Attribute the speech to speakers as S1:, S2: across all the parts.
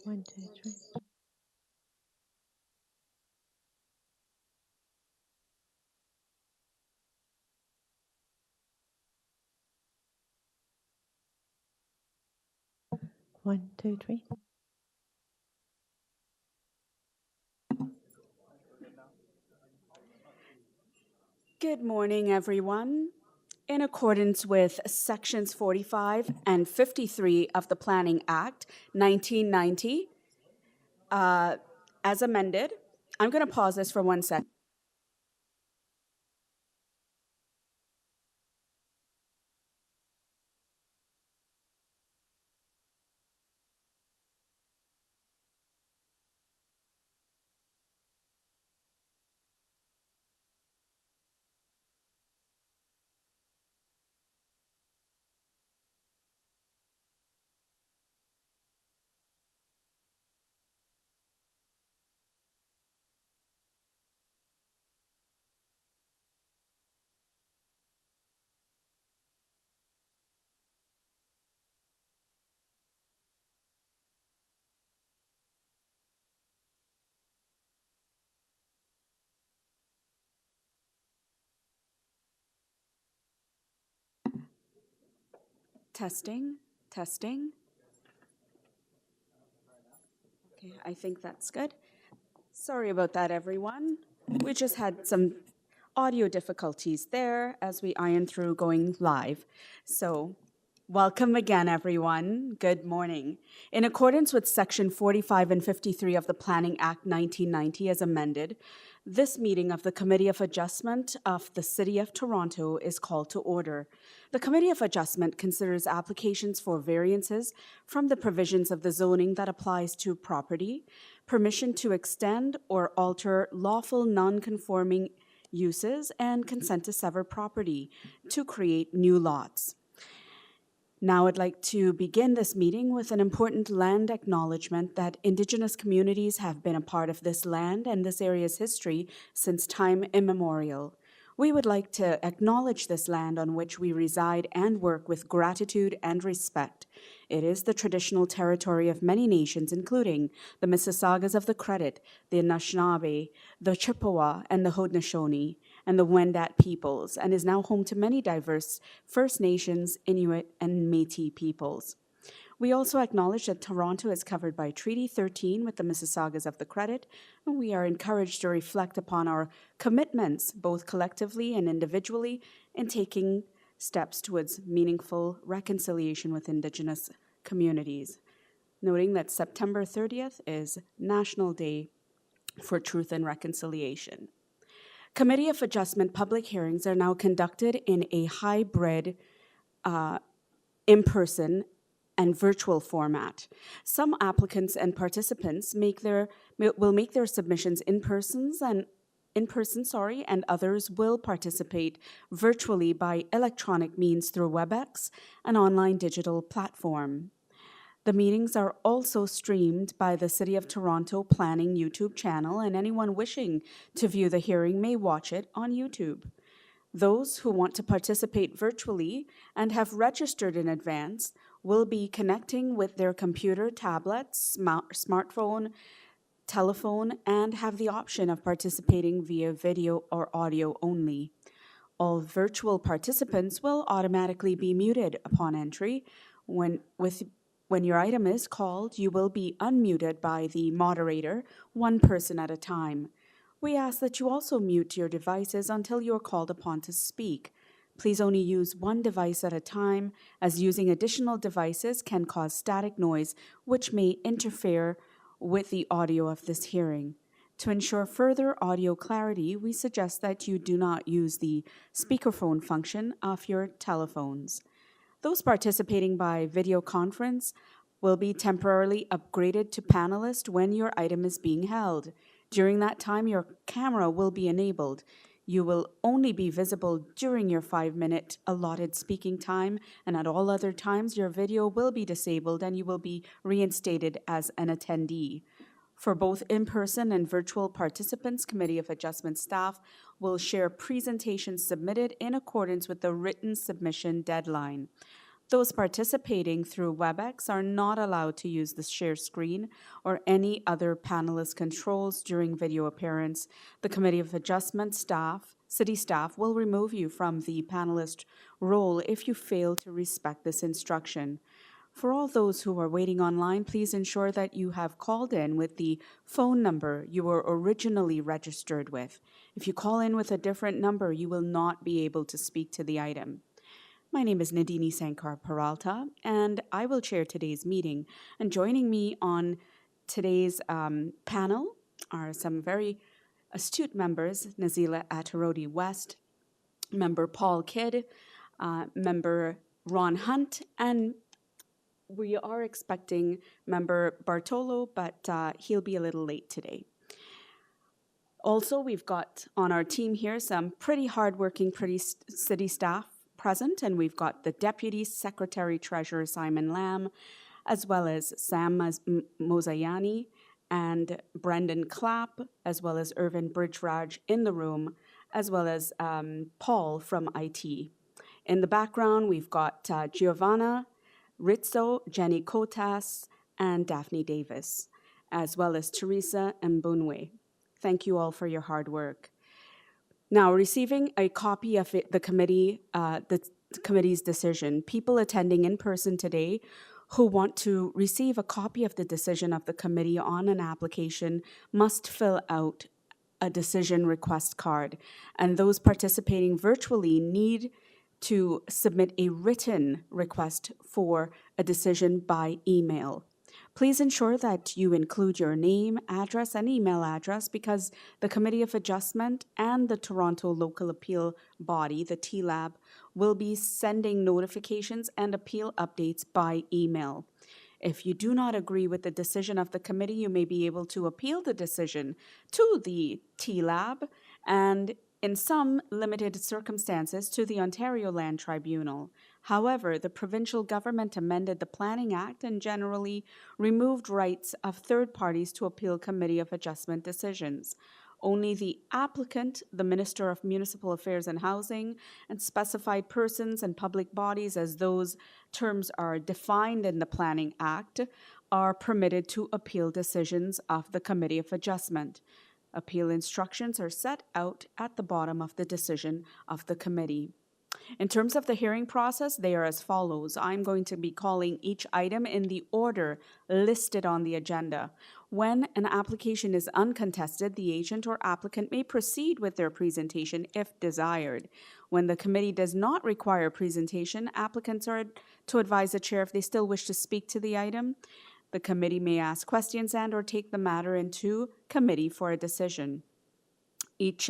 S1: One, two, three. One, two, three.
S2: Good morning, everyone. In accordance with Sections 45 and 53 of the Planning Act 1990, as amended, I'm going to pause this for 1 second. Testing, testing. Okay, I think that's good. Sorry about that, everyone. We just had some audio difficulties there as we iron through going live. So, welcome again, everyone. Good morning. In accordance with Section 45 and 53 of the Planning Act 1990 as amended, this meeting of the Committee of Adjustment of the City of Toronto is called to order. The Committee of Adjustment considers applications for variances from the provisions of the zoning that applies to property, permission to extend or alter lawful non-conforming uses, and consent to sever property to create new lots. Now I'd like to begin this meeting with an important land acknowledgement that Indigenous communities have been a part of this land and this area's history since time immemorial. We would like to acknowledge this land on which we reside and work with gratitude and respect. It is the traditional territory of many nations, including the Mississaugas of the Credit, the Anishinaabe, the Chippewa, and the Haudenosaunee, and the Wendat peoples, and is now home to many diverse First Nations, Inuit, and Métis peoples. We also acknowledge that Toronto is covered by Treaty 13 with the Mississaugas of the Credit, and we are encouraged to reflect upon our commitments, both collectively and individually, in taking steps towards meaningful reconciliation with Indigenous communities. Noting that September 30th is National Day for Truth and Reconciliation. Committee of Adjustment public hearings are now conducted in a hybrid in-person and virtual format. Some applicants and participants will make their submissions in person, and others will participate virtually by electronic means through WebEx, an online digital platform. The meetings are also streamed by the City of Toronto Planning YouTube channel, and anyone wishing to view the hearing may watch it on YouTube. Those who want to participate virtually and have registered in advance will be connecting with their computer, tablet, smartphone, telephone, and have the option of participating via video or audio only. All virtual participants will automatically be muted upon entry. When your item is called, you will be unmuted by the moderator, one person at a time. We ask that you also mute your devices until you are called upon to speak. Please only use one device at a time, as using additional devices can cause static noise, which may interfere with the audio of this hearing. To ensure further audio clarity, we suggest that you do not use the speakerphone function of your telephones. Those participating by video conference will be temporarily upgraded to panelist when your item is being held. During that time, your camera will be enabled. You will only be visible during your 5-minute allotted speaking time, and at all other times, your video will be disabled and you will be reinstated as an attendee. For both in-person and virtual participants, Committee of Adjustment staff will share presentations submitted in accordance with the written submission deadline. Those participating through WebEx are not allowed to use the share screen or any other panelist controls during video appearance. The Committee of Adjustment staff, city staff, will remove you from the panelist role if you fail to respect this instruction. For all those who are waiting online, please ensure that you have called in with the phone number you were originally registered with. If you call in with a different number, you will not be able to speak to the item. My name is Nadini Sankar Peralta, and I will chair today's meeting. And joining me on today's panel are some very astute members: Nazila Atarodi West, member Paul Kidd, member Ron Hunt, and we are expecting member Bartolo, but he'll be a little late today. Also, we've got on our team here some pretty hardworking city staff present, and we've got the Deputy Secretary Treasurer Simon Lamb, as well as Sam Mozayani and Brendan Clapp, as well as Irvin Bridgeraj in the room, as well as Paul from IT. In the background, we've got Giovanna Rizzo, Jenny Kotas, and Daphne Davis, as well as Teresa Mbunwe. Thank you all for your hard work. Now, receiving a copy of the committee's decision, people attending in person today who want to receive a copy of the decision of the committee on an application must fill out a decision request card, and those participating virtually need to submit a written request for a decision by email. Please ensure that you include your name, address, and email address, because the Committee of Adjustment and the Toronto Local Appeal Body, the TLAB, will be sending notifications and appeal updates by email. If you do not agree with the decision of the committee, you may be able to appeal the decision to the TLAB and, in some limited circumstances, to the Ontario Land Tribunal. However, the provincial government amended the Planning Act and generally removed rights of third parties to appeal Committee of Adjustment decisions. Only the applicant, the Minister of Municipal Affairs and Housing, and specified persons and public bodies, as those terms are defined in the Planning Act, are permitted to appeal decisions of the Committee of Adjustment. Appeal instructions are set out at the bottom of the decision of the committee. In terms of the hearing process, they are as follows. I'm going to be calling each item in the order listed on the agenda. When an application is uncontested, the agent or applicant may proceed with their presentation if desired. When the committee does not require presentation, applicants are to advise the chair if they still wish to speak to the item. The committee may ask questions and/or take the matter into committee for a decision. Each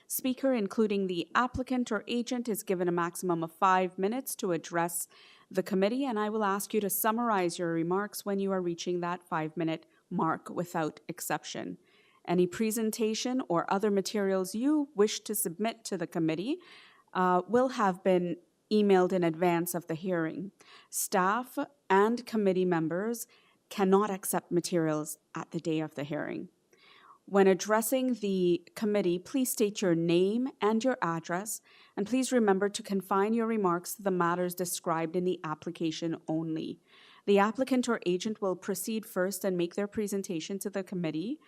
S2: speaker, including the applicant or agent, is given a maximum of 5 minutes to address the committee, and I will ask you to summarize your remarks when you are reaching that 5-minute mark without exception. Any presentation or other materials you wish to submit to the committee will have been emailed in advance of the hearing. Staff and committee members cannot accept materials at the day of the hearing. When addressing the committee, please state your name and your address, and please remember to confine your remarks to the matters described in the application only. The applicant or agent will proceed first and make their presentation to the committee,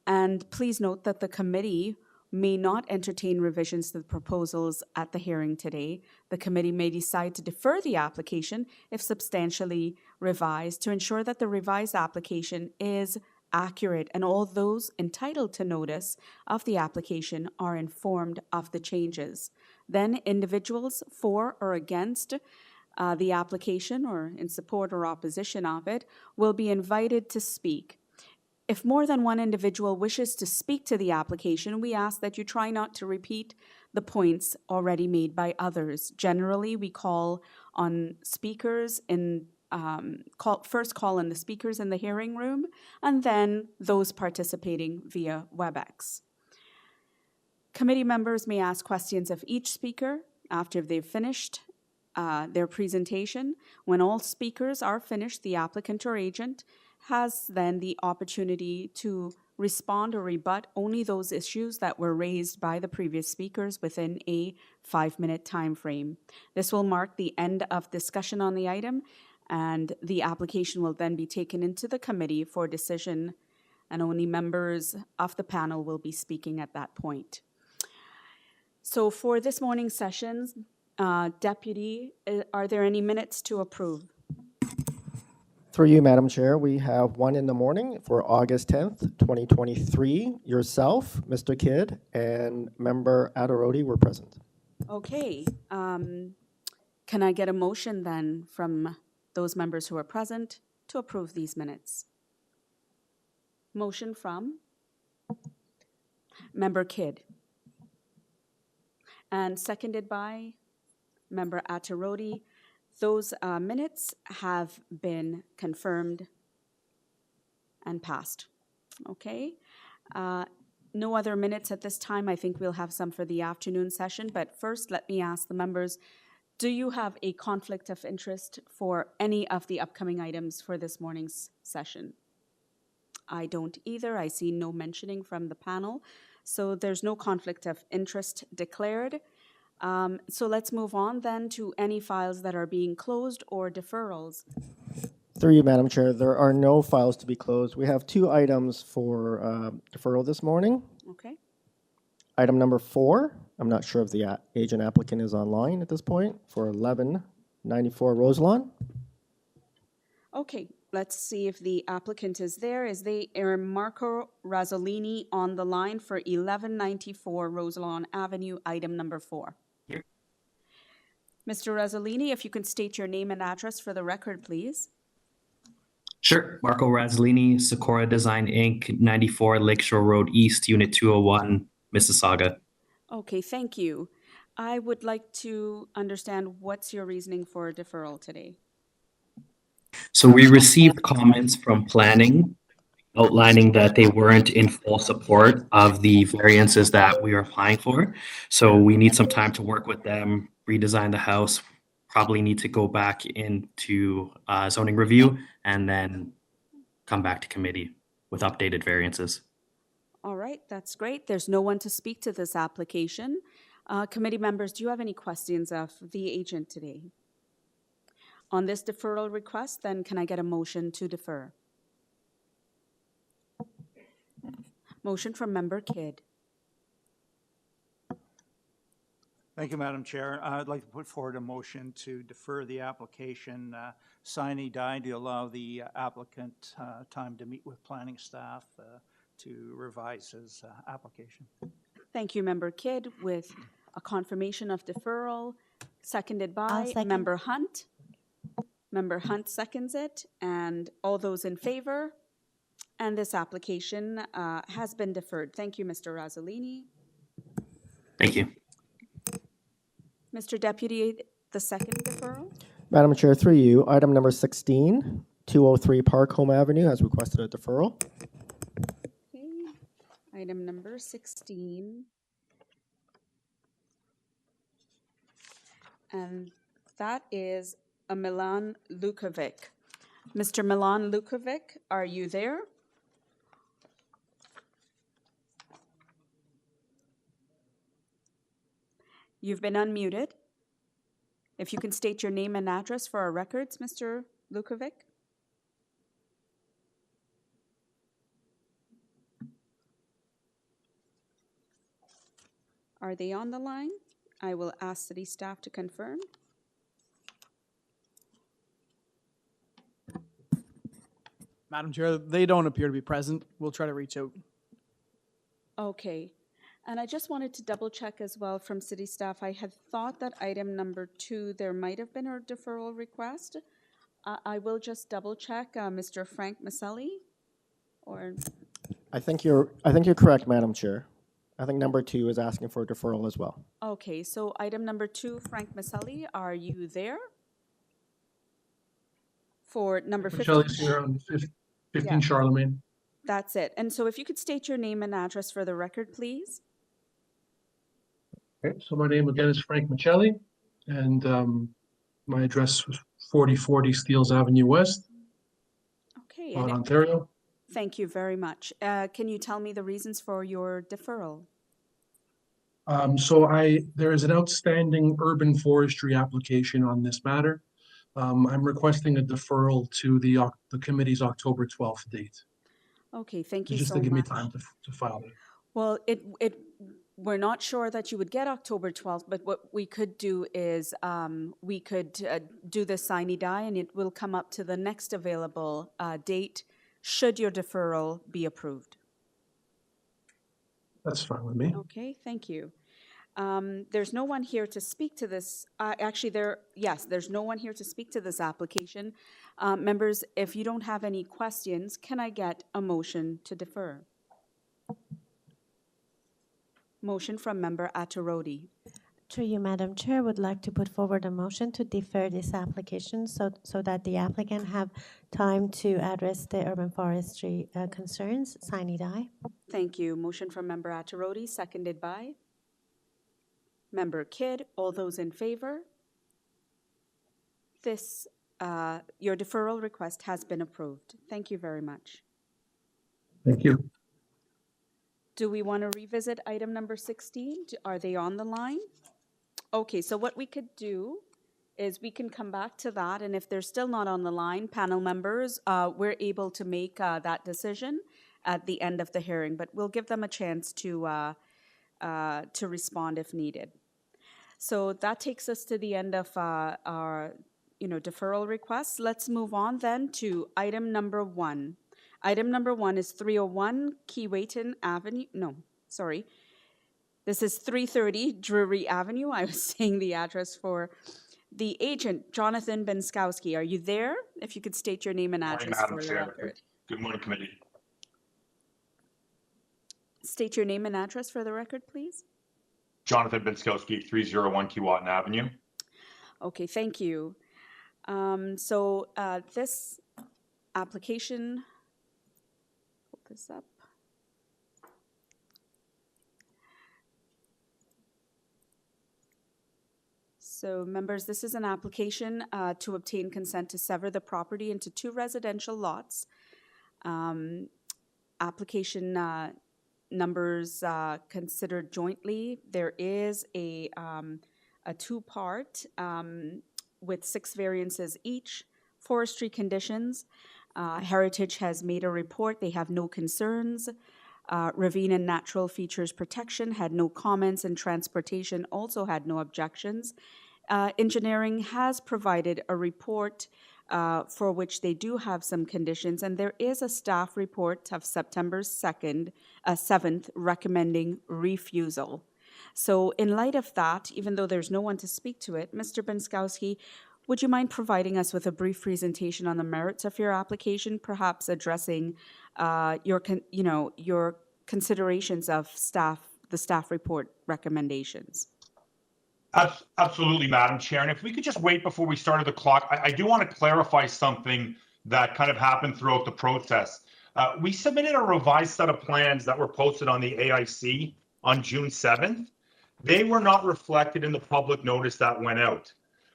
S2: and please note that the committee may not entertain revisions to the proposals at the hearing today. The committee may decide to defer the application if substantially revised to ensure that the revised application is accurate and all those entitled to notice of the application are informed of the changes. Then individuals for or against the application or in support or opposition of it will be invited to speak. If more than one individual wishes to speak to the application, we ask that you try not to repeat the points already made by others. Generally, we call on speakers in first call on the speakers in the hearing room, and then those participating via WebEx. Committee members may ask questions of each speaker after they've finished their presentation. When all speakers are finished, the applicant or agent has then the opportunity to respond or rebut only those issues that were raised by the previous speakers within a 5-minute time frame. This will mark the end of discussion on the item, and the application will then be taken into the committee for decision, and only members of the panel will be speaking at that point. So for this morning's sessions, Deputy, are there any minutes to approve?
S3: Through you, Madam Chair, we have one in the morning for August 10th, 2023. Yourself, Mr. Kidd, and Member Adarodi were present.
S2: Okay. Can I get a motion then from those members who are present to approve these minutes? Motion from Member Kidd. And seconded by Member Adarodi. Those minutes have been confirmed and passed. Okay. No other minutes at this time. I think we'll have some for the afternoon session. But first, let me ask the members, do you have a conflict of interest for any of the upcoming items for this morning's session? I don't either. I see no mentioning from the panel. So there's no conflict of interest declared. So let's move on then to any files that are being closed or deferrals.
S3: Through you, Madam Chair, there are no files to be closed. We have 2 items for deferral this morning.
S2: Okay.
S3: Item number 4, I'm not sure if the agent applicant is online at this point, for 1194 Roselawn.
S2: Okay, let's see if the applicant is there. Is Marco Razzolini on the line for 1194 Roselawn Avenue, item number 4?
S4: Here.
S2: Mr. Razzolini, if you can state your name and address for the record, please.
S4: Sure. Marco Razzolini, Sakura Design Inc., 94 Lakeshore Road East, Unit 201, Mississauga.
S2: Okay, thank you. I would like to understand what's your reasoning for deferral today?
S4: So we received comments from planning outlining that they weren't in full support of the variances that we are applying for. So we need some time to work with them, redesign the house, probably need to go back into zoning review, and then come back to committee with updated variances.
S2: All right, that's great. There's no one to speak to this application. Committee members, do you have any questions of the agent today? On this deferral request, then can I get a motion to defer? Motion from Member Kidd.
S5: Thank you, Madam Chair. I'd like to put forward a motion to defer the application sine die to allow the applicant time to meet with planning staff to revise his application.
S2: Thank you, Member Kidd, with a confirmation of deferral, seconded by
S1: second.
S2: Member Hunt. Member Hunt seconds it, and all those in favor? And this application has been deferred. Thank you, Mr. Razzolini.
S4: Thank you.
S2: Mr. Deputy, the second deferral?
S3: Madam Chair, through you, item number 16, 203 Park Home Avenue has requested a deferral.
S2: Okay. Item number 16. And that is a Milan Lukovic. Mr. Milan Lukovic, are you there? You've been unmuted. If you can state your name and address for our records, Mr. Lukovic. Are they on the line? I will ask city staff to confirm.
S6: Madam Chair, they don't appear to be present. We'll try to reach out.
S2: Okay. And I just wanted to double check as well from city staff. I had thought that item number 2, there might have been a deferral request. I will just double check, Mr. Frank Maselli, or?
S3: I think you're correct, Madam Chair. I think number 2 is asking for a deferral as well.
S2: Okay, so item number 2, Frank Maselli, are you there? For number 15?
S7: Michelle's here on 15
S2: Yeah.
S7: Charlemagne.
S2: That's it. And so if you could state your name and address for the record, please.
S7: Okay, so my name again is Frank Michelli, and my address was 4040 Steeles Avenue West,
S2: Okay.
S7: Vaughan, Ontario.
S2: Thank you very much. Can you tell me the reasons for your deferral?
S7: There is an outstanding urban forestry application on this matter. I'm requesting a deferral to the committee's October 12th date,
S2: Okay, thank you
S7: just
S2: so
S7: to give me
S2: much.
S7: time to file it.
S2: Well, we're not sure that you would get October 12th, but what we could do is we could do the sine die, and it will come up to the next available date should your deferral be approved.
S7: That's fine with me.
S2: Okay, thank you. There's no one here to speak to this. Actually, there's no one here to speak to this application. Members, if you don't have any questions, can I get a motion to defer? Motion from Member Attarodi.
S1: Through you, Madam Chair, would like to put forward a motion to defer this application so that the applicant have time to address the urban forestry concerns. Sine die.
S2: Thank you. Motion from Member Attarodi, seconded by Member Kidd. All those in favor? Your deferral request has been approved. Thank you very much.
S7: Thank you.
S2: Do we want to revisit item number 16? Are they on the line? Okay, so what we could do is we can come back to that, and if they're still not on the line, panel members, we're able to make that decision at the end of the hearing, but we'll give them a chance to respond if needed. So that takes us to the end of our deferral requests. Let's move on then to item number 1. Item number 1 is 301 Keewatin Avenue. No, sorry. This is 330 Drury Avenue. I was saying the address for the agent, Jonathan Benskowski. Are you there? If you could state your name and address for the record.
S8: Good morning, committee.
S2: State your name and address for the record, please.
S8: Jonathan Benskowski, 301 Keewatin Avenue.
S2: Okay, thank you. This application, pull this up. So members, this is an application to obtain consent to sever the property into 2 residential lots. Application numbers considered jointly. There is a 2-part with 6 variances each. Forestry conditions. Heritage has made a report. They have no concerns. Ravine and natural features protection had no comments, and transportation also had no objections. Engineering has provided a report for which they do have some conditions, and there is a staff report of September 7th recommending refusal. So in light of that, even though there's no one to speak to it, Mr. Benskowski, would you mind providing us with a brief presentation on the merits of your application, perhaps addressing your considerations of the staff report recommendations?
S8: Absolutely, Madam Chair. And if we could just wait before we started the clock, I do want to clarify something that kind of happened throughout the process. We submitted a revised set of plans that were posted on the AIC on June 7th. They were not reflected in the public notice that went out.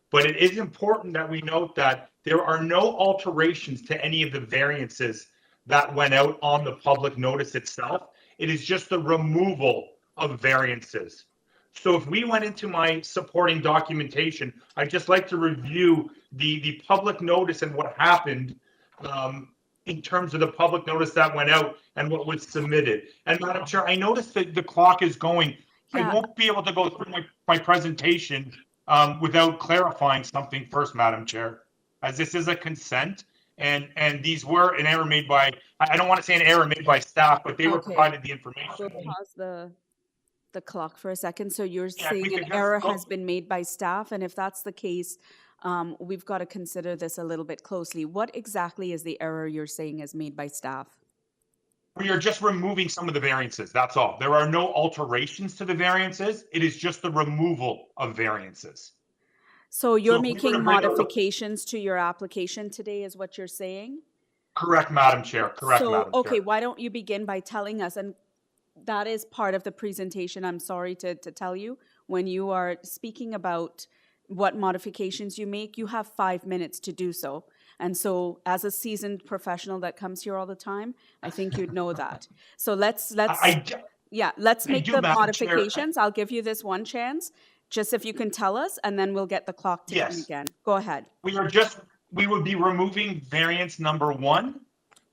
S8: But it is important that we note that there are no alterations to any of the variances that went out on the public notice itself. It is just the removal of variances. So if we went into my supporting documentation, I'd just like to review the public notice and what happened in terms of the public notice that went out and what was submitted. And Madam Chair, I noticed that the clock is going. Yeah. I won't be able to go through my presentation without clarifying something first, Madam Chair, as this is a consent. And these were an error made by, I don't want to say an error made by staff, but they were provided the information.
S2: We'll pause the clock for a second. So you're saying an error has been made by staff, and if that's the case, we've got to consider this a little bit closely. What exactly is the error you're saying is made by staff?
S8: We are just removing some of the variances, that's all. There are no alterations to the variances. It is just the removal of variances.
S2: So you're making modifications to your application today is what you're saying?
S8: Correct, Madam Chair. Correct, Madam Chair.
S2: Okay, why don't you begin by telling us, and that is part of the presentation, I'm sorry to tell you, when you are speaking about what modifications you make, you have 5 minutes to do so. And so as a seasoned professional that comes here all the time, I think you'd know that. So let's
S8: I
S2: make
S8: do,
S2: the
S8: Madam Chair.
S2: modifications. I'll give you this one chance, just if you can tell us, and then we'll get the clock ticking
S8: Yes.
S2: again. Go ahead.
S8: We would be removing variance number 1,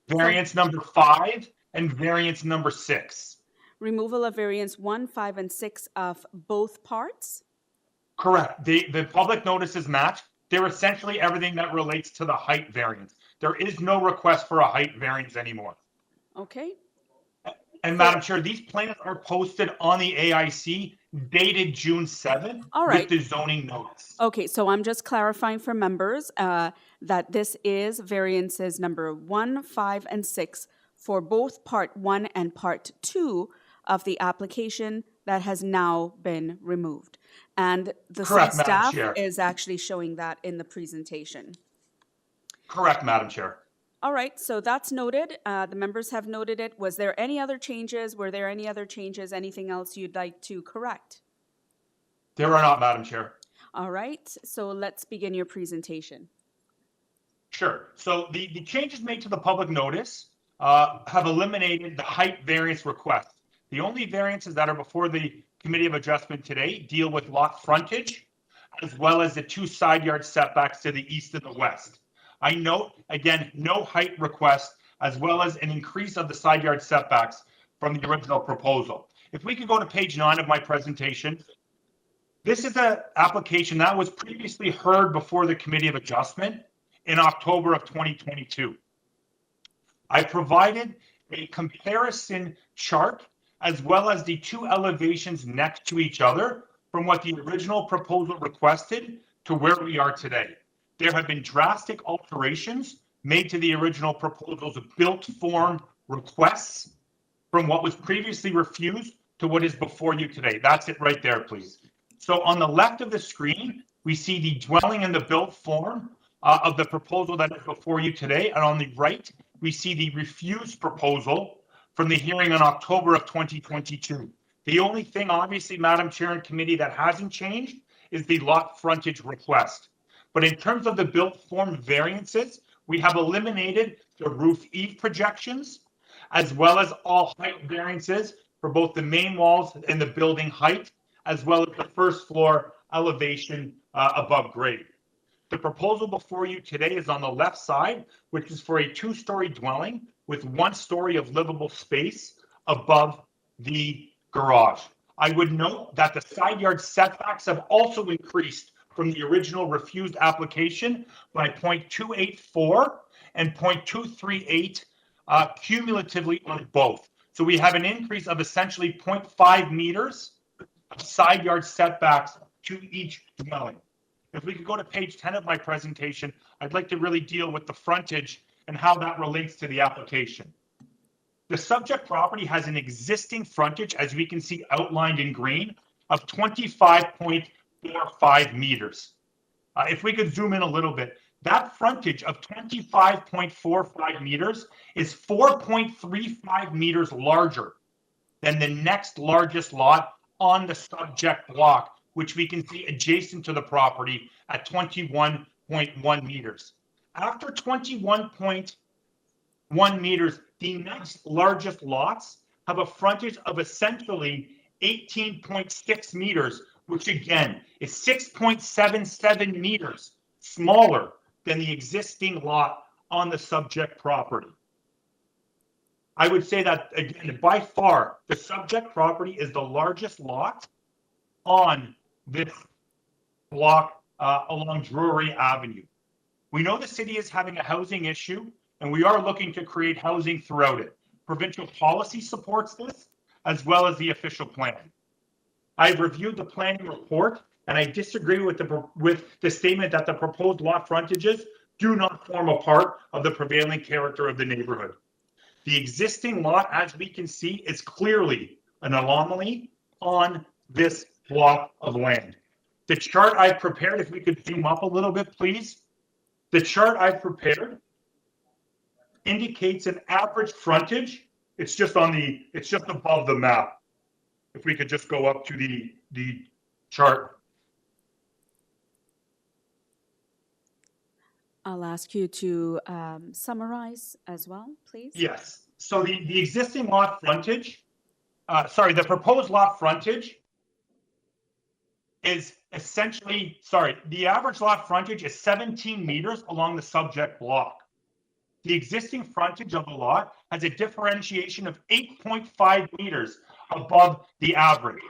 S8: variance number 5, and variance number 6.
S2: Removal of variance 1, 5, and 6 of both parts?
S8: Correct. The public notices match. They're essentially everything that relates to the height variance. There is no request for a height variance anymore.
S2: Okay.
S8: And Madam Chair, these plans are posted on the AIC dated June 7th
S2: All right.
S8: with the zoning notice.
S2: Okay, so I'm just clarifying for members that this is variances number 1, 5, and 6 for both Part 1 and Part 2 of the application that has now been removed. And the
S8: Correct,
S2: city
S8: Madam
S2: staff
S8: Chair.
S2: is actually showing that in the presentation.
S8: Correct, Madam Chair.
S2: All right, so that's noted. The members have noted it. Was there any other changes? Were there any other changes? Anything else you'd like to correct?
S8: There are not, Madam Chair.
S2: All right, so let's begin your presentation.
S8: Sure. So the changes made to the public notice have eliminated the height variance request. The only variances that are before the Committee of Adjustment today deal with lot frontage, as well as the 2 side yard setbacks to the east and the west. I note, again, no height request, as well as an increase of the side yard setbacks from the original proposal. If we could go to page 9 of my presentation. This is an application that was previously heard before the Committee of Adjustment in October of 2022. I provided a comparison chart as well as the 2 elevations next to each other from what the original proposal requested to where we are today. There have been drastic alterations made to the original proposal's built form requests from what was previously refused to what is before you today. That's it right there, please. So on the left of the screen, we see the dwelling and the built form of the proposal that is before you today. And on the right, we see the refused proposal from the hearing in October of 2022. The only thing, obviously, Madam Chair and Committee, that hasn't changed is the lot frontage request. But in terms of the built form variances, we have eliminated the roof eave projections, as well as all height variances for both the main walls and the building height, as well as the first floor elevation above grade. The proposal before you today is on the left side, which is for a 2-story dwelling with 1 story of livable space above the garage. I would note that the side yard setbacks have also increased from the original refused application by 0.284 and 0.238 cumulatively on both. So we have an increase of essentially 0.5 meters of side yard setbacks to each dwelling. If we could go to page 10 of my presentation, I'd like to really deal with the frontage and how that relates to the application. The subject property has an existing frontage, as we can see outlined in green, of 25.45 meters. If we could zoom in a little bit, that frontage of 25.45 meters is 4.35 meters larger than the next largest lot on the subject block, which we can see adjacent to the property at 21.1 meters. After 21.1 meters, the next largest lots have a frontage of essentially 18.6 meters, which again is 6.77 meters smaller than the existing lot on the subject property. I would say that, again, by far, the subject property is the largest lot on this block along DREWRY Avenue. We know the city is having a housing issue, and we are looking to create housing throughout it. Provincial policy supports this, as well as the official plan. I've reviewed the planning report, and I disagree with the statement that the proposed lot frontages do not form a part of the prevailing character of the neighborhood. The existing lot, as we can see, is clearly an anomaly on this block of land. The chart I've prepared, if we could zoom up a little bit, please. The chart I've prepared indicates an average frontage. It's just above the map. If we could just go up to the chart.
S2: I'll ask you to summarize as well, please.
S8: Yes. So the existing lot frontage, the proposed lot frontage is essentially, the average lot frontage is 17 meters along the subject block. The existing frontage of the lot has a differentiation of 8.5 meters above the average,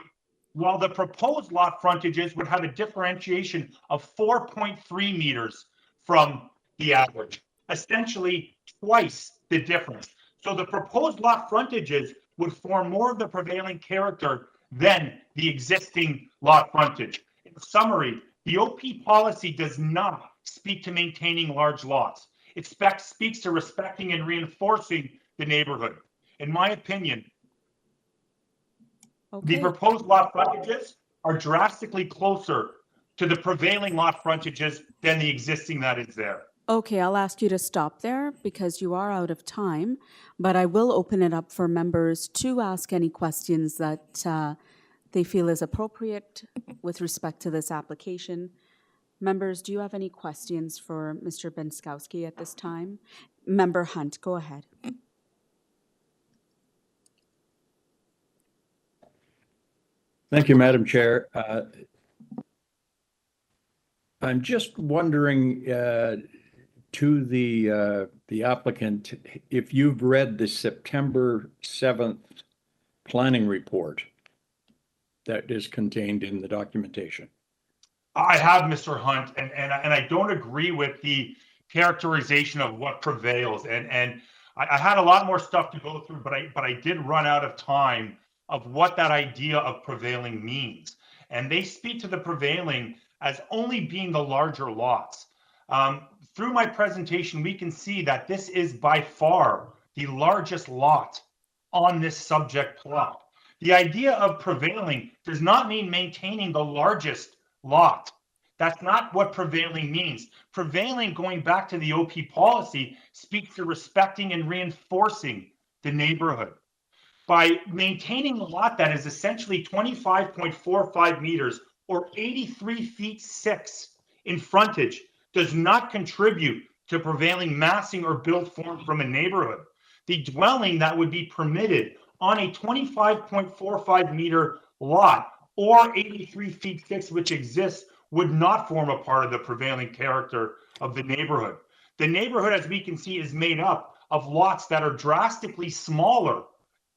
S8: while the proposed lot frontages would have a differentiation of 4.3 meters from the average, essentially twice the difference. So the proposed lot frontages would form more of the prevailing character than the existing lot frontage. In summary, the OP policy does not speak to maintaining large lots. It speaks to respecting and reinforcing the neighborhood. In my opinion, the proposed lot frontages are drastically closer to the prevailing lot frontages than the existing that is there.
S2: Okay, I'll ask you to stop there because you are out of time, but I will open it up for members to ask any questions that they feel is appropriate with respect to this application. Members, do you have any questions for Mr. Benskowski at this time? Member Hunt, go ahead.
S9: Thank you, Madam Chair. I'm just wondering to the applicant if you've read the September 7th planning report that is contained in the documentation.
S8: I have, Mr. Hunt, and I don't agree with the characterization of what prevails. And I had a lot more stuff to go through, but I did run out of time of what that idea of prevailing means. And they speak to the prevailing as only being the larger lots. Through my presentation, we can see that this is by far the largest lot on this subject plot. The idea of prevailing does not mean maintaining the largest lot. That's not what prevailing means. Prevailing, going back to the OP policy, speaks to respecting and reinforcing the neighborhood. By maintaining a lot that is essentially 25.45 meters or 83 feet 6 in frontage does not contribute to prevailing massing or build form from a neighborhood. The dwelling that would be permitted on a 25.45 meter lot or 83 feet 6 which exists would not form a part of the prevailing character of the neighborhood. The neighborhood, as we can see, is made up of lots that are drastically smaller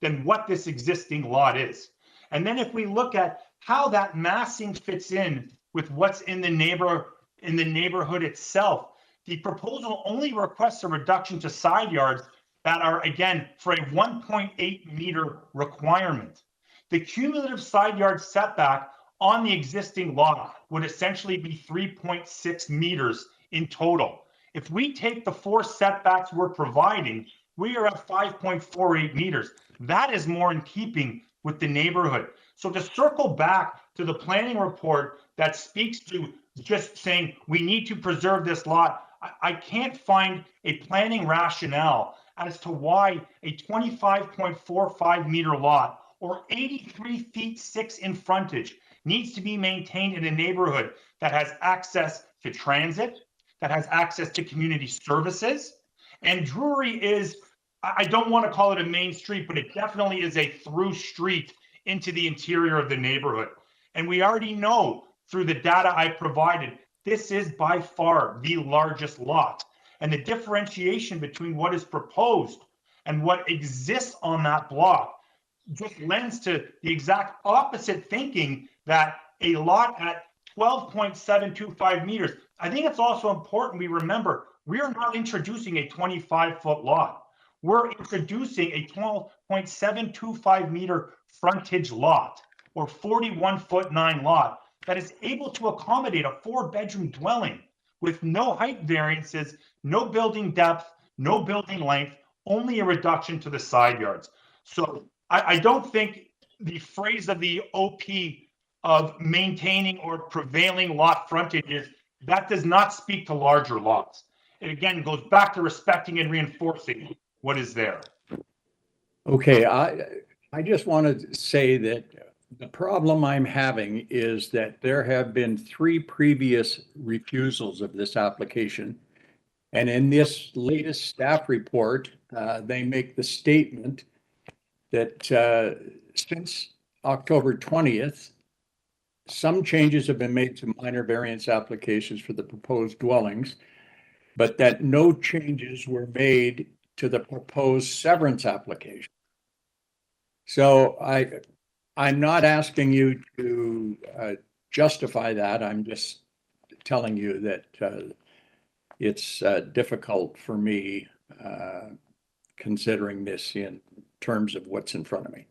S8: than what this existing lot is. And then if we look at how that massing fits in with what's in the neighborhood itself, the proposal only requests a reduction to side yards that are, again, for a 1.8 meter requirement. The cumulative side yard setback on the existing lot would essentially be 3.6 meters in total. If we take the 4 setbacks we're providing, we are at 5.48 meters. That is more in keeping with the neighborhood. So to circle back to the planning report that speaks to just saying we need to preserve this lot, I can't find a planning rationale as to why a 25.45 meter lot or 83 feet 6 in frontage needs to be maintained in a neighborhood that has access to transit, that has access to community services. And DREWRY is, I don't want to call it a main street, but it definitely is a through street into the interior of the neighborhood. And we already know through the data I provided, this is by far the largest lot. And the differentiation between what is proposed and what exists on that block just lends to the exact opposite thinking that a lot at 12.725 meters. I think it's also important we remember we are not introducing a 25-foot lot. We're introducing a 12.725 meter frontage lot or 41-foot 9 lot that is able to accommodate a 4-bedroom dwelling with no height variances, no building depth, no building length, only a reduction to the side yards. So I don't think the phrase of the OP of maintaining or prevailing lot frontages, that does not speak to larger lots. It again goes back to respecting and reinforcing what is there.
S9: Okay, I just want to say that the problem I'm having is that there have been 3 previous refusals of this application, And in this latest staff report, they make the statement that since October 20th, some changes have been made to minor variance applications for the proposed dwellings, but that no changes were made to the proposed severance application. So I'm not asking you to justify that. I'm just telling you that it's difficult for me considering this in terms of what's in front of me.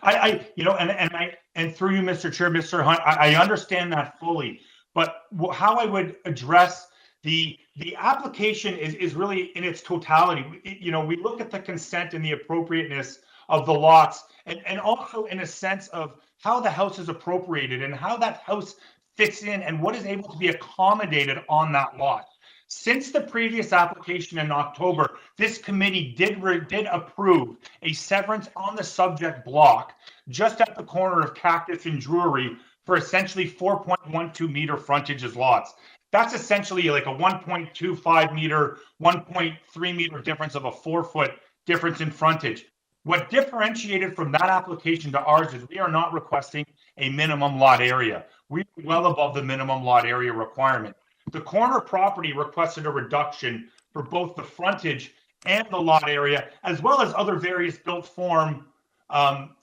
S8: And through you, Mr. Chair, Mr. Hunt, I understand that fully, but how I would address the application is really in its totality. We look at the consent and the appropriateness of the lots, and also in a sense of how the house is appropriated and how that house fits in and what is able to be accommodated on that lot. Since the previous application in October, this committee did approve a severance on the subject block just at the corner of Cactus and DREWRY for essentially 4.12 meter frontage as lots. That's essentially like a 1.25 meter, 1.3 meter difference of a 4-foot difference in frontage. What differentiated from that application to ours is we are not requesting a minimum lot area. We're well above the minimum lot area requirement. The corner property requested a reduction for both the frontage and the lot area, as well as other various built form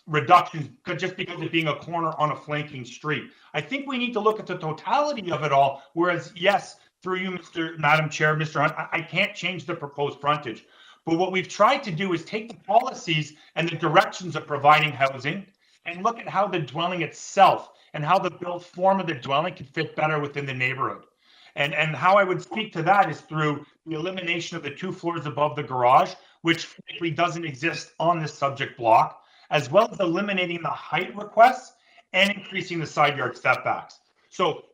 S8: reductions, just because of being a corner on a flanking street. I think we need to look at the totality of it all, whereas, yes, through you, Madam Chair, Mr. Hunt, I can't change the proposed frontage. But what we've tried to do is take the policies and the directions of providing housing and look at how the dwelling itself and how the built form of the dwelling can fit better within the neighborhood. And how I would speak to that is through the elimination of the 2 floors above the garage, which frankly doesn't exist on this subject block, as well as eliminating the height requests and increasing the side yard setbacks. So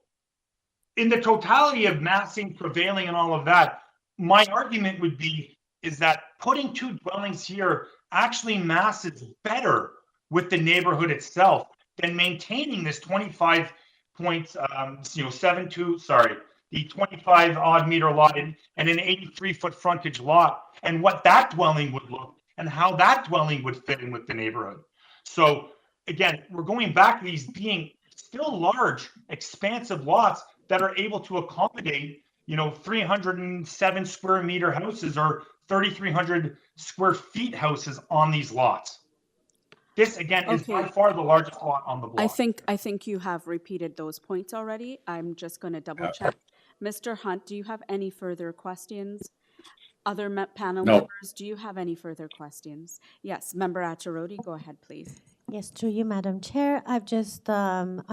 S8: in the totality of massing, prevailing, and all of that, my argument would be is that putting 2 dwellings here actually masses better with the neighborhood itself than maintaining this 25 odd meter lot and an 83-foot frontage lot, and what that dwelling would look and how that dwelling would fit in with the neighborhood. So again, we're going back to these being still large, expansive lots that are able to accommodate, 307 square meter houses or 3,300 square feet houses on these lots. This again is by far the largest lot on the block.
S2: I think you have repeated those points already. I'm just going to double check. Mr. Hunt, do you have any further questions? Other panel members, do you have any further questions? Yes, Member Attarodi, go ahead, please.
S1: Yes, through you, Madam Chair. I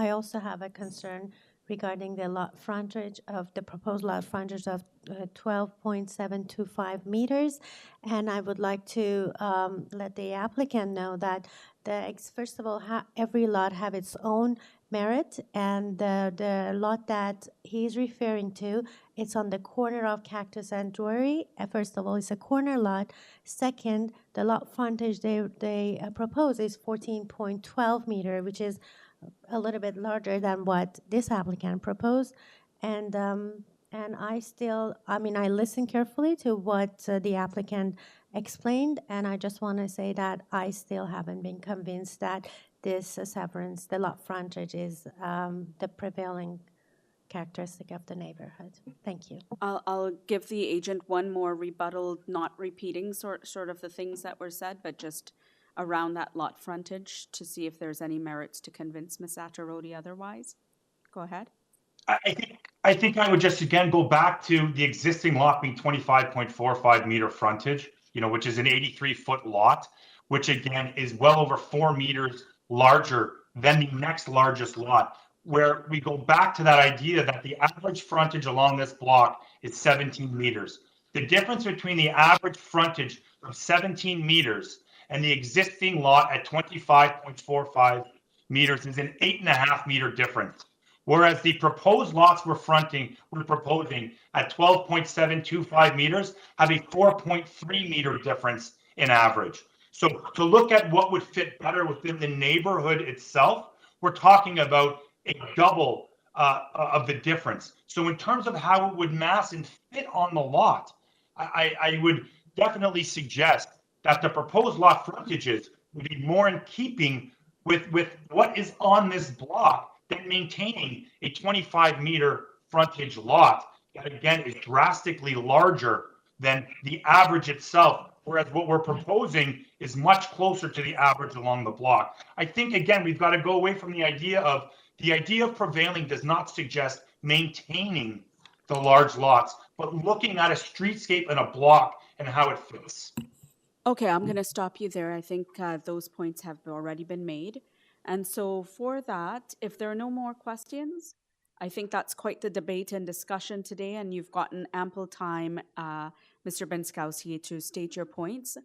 S1: also have a concern regarding the lot frontage of the proposed lot frontage of 12.725 meters. And I would like to let the applicant know that first of all, every lot have its own merit, and the lot that he's referring to, it's on the corner of Cactus and DREWRY. First of all, it's a corner lot. Second, the lot frontage they propose is 14.12 meter, which is a little bit larger than what this applicant proposed. And I listened carefully to what the applicant explained, and I just want to say that I still haven't been convinced that this severance, the lot frontage, is the prevailing characteristic of the neighborhood. Thank you.
S2: I'll give the agent one more rebuttal, not repeating sort of the things that were said, but just around that lot frontage to see if there's any merits to convince Ms. Attarodi otherwise. Go ahead.
S8: I think I would just again go back to the existing lot being 25.45 meter frontage, which is an 83-foot lot, which again is well over 4 meters larger than the next largest lot, where we go back to that idea that the average frontage along this block is 17 meters. The difference between the average frontage of 17 meters and the existing lot at 25.45 meters is an 8.5 meter difference. Whereas the proposed lots we're proposing at 12.725 meters have a 4.3 meter difference in average. So to look at what would fit better within the neighborhood itself, we're talking about a double of the difference. So in terms of how it would mass and fit on the lot, I would definitely suggest that the proposed lot frontages would be more in keeping with what is on this block than maintaining a 25-meter frontage lot that again is drastically larger than the average itself, whereas what we're proposing is much closer to the average along the block. I think, again, we've got to go away from the idea of prevailing does not suggest maintaining the large lots, but looking at a streetscape and a block and how it fits.
S2: Okay, I'm going to stop you there. I think those points have already been made. And so for that, if there are no more questions, I think that's quite the debate and discussion today, and you've gotten ample time, Mr. Benskowski, to state your points.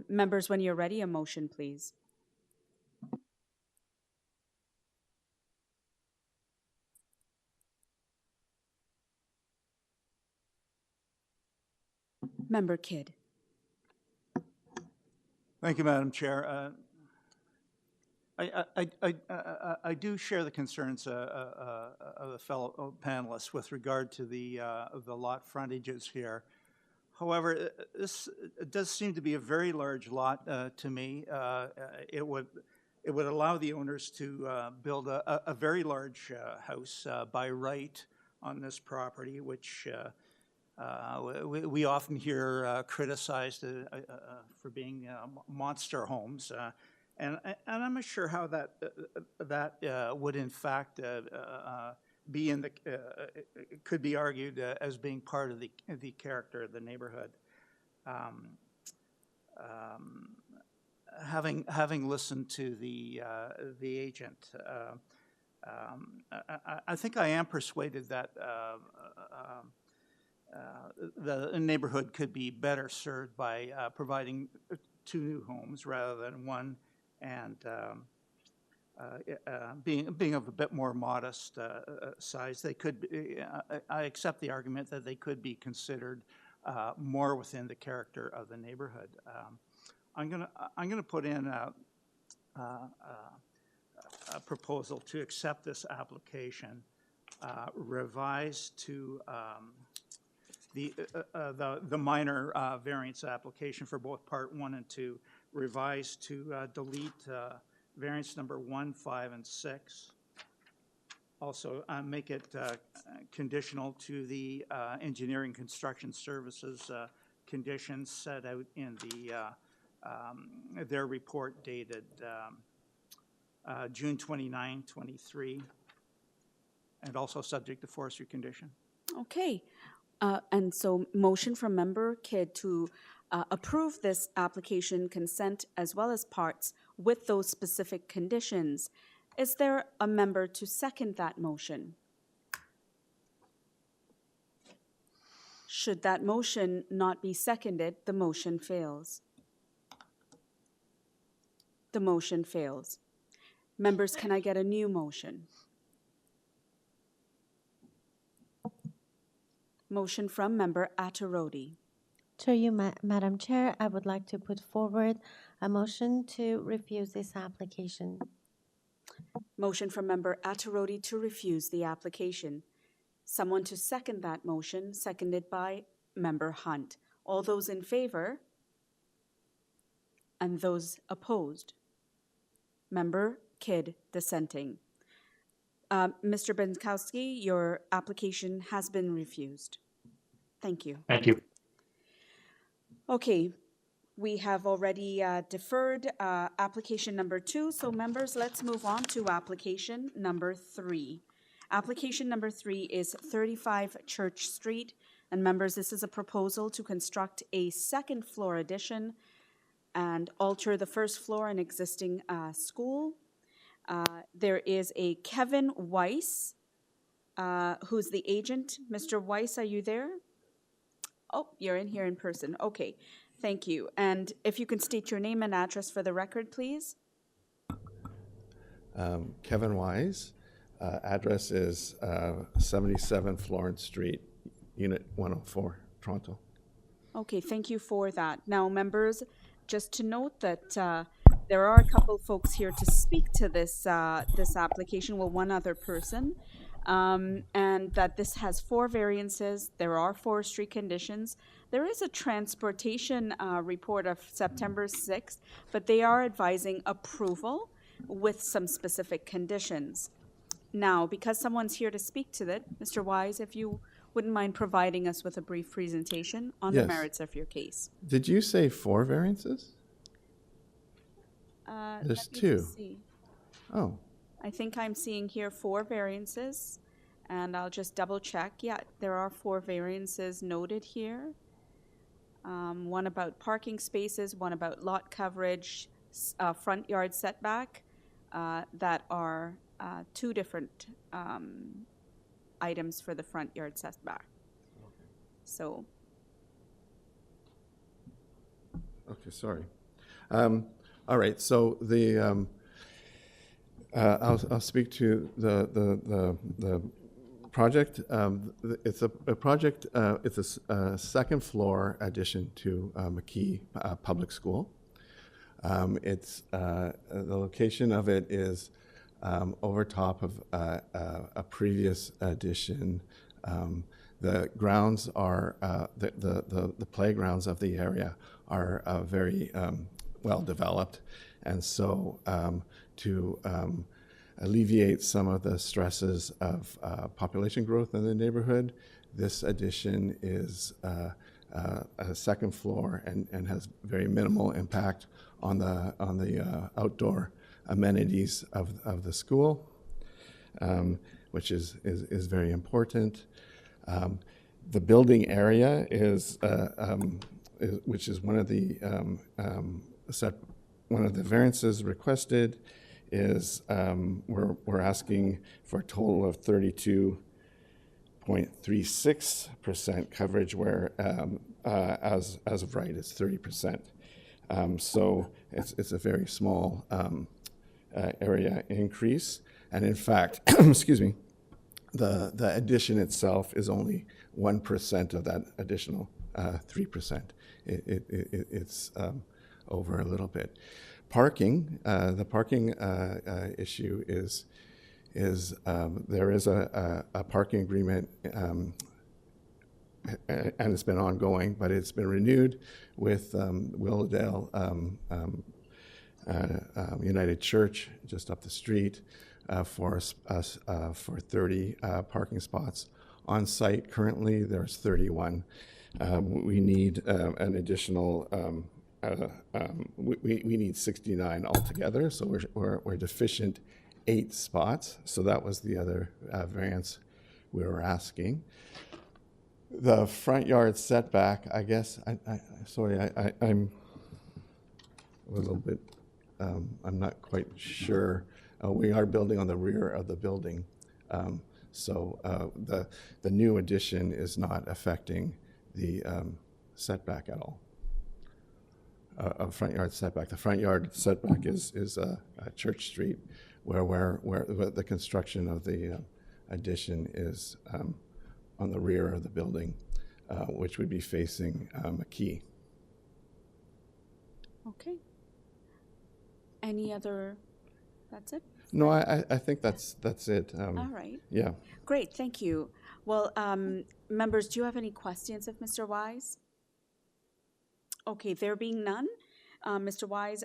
S2: Members, when you're ready, a motion, please. Member Kidd.
S5: Thank you, Madam Chair. I do share the concerns of the fellow panelists with regard to the lot frontages here. However, this does seem to be a very large lot to me. It would allow the owners to build a very large house by right on this property, which we often hear criticized for being monster homes. And I'm not sure how that would in fact be in the could be argued as being part of the character of the neighborhood. Having listened to the agent, I think I am persuaded that the neighborhood could be better served by providing 2 new homes rather than 1. And being of a bit more modest size, they could be, I accept the argument that they could be considered more within the character of the neighborhood. I'm gonna put in a proposal to accept this application, revised to the minor variance application for both Part 1 and 2. Revised to delete variance number 1, 5, and 6. Also, make it conditional to the engineering construction services conditions set out in their report dated June 29, 23, and also subject to forestry condition.
S2: Okay. And so motion from Member Kidd to approve this application consent as well as parts with those specific conditions. Is there a member to second that motion? Should that motion not be seconded, the motion fails. The motion fails. Members, can I get a new motion? Motion from Member Atterodi.
S1: Through you, Madam Chair, I would like to put forward a motion to refuse this application.
S2: Motion from Member Atterodi to refuse the application. Someone to second that motion, seconded by Member Hunt. All those in favor? And those opposed? Member Kidd dissenting. Mr. Benskowski, your application has been refused. Thank you.
S8: Thank you.
S2: Okay, we have already deferred application number 2, so members, let's move on to application number 3. Application number 3 is 35 Church Street, and members, this is a proposal to construct a second floor addition and alter the first floor in existing school. There is a Kevin Weiss, who's the agent. Mr. Weiss, are you there? Oh, you're in here in person. Okay, thank you. And if you can state your name and address for the record, please.
S10: Kevin Wise. Address is 77 Florence Street, Unit 104, Toronto.
S2: Okay, thank you for that. Now, members, just to note that there are a couple folks here to speak to this this application. Well, one other person. and that this has 4 variances. There are forestry conditions. There is a transportation report of September 6th, but they are advising approval with some specific conditions. Now, because someone's here to speak to that, Mr. Wise, if you wouldn't mind providing us with a brief presentation on the
S10: Yes.
S2: merits of your case.
S10: Did you say 4 variances? There's
S2: Let me
S10: 2.
S2: just see.
S10: Oh,
S2: I think I'm seeing here 4 variances, and I'll just double check. Yeah, there are 4 variances noted here. One about parking spaces, one about lot coverage, front yard setback, that are 2 different items for the front yard setback. So,
S10: okay, sorry. All right, so I'll speak to the project. It's a project. It's a second floor addition to McKee Public School. It's the location of it is over top of a previous addition. The grounds are the playgrounds of the area are very well developed, and so to alleviate some of the stresses of population growth in the neighborhood, this addition is a second floor and has very minimal impact on the outdoor amenities of the school, which is very important. The building area which is one of the variances requested, is we're asking for a total of 32.36% coverage, where as of right it's 30%. So it's a very small area increase, and in fact, excuse me, the addition itself is only 1% of that additional 3%. It's over a little bit. Parking, the parking issue is there is a parking agreement, and it's been ongoing, but it's been renewed with Willowdale United Church just up the street for 30 parking spots on site. Currently, there's 31. We need an additional. We need 69 altogether, so we're deficient 8 spots. So that was the other variance we were asking. The front yard setback, I guess. I'm a little bit. I'm not quite sure. We are building on the rear of the building, so the new addition is not affecting the setback at all. A front yard setback. The front yard setback is Church Street, where the construction of the addition is on the rear of the building, which would be facing McKee.
S2: okay. Any other, that's it?
S10: No, I think that's it.
S2: All right.
S10: Yeah.
S2: Great, thank you. Well, members, do you have any questions of Mr. Wise? Okay, there being none, Mr. Wise,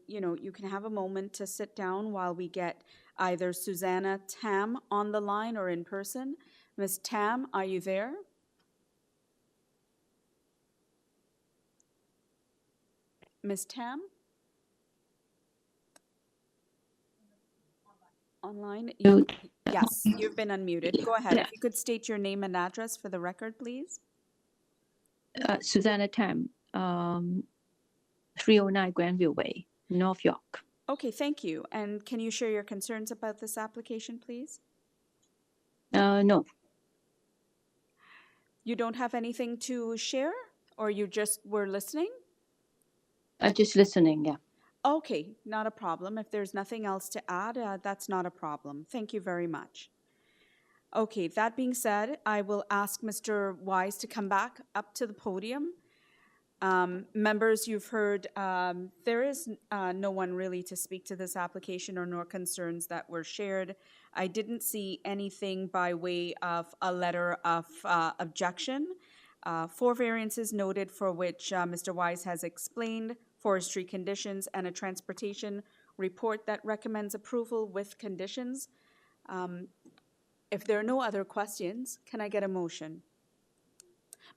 S2: you can have a moment to sit down while we get either Susanna Tam on the line or in person. Ms. Tam, are you there? Ms. Tam? Online? Yes, you've been unmuted. Go ahead. If you could state your name and address for the record, please.
S11: Susanna Tam, 309 Granville Way, North York.
S2: Okay, thank you. And can you share your concerns about this application, please?
S11: No.
S2: You don't have anything to share, or you just were listening?
S11: Just listening, yeah.
S2: Okay, not a problem. If there's nothing else to add, that's not a problem. Thank you very much. Okay, that being said, I will ask Mr. Wise to come back up to the podium. Members, you've heard there is no one really to speak to this application or nor concerns that were shared. I didn't see anything by way of a letter of objection. 4 variances noted for which Mr. Wise has explained, forestry conditions, and a transportation report that recommends approval with conditions. If there are no other questions, can I get a motion?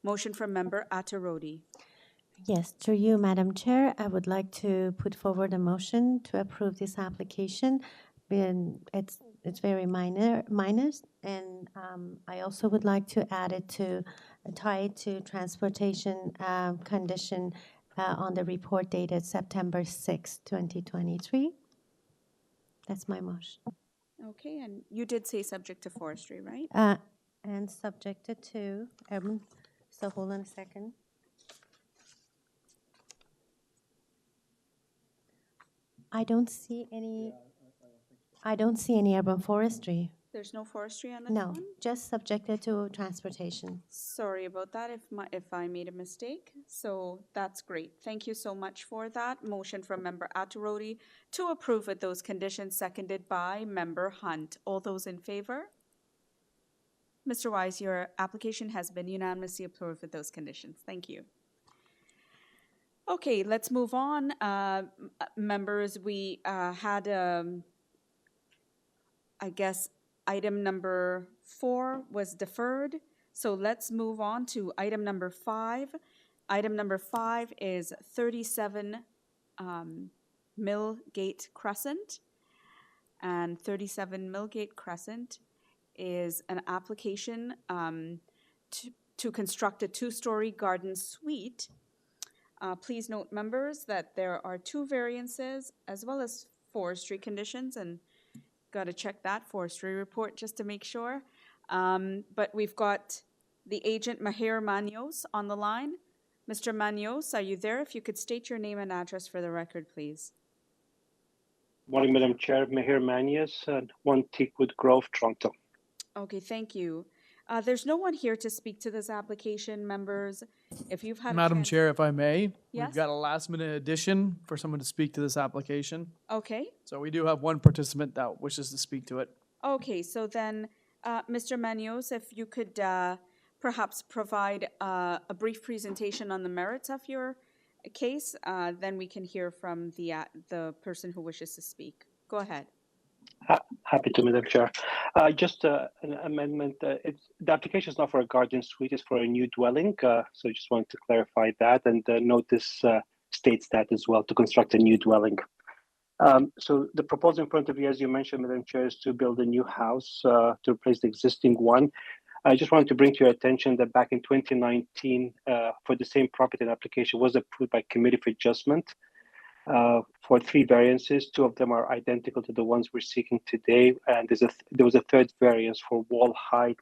S2: Motion from Member Atterodi.
S1: Yes, through you, Madam Chair, I would like to put forward a motion to approve this application. It's very minor, and I also would like to add it to, tie it to transportation condition on the report dated September 6, 2023. That's my motion.
S2: Okay, and you did say subject to forestry, right?
S1: And subjected to, so hold on a second. I don't see any urban forestry.
S2: There's no forestry on this
S1: No,
S2: one?
S1: just subjected to transportation.
S2: Sorry about that if I made a mistake. So that's great. Thank you so much for that. Motion from Member Atterodi to approve with those conditions, seconded by Member Hunt. All those in favor? Mr. Wise, your application has been unanimously approved with those conditions. Thank you. Okay, let's move on. Members, we had, I guess, item number 4 was deferred. So let's move on to item number 5. Item number 5 is 37 MILLGATE Crescent. And 37 MILLGATE Crescent is an application to construct a 2-story garden suite. Please note, members, that there are 2 variances as well as forestry conditions, and got to check that forestry report just to make sure. But we've got the agent Mahir Manyos on the line. Mr. Manyos, are you there? If you could state your name and address for the record, please.
S12: Morning, Madam Chair. Mahir Manias, 1 Teakwood Grove, Toronto.
S2: Okay, thank you. There's no one here to speak to this application, members. If you've had
S6: Madam
S2: a chance...
S6: Chair, if I may,
S2: Yes?
S6: we've got a last-minute addition for someone to speak to this application.
S2: Okay.
S6: So we do have one participant that wishes to speak to it.
S2: Okay, so then, Mr. Manyos, if you could perhaps provide a brief presentation on the merits of your case, then we can hear from the person who wishes to speak. Go ahead.
S12: Happy to, Madam Chair. Just an amendment. The application is not for a garden suite, it's for a new dwelling. So I just wanted to clarify that, and notice states that as well, to construct a new dwelling. So the proposal in front of you, as you mentioned, Madam Chair, is to build a new house to replace the existing one. I just wanted to bring to your attention that back in 2019, for the same property, an application was approved by Committee for Adjustment for 3 variances. 2 of them are identical to the ones we're seeking today, and there was a 3rd variance for wall height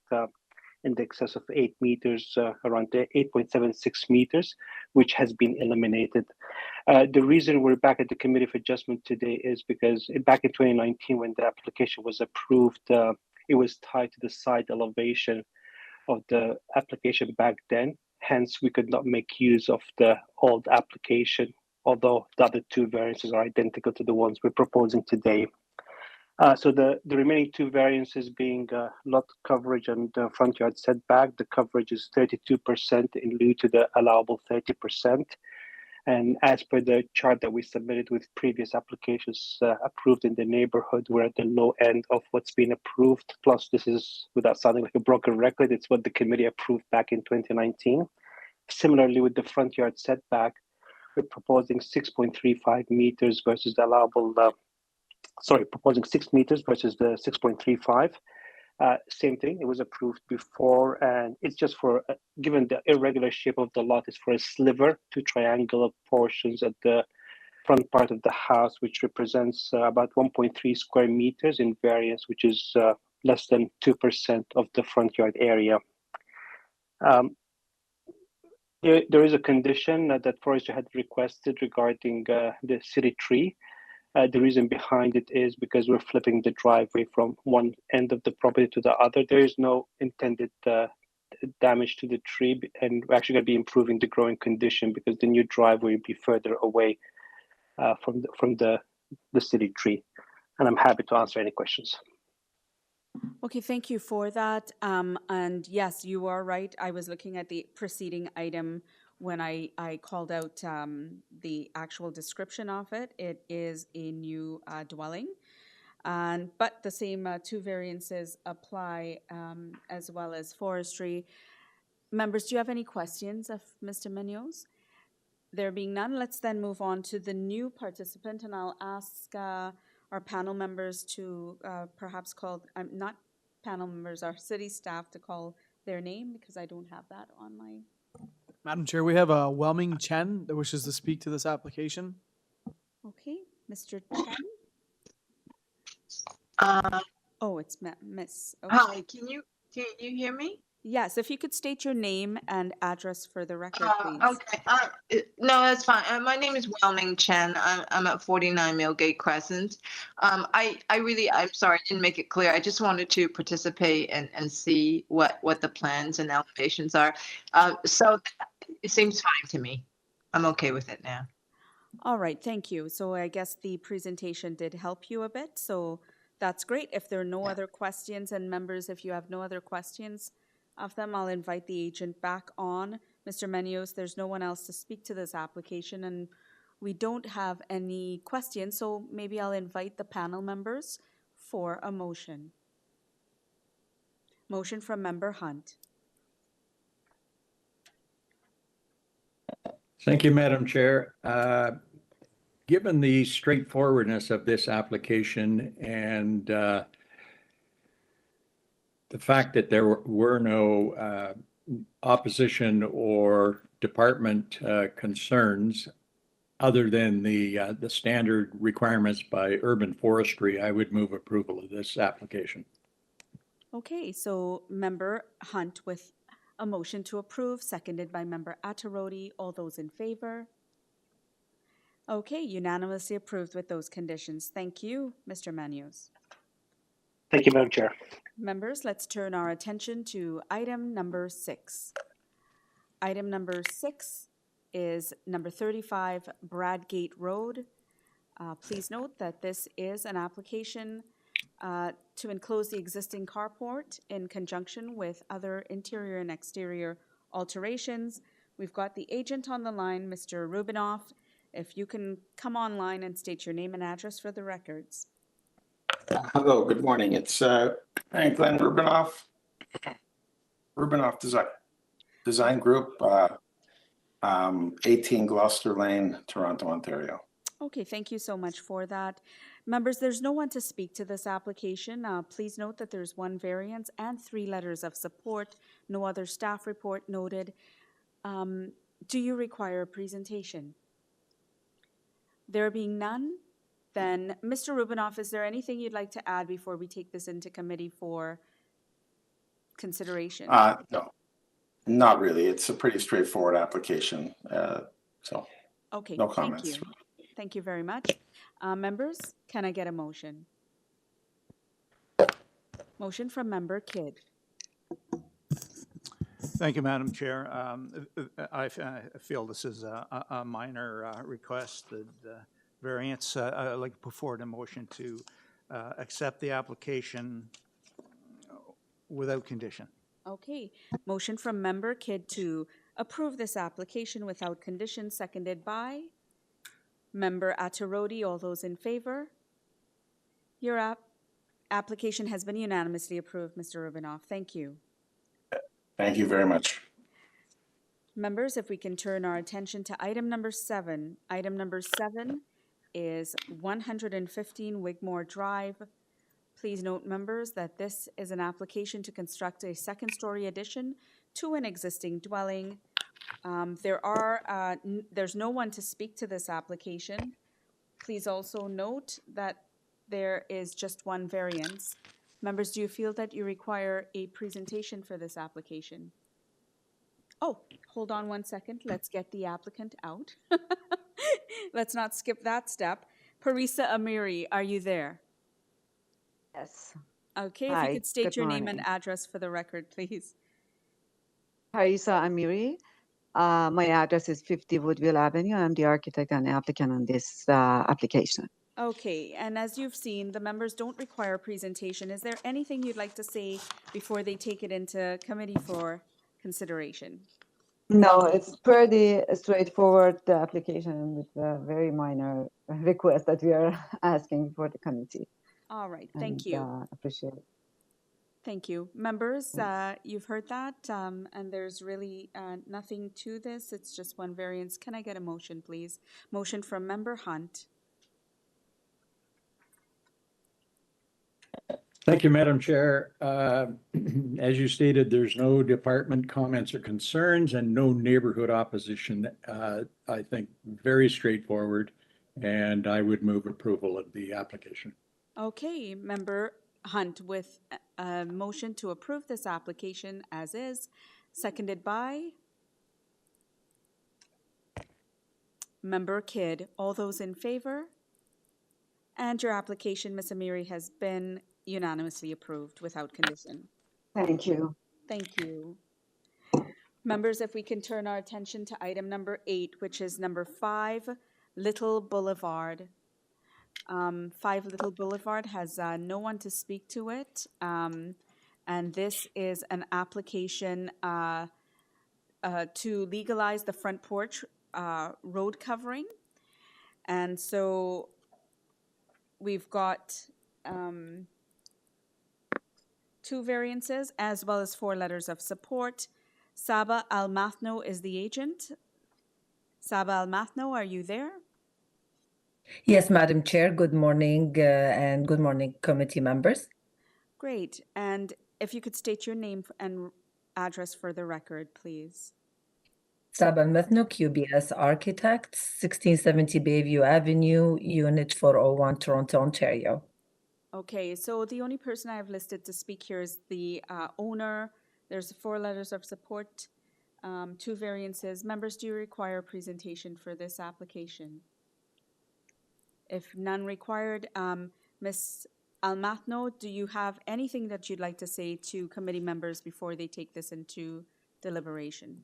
S12: in the excess of 8 meters, around 8.76 meters, which has been eliminated. The reason we're back at the Committee for Adjustment today is because back in 2019, when the application was approved, it was tied to the side elevation of the application back then. Hence, we could not make use of the old application, although the other 2 variances are identical to the ones we're proposing today. So the remaining 2 variances being lot coverage and front yard setback. The coverage is 32% in lieu to the allowable 30%. And as per the chart that we submitted with previous applications approved in the neighborhood, we're at the low end of what's been approved. Plus, this is, without sounding like a broken record, it's what the committee approved back in 2019. Similarly, with the front yard setback, we're proposing 6.35 meters versus the allowable, proposing 6 meters versus the 6.35. Same thing, it was approved before, and it's just for, given the irregular shape of the lot, is for a sliver to triangular portions at the front part of the house, which represents about 1.3 square meters in variance, which is less than 2% of the front yard area. There is a condition that forestry had requested regarding the city tree. The reason behind it is because we're flipping the driveway from one end of the property to the other. There is no intended damage to the tree, and we're actually going to be improving the growing condition because the new driveway will be further away from the city tree. And I'm happy to answer any questions.
S2: Okay, thank you for that. And yes, you are right. I was looking at the preceding item when I called out the actual description of it. It is a new dwelling. But the same two variances apply as well as forestry. Members, do you have any questions of Mr. Munoz? There being none, let's then move on to the new participant, and I'll ask our panel members to perhaps call, not panel members, our city staff to call their name because I don't have that on my...
S6: Madam Chair, we have Whelming Chen that wishes to speak to this application.
S2: Okay, Mr. Chen? Oh, it's Miss. Okay.
S13: Hi, can you hear me?
S2: Yes, if you could state your name and address for the record, please.
S13: Okay. No, that's fine. My name is Whelming Chen. I'm at 49 Millgate Crescent. I'm sorry, I didn't make it clear. I just wanted to participate and see what the plans and elevations are. So it seems fine to me. I'm okay with it now.
S2: All right, thank you. So I guess the presentation did help you a bit, so that's great. If there are no other questions, and members, if you have no other questions of them, I'll invite the agent back on. Mr. Munoz, there's no one else to speak to this application, and we don't have any questions, so maybe I'll invite the panel members for a motion. Motion from Member Hunt.
S9: Thank you, Madam Chair. Given the straightforwardness of this application and the fact that there were no opposition or department concerns other than the standard requirements by urban forestry, I would move approval of this application.
S2: Okay, so Member Hunt with a motion to approve, seconded by Member Attarodi. All those in favor? Okay, unanimously approved with those conditions. Thank you, Mr. Munoz.
S12: Thank you, Madam Chair.
S2: Members, let's turn our attention to item number 6. Item number 6 is number 35, Bradgate Road. Please note that this is an application to enclose the existing carport in conjunction with other interior and exterior alterations. We've got the agent on the line, Mr. Rubinoff. If you can come online and state your name and address for the records.
S14: Hello, good morning. It's Glenn Rubinoff, Design Group, 18 Gloucester Lane, Toronto, Ontario.
S2: Okay, thank you so much for that. Members, there's no one to speak to this application. Please note that there's one variance and 3 letters of support. No other staff report noted. Do you require a presentation? There being none, then Mr. Rubinoff, is there anything you'd like to add before we take this into committee for consideration?
S14: No, not really. It's a pretty straightforward application. So
S2: okay,
S14: no comments.
S2: Thank you. Thank you very much. Members, can I get a motion? Motion from Member Kidd.
S5: Thank you, Madam Chair. I feel this is a minor request, the variance. I'd like to put forward a motion to accept the application without condition.
S2: Okay, motion from Member Kidd to approve this application without condition, seconded by Member Attarodi. All those in favor? Your application has been unanimously approved, Mr. Rubinoff. Thank you.
S14: Thank you very much.
S2: Members, if we can turn our attention to item number 7. Item number 7 is 115 Wigmore Drive. Please note, members, that this is an application to construct a second-story addition to an existing dwelling. There's no one to speak to this application. Please also note that there is just one variance. Members, do you feel that you require a presentation for this application? Oh, hold on one second. Let's get the applicant out. Let's not skip that step. Parisa Amiri, are you there?
S15: Yes.
S2: Okay,
S15: Hi,
S2: if you could state
S15: good
S2: your name and
S15: morning.
S2: address for the record, please.
S15: Parisa Amiri. My address is 50 Woodville Avenue. I'm the architect and applicant on this application.
S2: Okay, and as you've seen, the members don't require a presentation. Is there anything you'd like to say before they take it into committee for consideration?
S15: No, it's pretty straightforward application with a very minor request that we are asking for the committee.
S2: All right, thank
S15: And,
S2: you.
S15: appreciate it.
S2: Thank you. Members, you've heard that, and there's really nothing to this. It's just one variance. Can I get a motion, please? Motion from Member Hunt.
S9: Thank you, Madam Chair. As you stated, there's no department comments or concerns and no neighborhood opposition. I think very straightforward, and I would move approval of the application.
S2: Okay, Member Hunt with a motion to approve this application as is, seconded by Member Kidd. All those in favor? And your application, Ms. Amiri, has been unanimously approved without condition.
S15: Thank you.
S2: Thank you. Members, if we can turn our attention to item number 8, which is number 5, Little Boulevard. 5 Little Boulevard has no one to speak to it. And this is an application to legalize the front porch road covering. And so we've got 2 variances as well as 4 letters of support. Saba Al-Mathno is the agent. Saba Al-Mathno, are you there?
S16: Yes, Madam Chair. Good morning and good morning, committee members.
S2: Great. And if you could state your name and address for the record, please.
S16: Saba Al-Mathno, QBS Architects, 1670 Bayview Avenue, Unit 401, Toronto, Ontario.
S2: Okay, so the only person I have listed to speak here is the owner. There's 4 letters of support, 2 variances. Members, do you require a presentation for this application? If none required, Ms. Al-Mathno, do you have anything that you'd like to say to committee members before they take this into deliberation?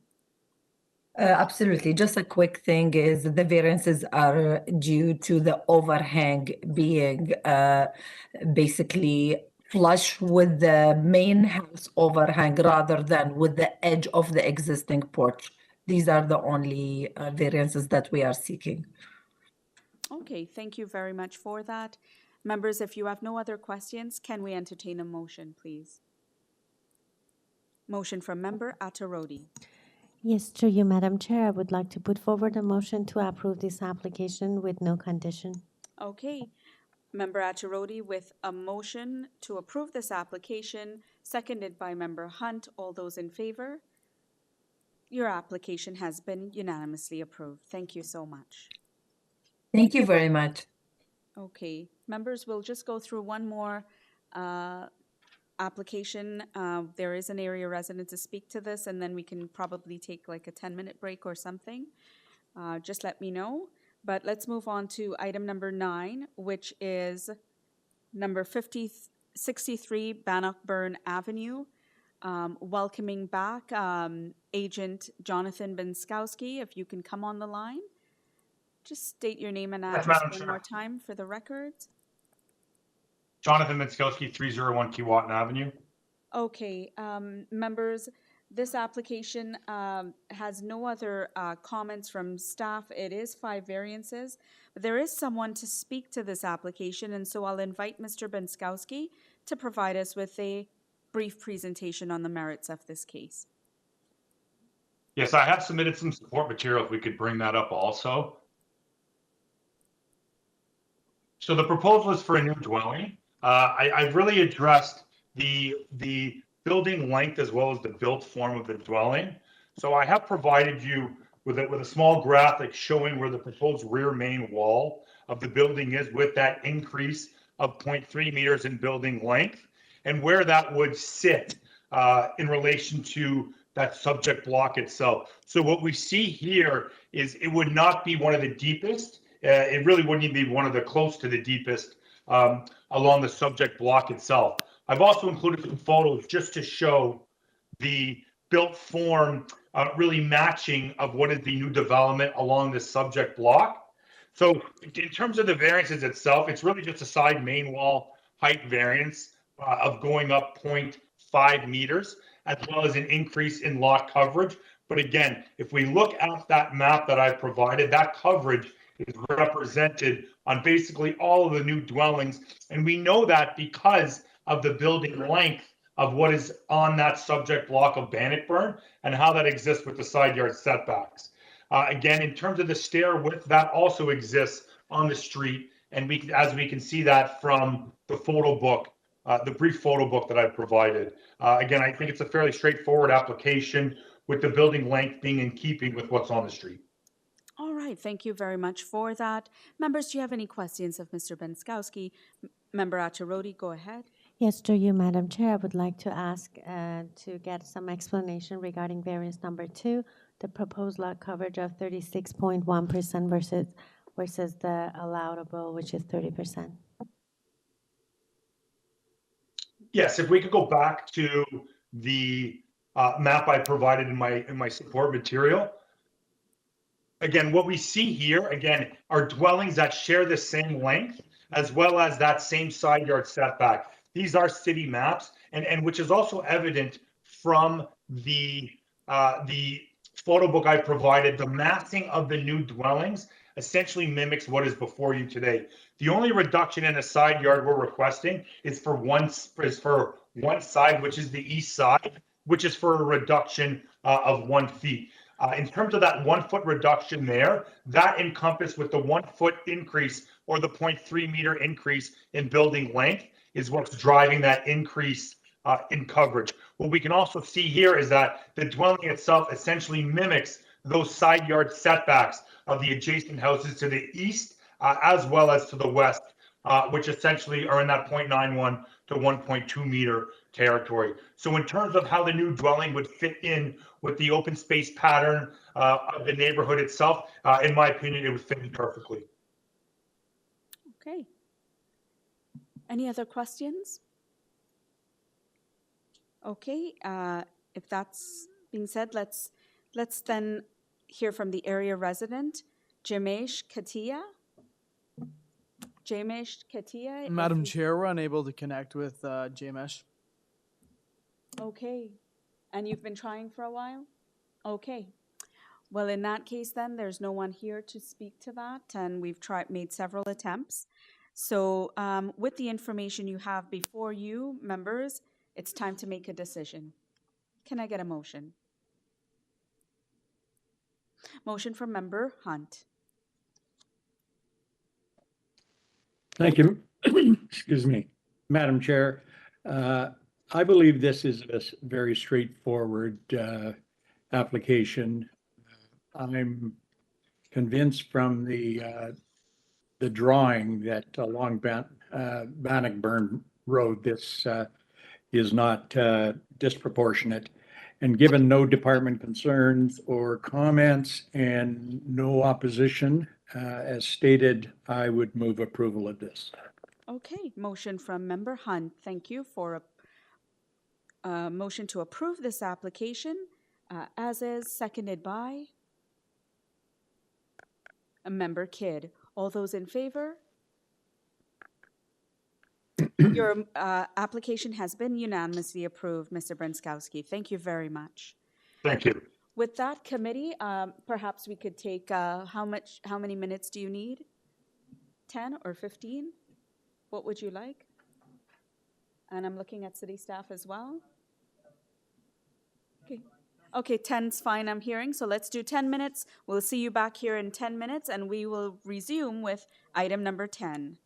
S16: Absolutely. Just a quick thing is the variances are due to the overhang being basically flush with the main house overhang rather than with the edge of the existing porch. These are the only variances that we are seeking.
S2: Okay, thank you very much for that. Members, if you have no other questions, can we entertain a motion, please? Motion from Member Atarodi.
S1: Yes, through you, Madam Chair, I would like to put forward a motion to approve this application with no condition.
S2: Okay, Member Atarodi with a motion to approve this application, seconded by Member Hunt. All those in favor? Your application has been unanimously approved. Thank you so much.
S16: Thank you very much.
S2: Okay, members, we'll just go through one more application. There is an area resident to speak to this, and then we can probably take like a 10-minute break or something. Just let me know. But let's move on to item number 9, which is number 63 Bannockburn Avenue. Welcoming back Agent Jonathan Benskowski, if you can come on the line. Just state your name and address one more time for the record.
S8: Jonathan Benskowski, 301 Keewatin Avenue.
S2: Okay, members, this application has no other comments from staff. It is 5 variances, but there is someone to speak to this application, and so I'll invite Mr. Benskowski to provide us with a brief presentation on the merits of this case.
S8: Yes, I have submitted some support material if we could bring that up also. So the proposal is for a new dwelling. I've really addressed the building length as well as the built form of the dwelling. So I have provided you with a small graphic showing where the proposed rear main wall of the building is with that increase of 0.3 meters in building length and where that would sit in relation to that subject block itself. So what we see here is it would not be one of the deepest. It really wouldn't even be one of the close to the deepest along the subject block itself. I've also included some photos just to show the built form really matching of what is the new development along this subject block. So in terms of the variances itself, it's really just a side main wall height variance of going up 0.5 meters, as well as an increase in lot coverage. But again, if we look at that map that I provided, that coverage is represented on basically all of the new dwellings. And we know that because of the building length of what is on that subject block of Bannockburn and how that exists with the side yard setbacks. Again, in terms of the stair width, that also exists on the street. And as we can see that from the photo book, the brief photo book that I provided. Again, I think it's a fairly straightforward application with the building length being in keeping with what's on the street.
S2: All right, thank you very much for that. Members, do you have any questions of Mr. Benskowski? Member Attarodi, go ahead.
S1: Yes, through you, Madam Chair, I would like to ask to get some explanation regarding variance number 2, the proposed lot coverage of 36.1% versus the allowable, which is 30%.
S8: Yes, if we could go back to the map I provided in my support material. Again, what we see here, again, are dwellings that share the same length as well as that same side yard setback. These are city maps, and which is also evident from the photo book I provided. The massing of the new dwellings essentially mimics what is before you today. The only reduction in a side yard we're requesting is for one side, which is the east side, which is for a reduction of 1 feet. In terms of that 1 foot reduction there, that encompassed with the 1 foot increase or the 0.3 meter increase in building length is what's driving that increase in coverage. What we can also see here is that the dwelling itself essentially mimics those side yard setbacks of the adjacent houses to the east as well as to the west, which essentially are in that 0.91 to 1.2 meter territory. So in terms of how the new dwelling would fit in with the open space pattern of the neighborhood itself, in my opinion, it would fit in perfectly.
S2: Okay. Any other questions? Okay, if that's being said, let's then hear from the area resident, Jamesh Katia. Jamesh Katia.
S6: Madam Chair, we're unable to connect with Jamesh.
S2: Okay, and you've been trying for a while? Okay. Well, in that case, then there's no one here to speak to that, and we've made several attempts. So, with the information you have before you, members, it's time to make a decision. Can I get a motion? Motion from Member Hunt.
S9: Thank you. Excuse me, Madam Chair. I believe this is a very straightforward application. I'm convinced from the drawing that along Bannockburn Road, this is not disproportionate. And given no department concerns or comments and no opposition, as stated, I would move approval of this.
S2: Okay, motion from Member Hunt. Thank you for a motion to approve this application, as is seconded by a Member Kidd. All those in favor? Your application has been unanimously approved, Mr. Benskowski. Thank you very much.
S8: Thank you.
S2: With that, committee, perhaps we could take how many minutes do you need? 10 or 15? What would you like? And I'm looking at city staff as well. Okay. Okay, 10's fine, I'm hearing. So let's do 10 minutes. We'll see you back here in 10 minutes, and we will resume with item number 10.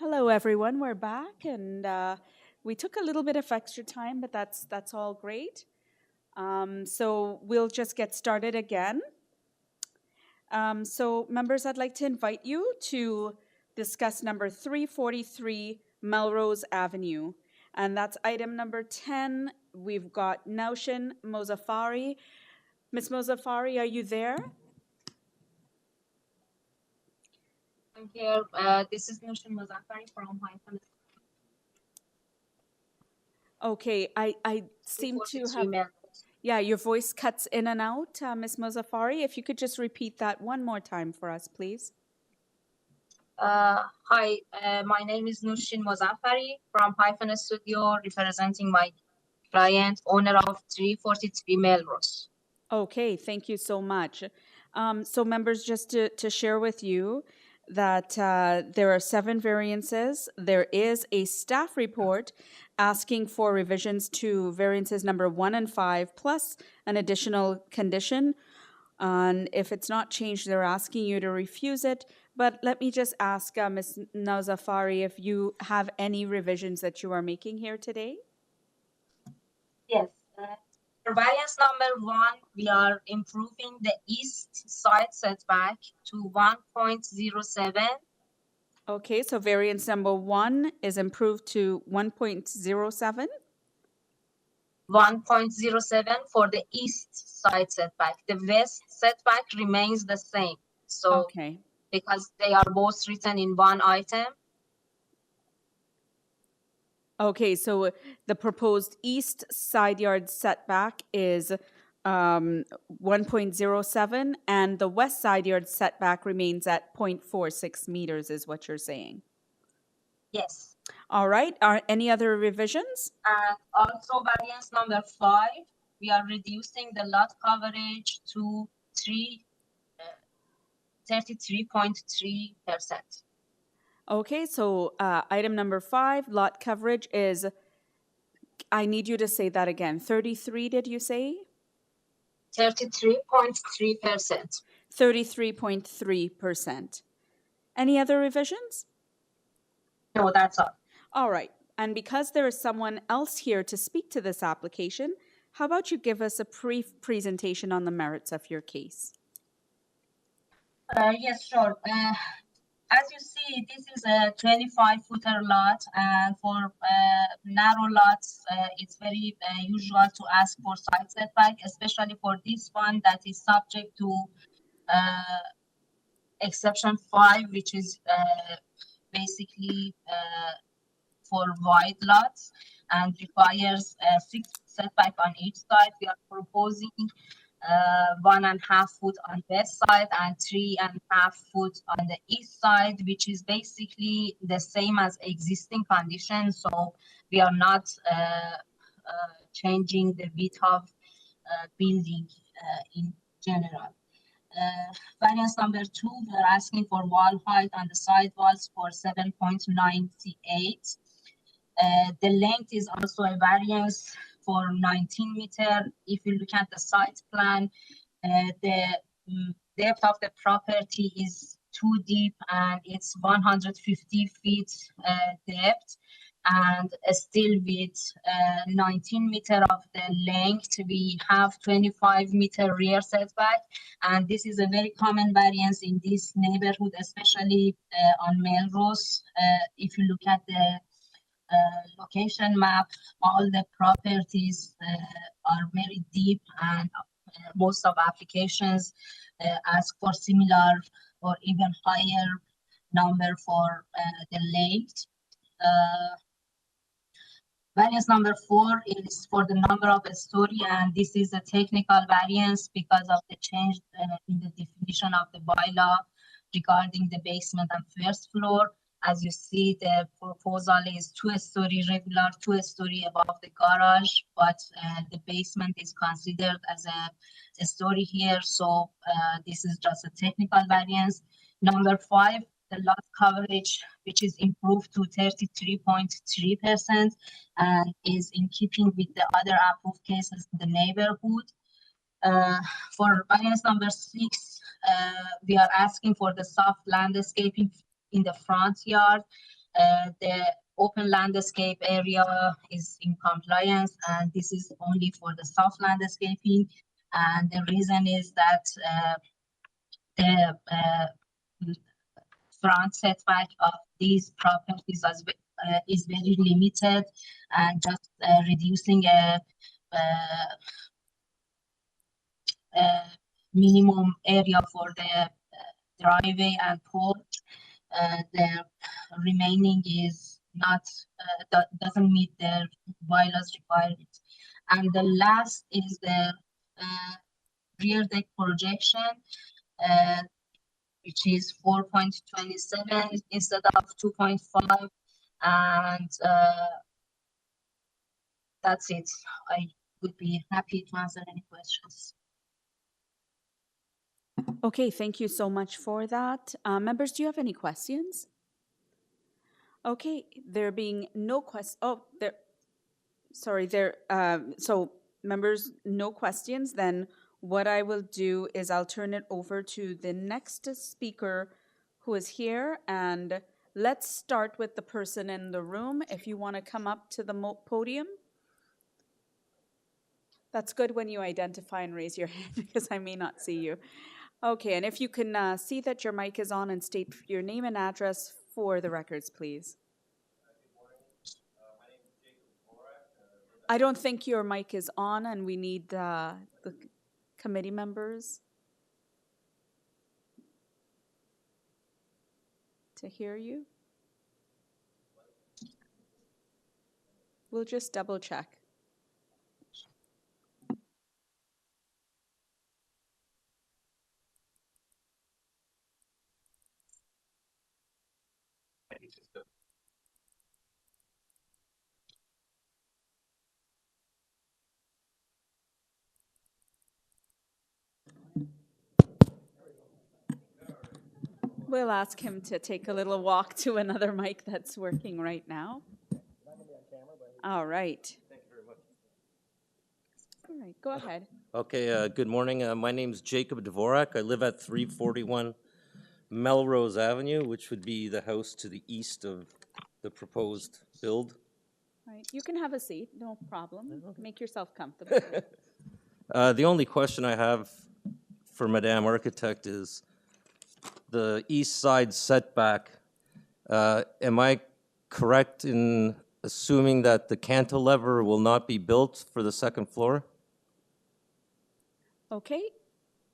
S2: Hello, everyone. We're back, and we took a little bit of extra time, but that's all great. So we'll just get started again. So members, I'd like to invite you to discuss number 343 Melrose Avenue, and that's item number 10. We've got Naushin Mozaffari. Ms. Mozaffari, are you there?
S17: I'm here. This is Naushin Mozaffari from Hyphen.
S2: Okay, I seem to have... Yeah, your voice cuts in and out, Ms. Mozaffari. If you could just repeat that one more time for us, please.
S17: Hi, my name is Naushin Mozaffari from Hyphen Studio, representing my client, owner of 343 Melrose.
S2: Okay, thank you so much. So members, just to share with you that there are 7 variances. There is a staff report asking for revisions to variances number 1 and 5, plus an additional condition. And if it's not changed, they're asking you to refuse it. But let me just ask Ms. Mozaffari if you have any revisions that you are making here today.
S17: Yes. For variance number 1, we are improving the east side setback to 1.07.
S2: Okay, so variance number 1 is improved to 1.07.
S17: 1.07 for the east side setback. The west setback remains the same. So,
S2: okay,
S17: because they are both written in one item.
S2: Okay, so the proposed east side yard setback is 1.07, and the west side yard setback remains at 0.46 meters, is what you're saying.
S17: Yes.
S2: All right. Are any other revisions?
S17: And also variance number 5, we are reducing the lot coverage to 33.3%.
S2: Okay, so item number 5, lot coverage is, I need you to say that again. 33, did you say?
S17: 33.3%.
S2: 33.3%. Any other revisions?
S17: No, that's all.
S2: All right. And because there is someone else here to speak to this application, how about you give us a brief presentation on the merits of your case?
S17: Yes, sure. As you see, this is a 25-footer lot, and for narrow lots, it's very usual to ask for side setback, especially for this one that is subject to exception 5, which is basically for wide lots and requires 6 setback on each side. We are proposing 1.5 foot on west side and 3.5 foot on the east side, which is basically the same as existing conditions. So we are not changing the width of building in general. Variance number 2, we are asking for wall height on the side walls for 7.98. The length is also a variance for 19 meter. If you look at the site plan, the depth of the property is too deep, and it's 150 feet depth, and still with 19 meter of the length, we have 25 meter rear setback, and this is a very common variance in this neighborhood, especially on Melrose. If you look at the location map, all the properties are very deep, and most of applications ask for similar or even higher number for the length. Variance number 4 is for the number of story, and this is a technical variance because of the change in the definition of the bylaw regarding the basement and first floor. As you see, the proposal is 2-story regular, 2-story above the garage, but the basement is considered as a story here. So this is just a technical variance. Number 5, the lot coverage, which is improved to 33.3% and is in keeping with the other approved cases in the neighborhood. For variance number 6, we are asking for the soft landscaping in the front yard. The open landscape area is in compliance, and this is only for the soft landscaping. And the reason is that the front setback of these properties is very limited, and just reducing a minimum area for the driveway and porch. The remaining is not doesn't meet the bylaws requirements. And the last is the rear deck projection, which is 4.27 instead of 2.5, and that's it. I would be happy to answer any questions.
S2: Okay, thank you so much for that. Members, do you have any questions? Okay, there being no questions. Oh, there. Sorry, there. So, members, no questions. Then what I will do is I'll turn it over to the next speaker who is here, and let's start with the person in the room. If you want to come up to the podium. That's good when you identify and raise your hand because I may not see you. Okay, and if you can see that your mic is on and state your name and address for the records, please. I don't think your mic is on, and we need the committee members to hear you. We'll just double check. We'll ask him to take a little walk to another mic that's working right now. All right.
S18: Thank you very much.
S2: All right, go ahead.
S18: Okay, good morning. My name's Jacob Dvorak. I live at 341 Melrose Avenue, which would be the house to the east of the proposed build.
S2: All right, you can have a seat, no problem. Make yourself comfortable.
S18: The only question I have for Madame Architect is the east side setback. Am I correct in assuming that the cantilever will not be built for the second floor?
S2: Okay.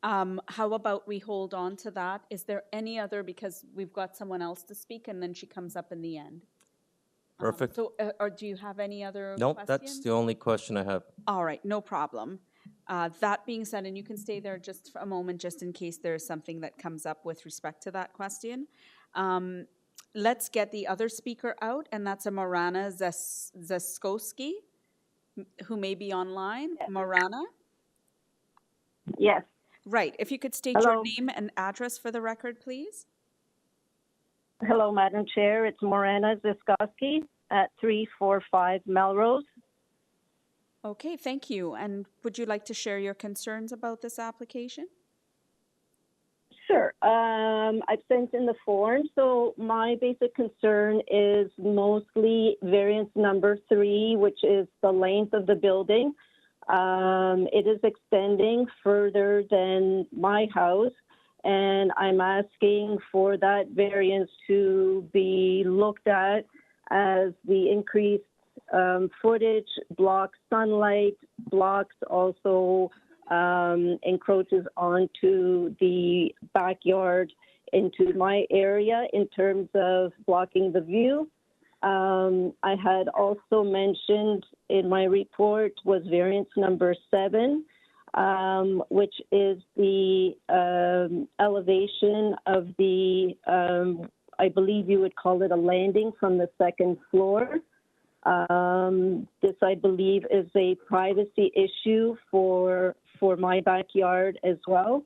S2: How about we hold on to that? Is there any other, because we've got someone else to speak and then she comes up in the end.
S18: Perfect.
S2: Or do you have any other
S18: Nope,
S2: questions?
S18: that's the only question I have.
S2: All right, no problem. That being said, and you can stay there just for a moment, just in case there's something that comes up with respect to that question. Let's get the other speaker out, and that's a Marana Zaskowski, who may be online. Yes. Marana?
S19: Yes.
S2: Right. If you could state
S19: Hello.
S2: your name and address for the record, please.
S19: Hello, Madam Chair. It's Morana Zaskowski at 345 Melrose.
S2: Okay, thank you. And would you like to share your concerns about this application?
S19: Sure. I've sent in the form. So my basic concern is mostly variance number 3, which is the length of the building. It is extending further than my house, and I'm asking for that variance to be looked at as the increased footage blocks sunlight, blocks also encroaches onto the backyard into my area in terms of blocking the view. I had also mentioned in my report was variance number 7, which is the elevation of the, I believe you would call it a landing from the second floor. This, I believe, is a privacy issue for my backyard as well.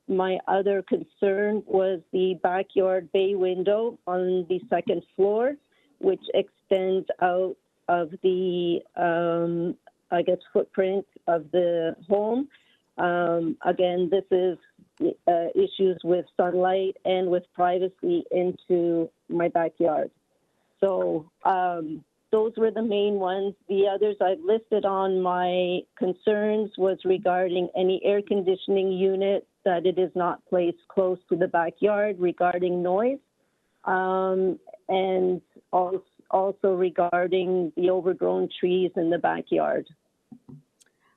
S19: My other concern was the backyard bay window on the second floor, which extends out of the, I guess, footprint of the home. Again, this is issues with sunlight and with privacy into my backyard. So those were the main ones. The others I've listed on my concerns was regarding any air conditioning unit, that it is not placed close to the backyard, regarding noise, and also regarding the overgrown trees in the backyard.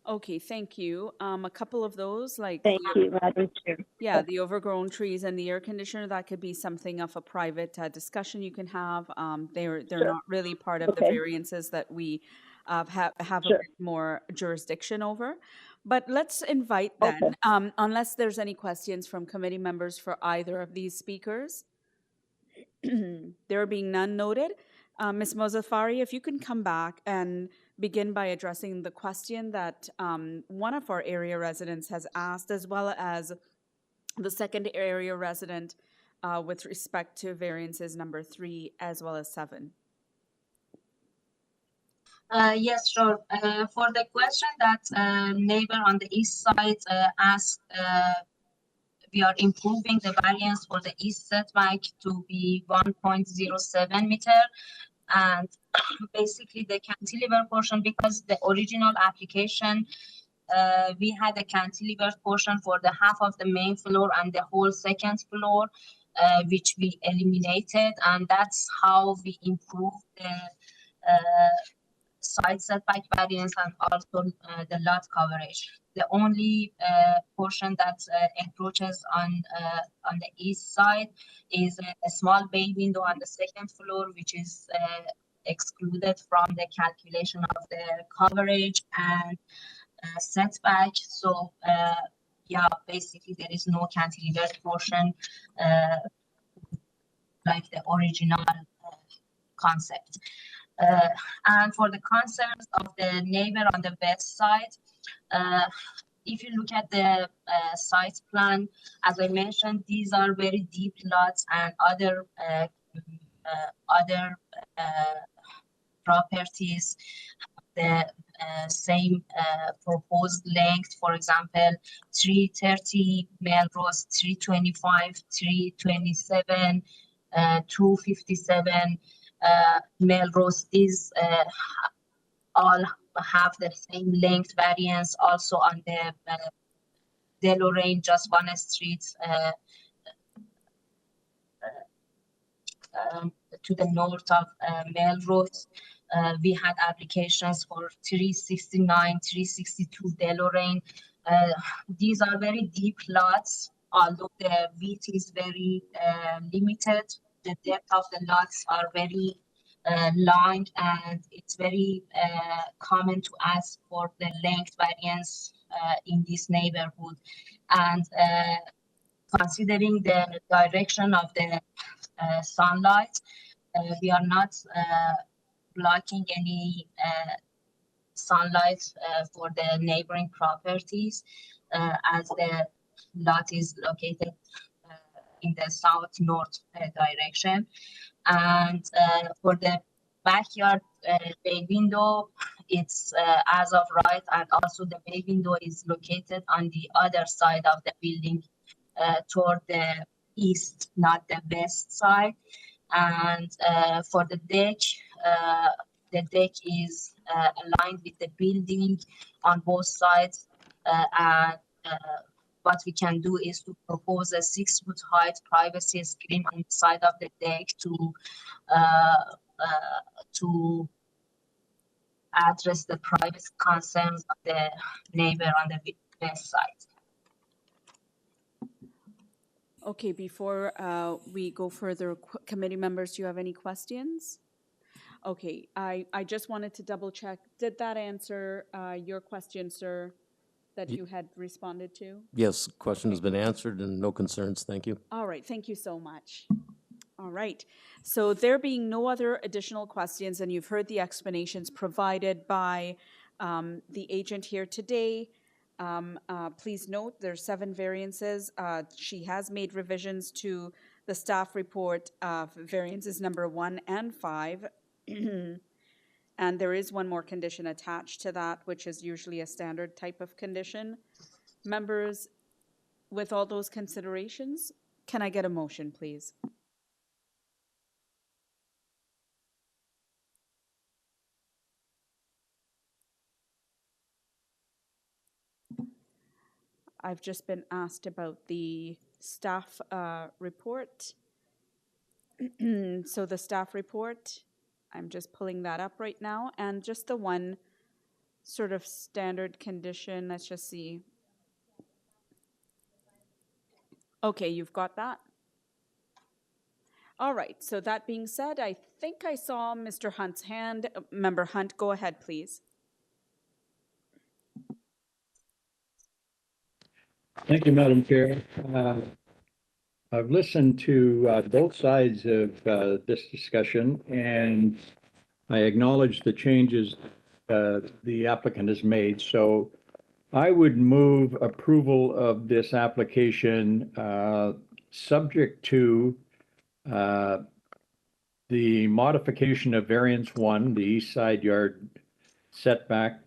S2: Okay, thank you. A couple of those, like
S19: Thank you, Madam Chair.
S2: yeah, the overgrown trees and the air conditioner, that could be something of a private discussion you can have. They're
S19: Sure.
S2: not really part of the
S19: Okay.
S2: variances that we have a
S19: Sure.
S2: bit more jurisdiction over. But let's invite then, unless there's any questions from committee members for either of these speakers. There being none noted, Ms. Mozaffari, if you can come back and begin by addressing the question that one of our area residents has asked, as well as the second area resident with respect to variances number 3 as well as 7.
S17: Yes, sure. For the question that neighbor on the east side asked, we are improving the variance for the east setback to be 1.07 meter. And basically the cantilever portion, because the original application, we had a cantilever portion for the half of the main floor and the whole second floor, which we eliminated. And that's how we improved the side setback variance and also the lot coverage. The only portion that encroaches on the east side is a small bay window on the second floor, which is excluded from the calculation of the coverage and setback. So yeah, basically there is no cantilever portion like the original concept. And for the concerns of the neighbor on the west side, if you look at the site plan, as I mentioned, these are very deep lots and other properties, the same proposed length, for example, 330 Melrose, 325, 327, 257 Melrose. These all have the same length variance. Also on the DeLorean, just one street to the north of Melrose. We had applications for 369, 362 DeLorean. These are very deep lots, although the width is very limited. The depth of the lots are very long, and it's very common to ask for the length variance in this neighborhood. And considering the direction of the sunlight, we are not blocking any sunlight for the neighboring properties, as the lot is located in the south-north direction. And for the backyard bay window, it's as of right, and also the bay window is located on the other side of the building toward the east, not the west side. And for the deck is aligned with the building on both sides. And what we can do is to propose a 6-foot height privacy screen on the side of the deck to address the privacy concerns of the neighbor on the west side.
S2: Okay, before we go further, committee members, do you have any questions? Okay, I just wanted to double check. Did that answer your question, sir, that you had responded to?
S18: Yes, question has been answered and no concerns. Thank you.
S2: All right, thank you so much. All right, so there being no other additional questions, and you've heard the explanations provided by the agent here today, please note there's 7 variances. She has made revisions to the staff report of variances number 1 and 5. And there is one more condition attached to that, which is usually a standard type of condition. Members, with all those considerations, can I get a motion, please? I've just been asked about the staff report. So the staff report, I'm just pulling that up right now, and just the one sort of standard condition, let's just see. Okay, you've got that? All right, so that being said, I think I saw Mr. Hunt's hand. Member Hunt, go ahead, please.
S9: Thank you, Madam Chair. I've listened to both sides of this discussion, and I acknowledge the changes the applicant has made. So I would move approval of this application subject to the modification of variance 1, the east side yard setback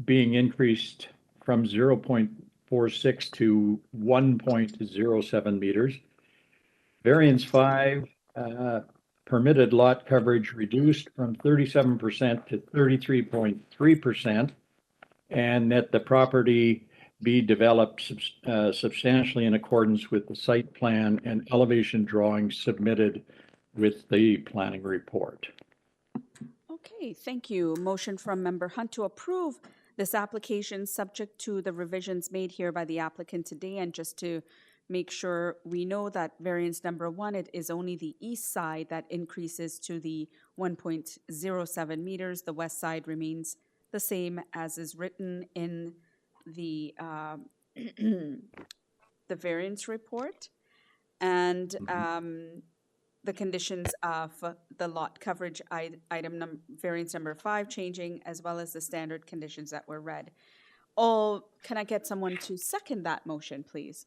S9: being increased from 0.46 to 1.07 meters. Variance 5, permitted lot coverage reduced from 37% to 33.3%, and that the property be developed substantially in accordance with the site plan and elevation drawings submitted with the planning report.
S2: Okay, thank you. Motion from Member Hunt to approve this application subject to the revisions made here by the applicant today. And just to make sure we know that variance number 1, it is only the east side that increases to the 1.07 meters. The west side remains the same as is written in the the variance report. And the conditions of the lot coverage item variance number 5 changing, as well as the standard conditions that were read. Can I get someone to second that motion, please?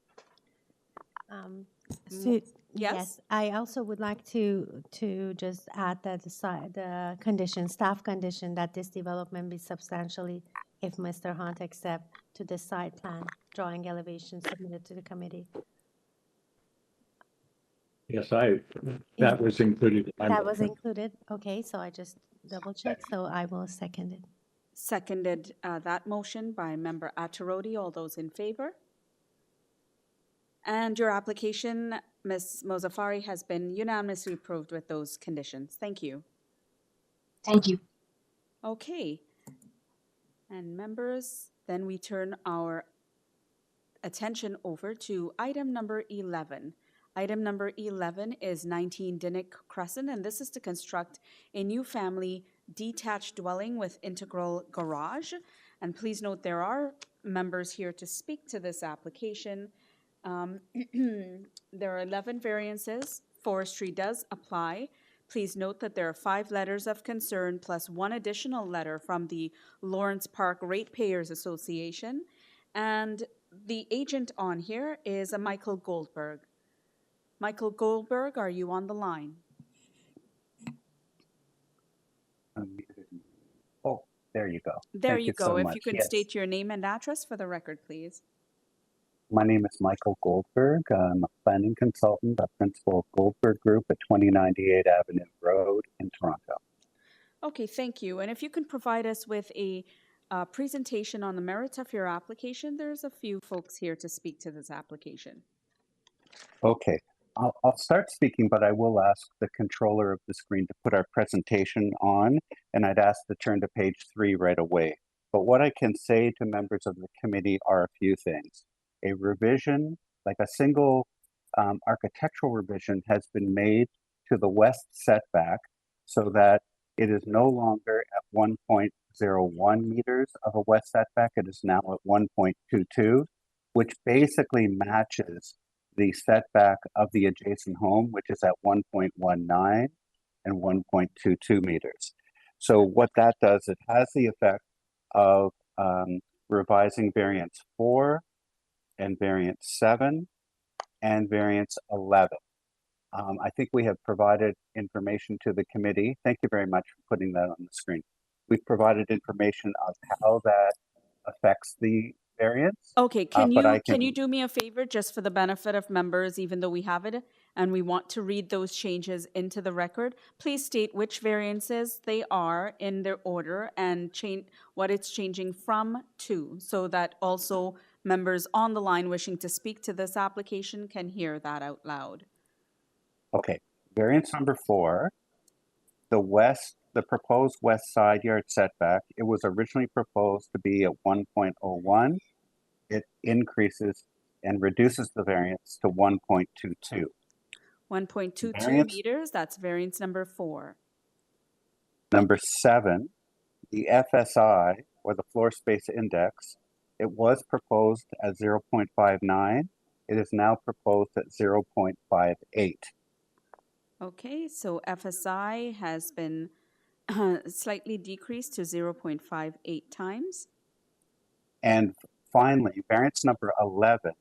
S1: Yes, I also would like to just add that the condition, staff condition, that this development be substantially, if Mr. Hunt accept, to the site plan drawing elevation submitted to the committee.
S9: Yes, that was included.
S1: That was included. Okay, so I just double checked, so I will second it.
S2: Seconded that motion by Member Attarodi. All those in favor? And your application, Ms. Mozafari, has been unanimously approved with those conditions. Thank you.
S17: Thank you.
S2: Okay. And members, then we turn our attention over to item number 11. Item number 11 is 19 DINNICK Crescent, and this is to construct a new family detached dwelling with integral garage. And please note there are members here to speak to this application. There are 11 variances. Forestry does apply. Please note that there are 5 letters of concern plus 1 additional letter from the Lawrence Park Ratepayers Association. And the agent on here is a Michael Goldberg. Michael Goldberg, are you on the line?
S20: Oh, there you go.
S2: There
S20: Thank
S2: you go.
S20: so
S2: If
S20: much.
S2: you can
S20: Yes.
S2: state your name and address for the record, please.
S20: My name is Michael Goldberg. I'm a planning consultant, a principal of Goldberg Group at 2098 Avenue Road in Toronto.
S2: Okay, thank you. And if you can provide us with a presentation on the merits of your application, there's a few folks here to speak to this application.
S20: Okay, I'll start speaking, but I will ask the controller of the screen to put our presentation on, and I'd ask to turn to page 3 right away. But what I can say to members of the committee are a few things. A revision, like a single architectural revision, has been made to the west setback so that it is no longer at 1.01 meters of a west setback. It is now at 1.22, which basically matches the setback of the adjacent home, which is at 1.19 and 1.22 meters. So what that does, it has the effect of revising variance 4 and variance 7 and variance 11. I think we have provided information to the committee. Thank you very much for putting that on the screen. We've provided information of how that affects the variance.
S2: Okay, can
S20: can
S2: you do me a favor just for the benefit of members, even though we have it and we want to read those changes into the record? Please state which variances they are in their order and change what it's changing from to, so that also members on the line wishing to speak to this application can hear that out loud.
S20: Okay, variance number 4, the proposed west side yard setback, it was originally proposed to be at 1.01. It increases and reduces the variance to 1.22.
S2: 1.22
S20: Variance
S2: meters, that's variance number 4.
S20: number 7, the FSI, or the floor space index, it was proposed at 0.59. It is now proposed at 0.58.
S2: Okay, so FSI has been slightly decreased to 0.58 times.
S20: And finally, variance number 11,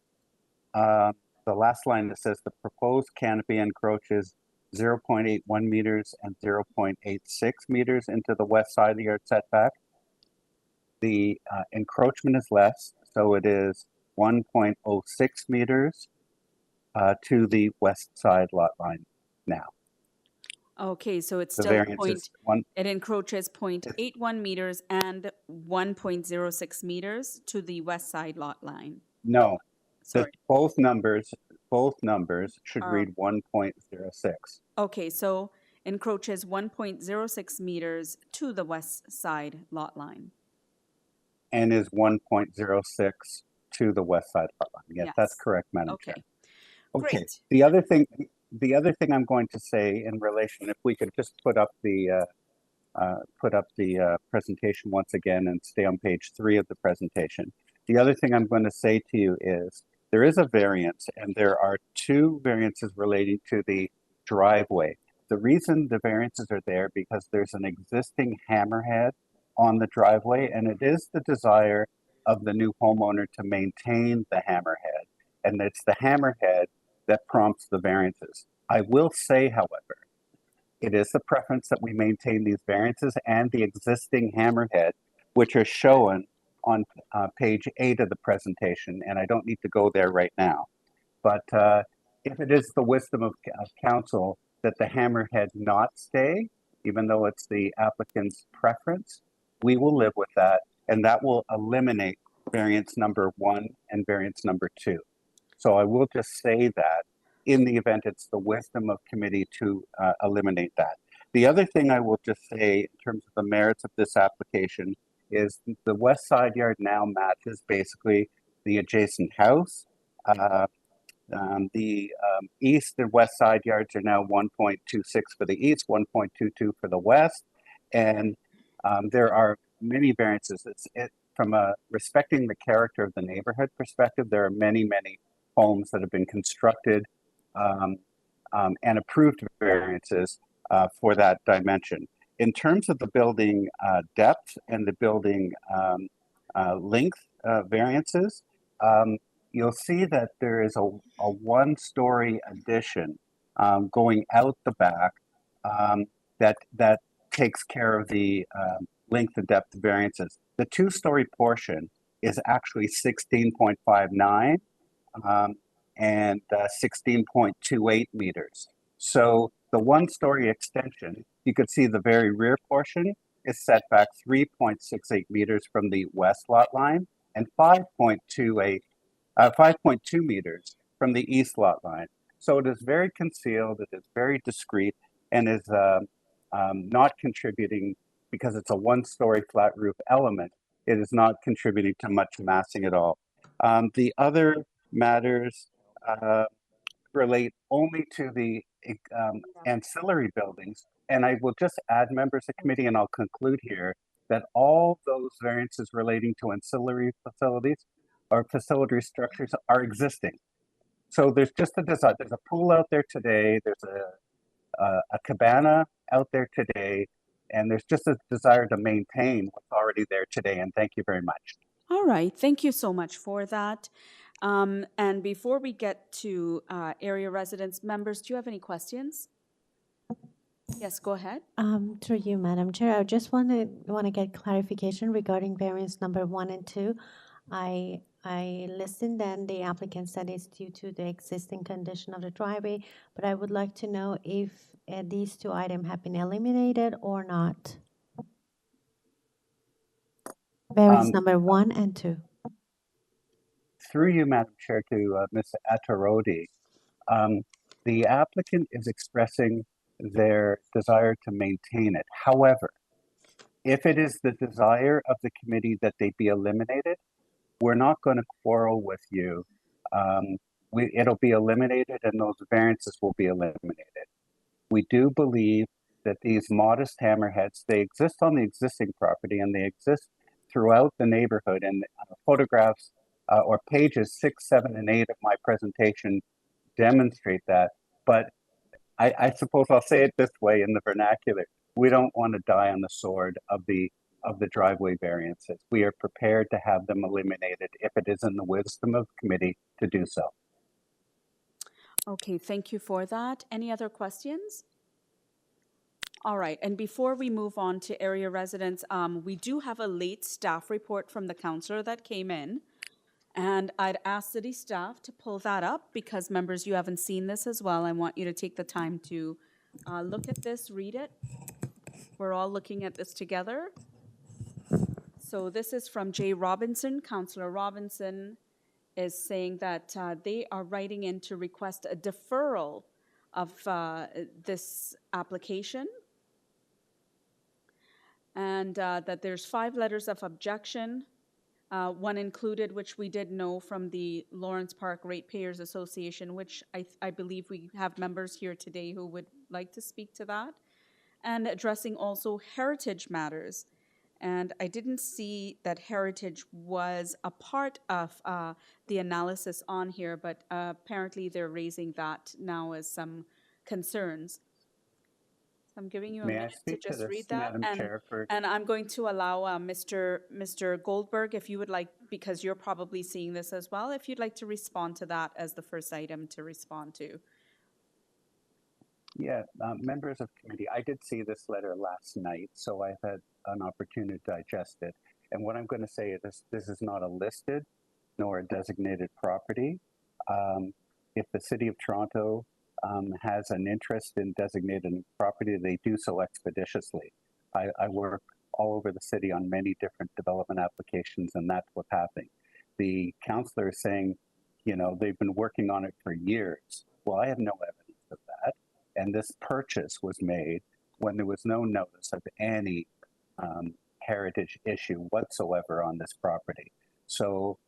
S20: the last line that says the proposed canopy encroaches 0.81 meters and 0.86 meters into the west side of the yard setback. The encroachment is less, so it is 1.06 meters to the west side lot line now.
S2: Okay, so it's
S20: The
S2: still
S20: variance is
S2: it encroaches 0.81 meters and 1.06 meters to the west side lot line.
S20: No,
S2: Sorry.
S20: both numbers should
S2: Are-
S20: read 1.06.
S2: Okay, so encroaches 1.06 meters to the west side lot line.
S20: And is 1.06 to the west side lot line. Yes, that's correct, Madam Chair. Okay.
S2: Great.
S20: The other thing I'm going to say in relation, if we could just put up the presentation once again and stay on page 3 of the presentation. The other thing I'm going to say to you is there is a variance, and there are 2 variances relating to the driveway. The reason the variances are there because there's an existing hammerhead on the driveway, and it is the desire of the new homeowner to maintain the hammerhead, and it's the hammerhead that prompts the variances. I will say, however, it is the preference that we maintain these variances and the existing hammerhead, which are shown on page 8 of the presentation, and I don't need to go there right now. But if it is the wisdom of council that the hammerhead not stay, even though it's the applicant's preference, we will live with that, and that will eliminate variance number 1 and variance number 2. So I will just say that in the event it's the wisdom of committee to eliminate that. The other thing I will just say in terms of the merits of this application is the west side yard now matches basically the adjacent house. The east and west side yards are now 1.26 for the east, 1.22 for the west, and there are many variances. From a respecting the character of the neighborhood perspective, there are many homes that have been constructed and approved variances for that dimension. In terms of the building depth and the building length variances, you'll see that there is a 1-story addition going out the back that takes care of the length and depth variances. The 2-story portion is actually 16.59 and 16.28 meters. So the 1-story extension, you could see the very rear portion is set back 3.68 meters from the west lot line and 5.2 meters from the east lot line. So it is very concealed, it is very discreet, and is not contributing, because it's a 1-story flat roof element, it is not contributing to much massing at all. The other matters relate only to the ancillary buildings. And I will just add, members of committee, and I'll conclude here, that all those variances relating to ancillary facilities or facility structures are existing. So there's just a design. There's a pool out there today. There's a cabana out there today. And there's just a desire to maintain what's already there today. And thank you very much.
S2: All right, thank you so much for that. And before we get to area residents, members, do you have any questions? Yes, go ahead.
S1: Through you, Madam Chair, I just want to get clarification regarding variance number 1 and 2. I listened, and the applicant said it's due to the existing condition of the driveway, but I would like to know if these 2 items have been eliminated or not. Variance number 1 and 2.
S20: through you, Madam Chair, to Ms. Atarodi, the applicant is expressing their desire to maintain it. However, if it is the desire of the committee that they be eliminated, we're not going to quarrel with you. It'll be eliminated and those variances will be eliminated. We do believe that these modest hammerheads, they exist on the existing property and they exist throughout the neighborhood, and photographs or pages 6, 7, and 8 of my presentation demonstrate that. But I suppose I'll say it this way in the vernacular: we don't want to die on the sword of the driveway variances. We are prepared to have them eliminated if it is in the wisdom of the committee to do so.
S2: Okay, thank you for that. Any other questions? All right, and before we move on to area residents, we do have a late staff report from the councillor that came in. And I'd ask city staff to pull that up because members, you haven't seen this as well. I want you to take the time to look at this, read it. We're all looking at this together. So this is from Jay Robinson. Councillor Robinson is saying that they are writing in to request a deferral of this application, and that there's 5 letters of objection, one included, which we did know from the Lawrence Park Ratepayers Association, which I believe we have members here today who would like to speak to that, and addressing also heritage matters. And I didn't see that heritage was a part of the analysis on here, but apparently they're raising that now as some concerns. I'm giving you a minute to just read that, and I'm going to allow Mr. Goldberg, if you would like, because you're probably seeing this as well, if you'd like to respond to that as the first item to respond to.
S20: Yeah, members of committee, I did see this letter last night, so I've had an opportunity to digest it. And what I'm going to say is this is not a listed nor a designated property. If the City of Toronto has an interest in designating property, they do so expeditiously. I work all over the city on many different development applications, and that's what's happening. The councillor is saying, you know, they've been working on it for years. Well, I have no evidence of that. And this purchase was made when there was no notice of any heritage issue whatsoever on this property. So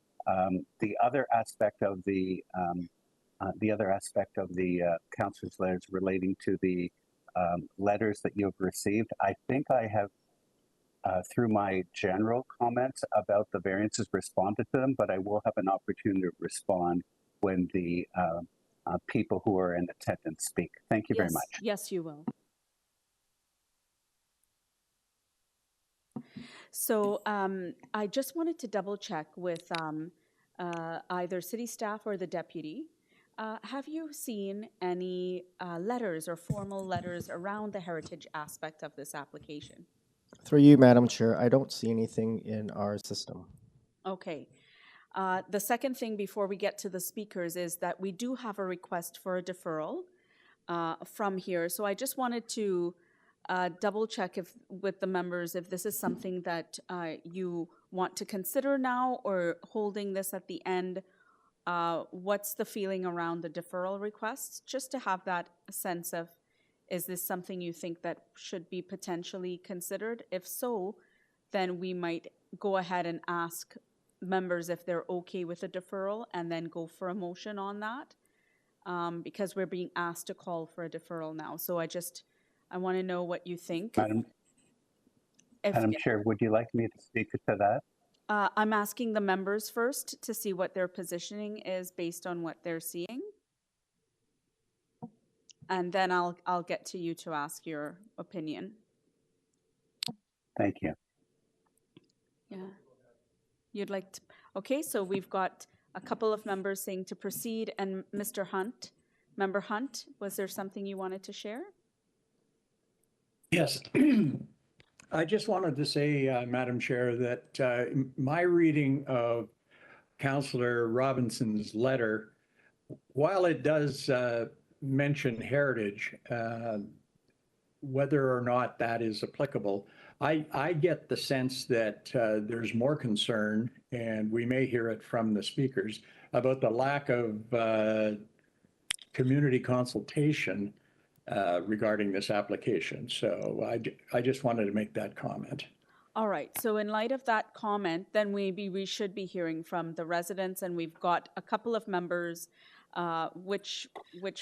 S20: the other aspect of the councillor's letters relating to the letters that you've received, I think I have, through my general comments about the variances, responded to them, but I will have an opportunity to respond when the people who are in attendance speak. Thank you very much.
S2: Yes, you will. So I just wanted to double check with either city staff or the deputy. Have you seen any letters or formal letters around the heritage aspect of this application?
S3: Through you, Madam Chair, I don't see anything in our system.
S2: Okay. The second thing before we get to the speakers is that we do have a request for a deferral from here. So I just wanted to double check with the members if this is something that you want to consider now or holding this at the end. What's the feeling around the deferral requests? Just to have that sense of, is this something you think that should be potentially considered? If so, then we might go ahead and ask members if they're okay with a deferral and then go for a motion on that, because we're being asked to call for a deferral now. So I want to know what you think.
S20: Madam Chair, would you like me to speak to that?
S2: I'm asking the members first to see what their positioning is based on what they're seeing. And then I'll get to you to ask your opinion.
S20: Thank you.
S2: Yeah. You'd like to, okay, so we've got a couple of members saying to proceed, and Mr. Hunt, Member Hunt, was there something you wanted to share?
S9: Yes. I just wanted to say, Madam Chair, that my reading of Councillor Robinson's letter, while it does mention heritage, whether or not that is applicable. I get the sense that there's more concern, and we may hear it from the speakers, about the lack of community consultation regarding this application. So I just wanted to make that comment.
S2: All right, so in light of that comment, then maybe we should be hearing from the residents, and we've got a couple of members which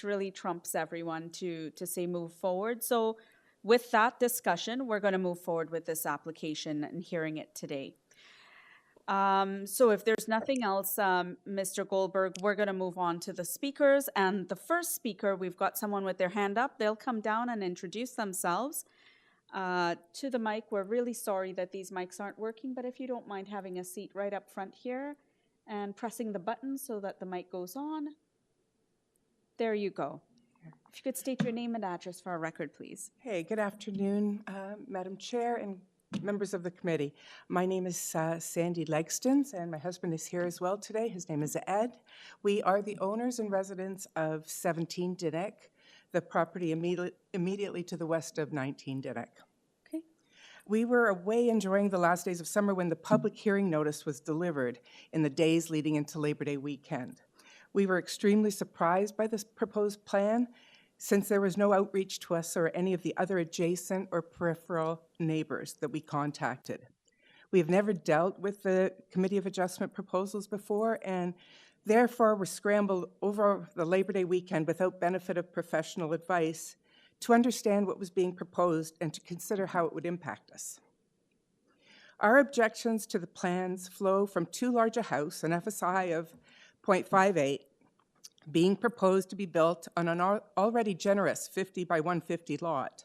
S2: really trumps everyone to say move forward. So with that discussion, we're going to move forward with this application and hearing it today. So if there's nothing else, Mr. Goldberg, we're going to move on to the speakers. And the first speaker, we've got someone with their hand up. They'll come down and introduce themselves to the mic. We're really sorry that these mics aren't working, but if you don't mind having a seat right up front here and pressing the button so that the mic goes on. There you go. If you could state your name and address for our record, please.
S21: Hey, good afternoon, Madam Chair and members of the committee. My name is Sandy Legston, and my husband is here as well today. His name is Ed. We are the owners and residents of 17 DINNICK, the property immediately to the west of 19 DINNICK. Okay. We were away enjoying the last days of summer when the public hearing notice was delivered in the days leading into Labor Day weekend. We were extremely surprised by this proposed plan, since there was no outreach to us or any of the other adjacent or peripheral neighbors that we contacted. We have never dealt with the Committee of Adjustment proposals before, and therefore were scrambled over the Labor Day weekend without benefit of professional advice to understand what was being proposed and to consider how it would impact us. Our objections to the plans flow from too large a house, an FSI of 0.58, being proposed to be built on an already generous 50 by 150 lot.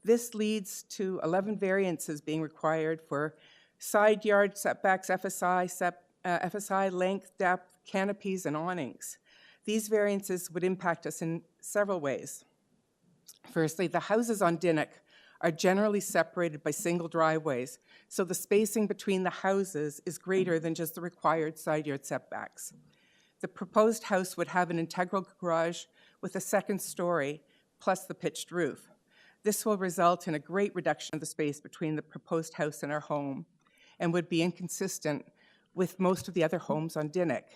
S21: This leads to 11 variances being required for side yard setbacks, FSI length, depth, canopies, and awnings. These variances would impact us in several ways. Firstly, the houses on DINNICK are generally separated by single driveways, so the spacing between the houses is greater than just the required side yard setbacks. The proposed house would have an integral garage with a second story plus the pitched roof. This will result in a great reduction of the space between the proposed house and our home and would be inconsistent with most of the other homes on DINNICK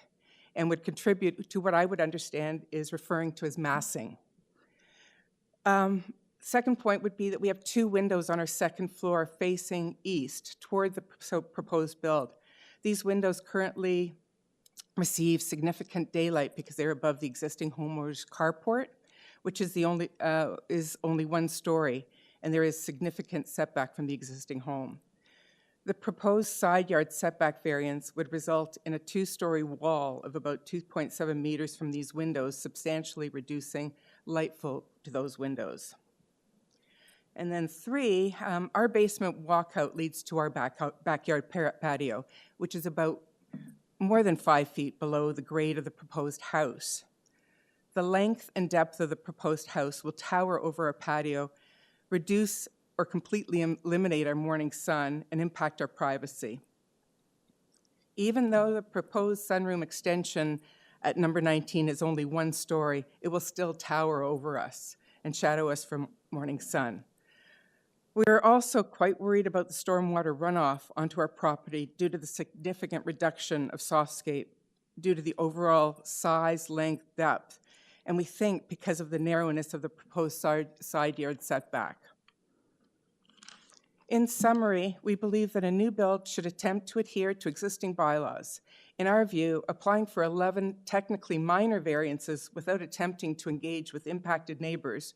S21: and would contribute to what I would understand is referring to as massing. Second point would be that we have two windows on our second floor facing east toward the proposed build. These windows currently receive significant daylight because they're above the existing homeowner's carport, which is only one story, and there is significant setback from the existing home. The proposed side yard setback variance would result in a two-story wall of about 2.7 meters from these windows, substantially reducing light flow to those windows. And then three, our basement walkout leads to our backyard patio, which is about more than 5 feet below the grade of the proposed house. The length and depth of the proposed house will tower over our patio, reduce or completely eliminate our morning sun, and impact our privacy. Even though the proposed sunroom extension at number 19 is only one story, it will still tower over us and shadow us from morning sun. We're also quite worried about the stormwater runoff onto our property due to the significant reduction of softscape due to the overall size, length, depth, and we think because of the narrowness of the proposed side yard setback. In summary, we believe that a new build should attempt to adhere to existing bylaws. In our view, applying for 11 technically minor variances without attempting to engage with impacted neighbors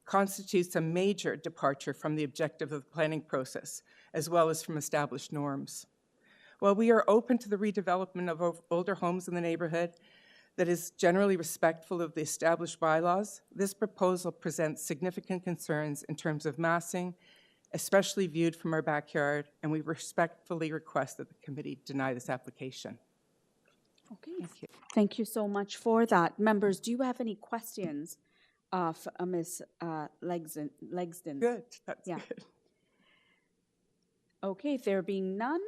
S21: constitutes a major departure from the objective of the planning process, as well as from established norms. While we are open to the redevelopment of older homes in the neighborhood that is generally respectful of the established bylaws, this proposal presents significant concerns in terms of massing, especially viewed from our backyard, and we respectfully request that the committee deny this application.
S2: Okay, thank you so much for that. Members, do you have any questions of Ms. Legston?
S21: Good, that's good.
S2: Okay, there being none,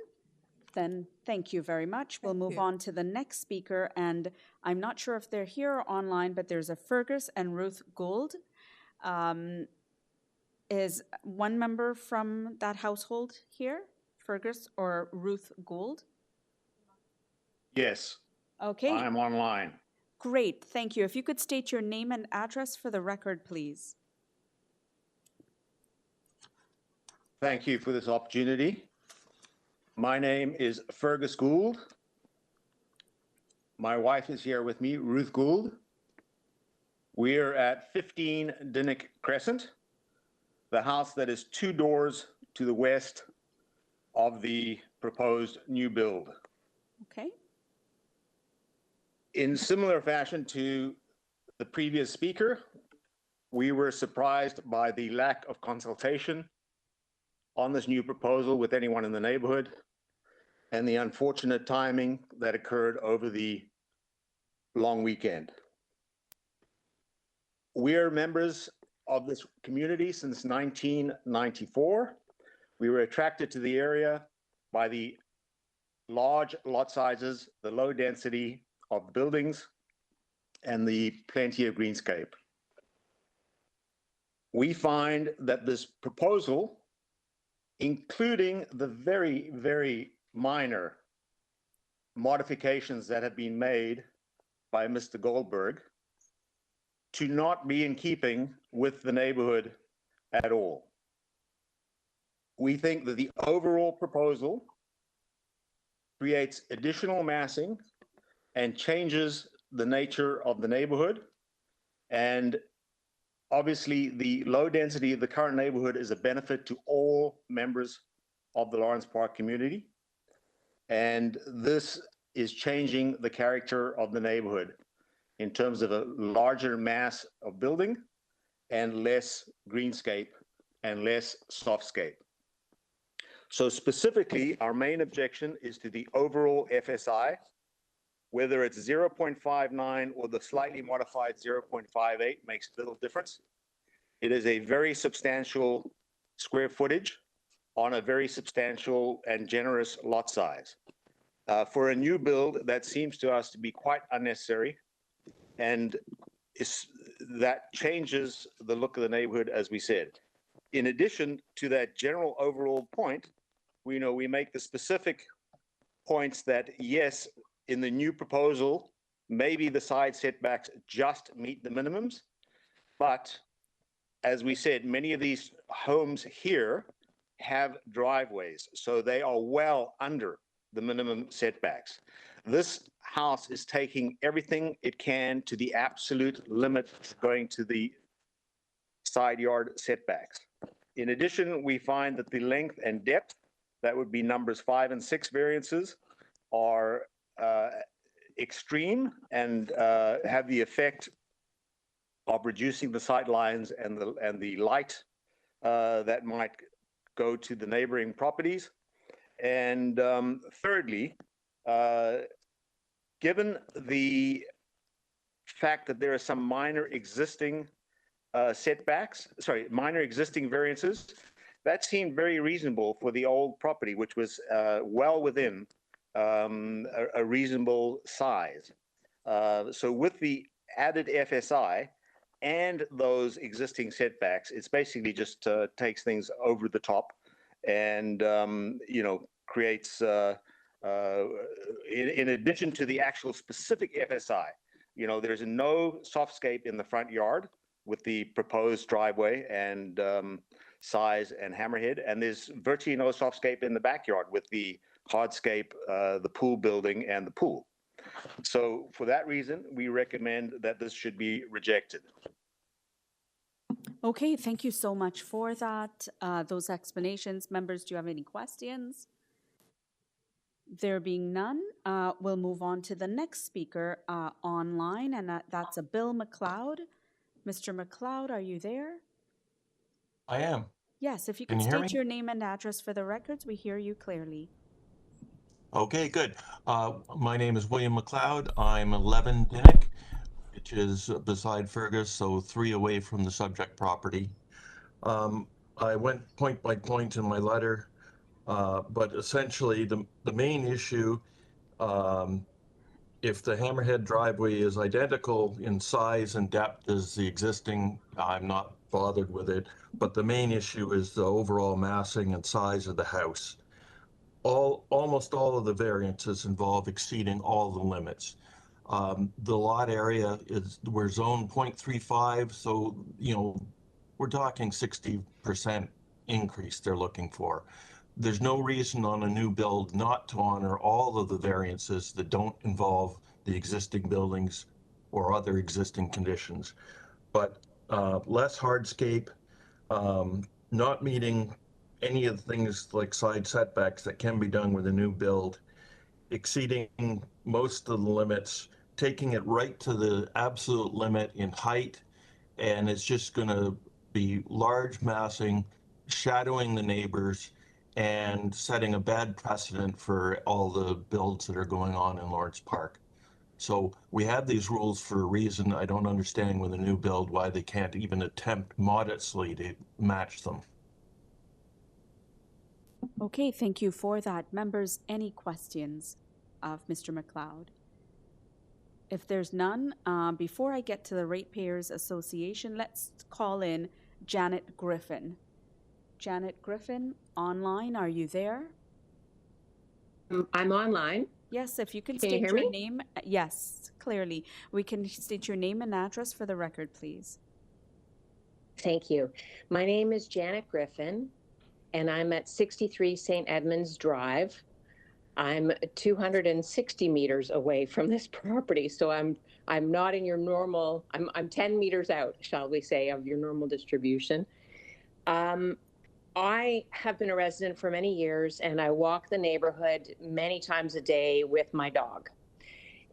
S2: then thank you very much. We'll move on to the next speaker, and I'm not sure if they're here or online, but there's a Fergus and Ruth Gould. Is one member from that household here, Fergus or Ruth Gould?
S4: Yes,
S2: Okay,
S4: I'm online.
S2: great, thank you. If you could state your name and address for the record, please.
S4: Thank you for this opportunity. My name is Fergus Gould. My wife is here with me, Ruth Gould. We're at 15 DINNICK Crescent, the house that is 2 doors to the west of the proposed new build.
S2: Okay.
S4: In similar fashion to the previous speaker, we were surprised by the lack of consultation on this new proposal with anyone in the neighborhood and the unfortunate timing that occurred over the long weekend. We are members of this community since 1994. We were attracted to the area by the large lot sizes, the low density of buildings, and the plenty of greenscape. We find that this proposal, including the very, very minor modifications that have been made by Mr. Goldberg, to not be in keeping with the neighborhood at all. We think that the overall proposal creates additional massing and changes the nature of the neighborhood. And obviously, the low density of the current neighborhood is a benefit to all members of the Lawrence Park community. And this is changing the character of the neighborhood in terms of a larger mass of building and less greenscape and less softscape. So specifically, our main objection is to the overall FSI, whether it's 0.59 or the slightly modified 0.58 makes little difference. It is a very substantial square footage on a very substantial and generous lot size. For a new build, that seems to us to be quite unnecessary, and that changes the look of the neighborhood, as we said. In addition to that general overall point, we make the specific points that, yes, in the new proposal, maybe the side setbacks just meet the minimums, but as we said, many of these homes here have driveways, so they are well under the minimum setbacks. This house is taking everything it can to the absolute limit, going to the side yard setbacks. In addition, we find that the length and depth, that would be numbers 5 and 6 variances, are extreme and have the effect of reducing the sight lines and the light that might go to the neighboring properties. And thirdly, given the fact that there are some minor existing minor existing variances, that seemed very reasonable for the old property, which was well within a reasonable size. So with the added FSI and those existing setbacks, it's basically just takes things over the top and creates, in addition to the actual specific FSI, there's no softscape in the front yard with the proposed driveway and size and hammerhead, and there's virtually no softscape in the backyard with the hardscape, the pool building, and the pool. So for that reason, we recommend that this should be rejected.
S2: Okay, thank you so much for that, those explanations. Members, do you have any questions? There being none, we'll move on to the next speaker online, and that's Bill McLeod. Mr. McLeod, are you there?
S22: I am.
S2: Yes, if you
S22: Can
S2: could
S22: you hear
S2: state
S22: me?
S2: your name and address for the records, we hear you clearly.
S22: Okay, good. My name is William McLeod. I'm 11 Dinnick, which is beside Fergus, so 3 away from the subject property. I went point by point in my letter, but essentially the main issue, if the hammerhead driveway is identical in size and depth as the existing, I'm not bothered with it. but the main issue is the overall massing and size of the house. Almost all of the variances involve exceeding all the limits. The lot area we're zone 0.35, so, you know, we're talking 60% increase they're looking for. There's no reason on a new build not to honor all of the variances that don't involve the existing buildings or other existing conditions. But less hardscape, not meeting any of the things like side setbacks that can be done with a new build, exceeding most of the limits, taking it right to the absolute limit in height, and it's just going to be large massing, shadowing the neighbors, and setting a bad precedent for all the builds that are going on in Lawrence Park. So we have these rules for a reason. I don't understand with a new build why they can't even attempt modestly to match them.
S2: Okay, thank you for that. Members, any questions of Mr. McLeod? If there's none, before I get to the Ratepayers Association, let's call in Janet Griffin. Janet Griffin, online, are you there?
S7: I'm online.
S2: Yes, if you can
S7: Can you
S2: state
S7: hear
S2: your
S7: me?
S2: name. Yes, clearly. We can state your name and address for the record, please.
S7: Thank you. My name is Janet Griffin, and I'm at 63 St. Edmunds Drive. I'm 260 meters away from this property, so I'm not in your normal. I'm 10 meters out, shall we say, of your normal distribution. I have been a resident for many years, and I walk the neighborhood many times a day with my dog.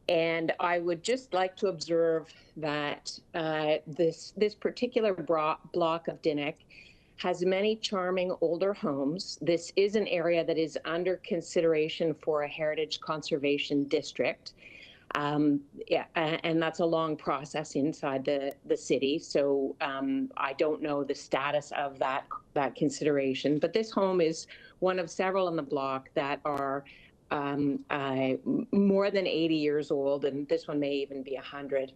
S7: And I would just like to observe that this particular block of DINNICK has many charming older homes. This is an area that is under consideration for a heritage conservation district. Yeah, and that's a long process inside the city. So I don't know the status of that consideration. But this home is one of several in the block that are more than 80 years old, and this one may even be 100.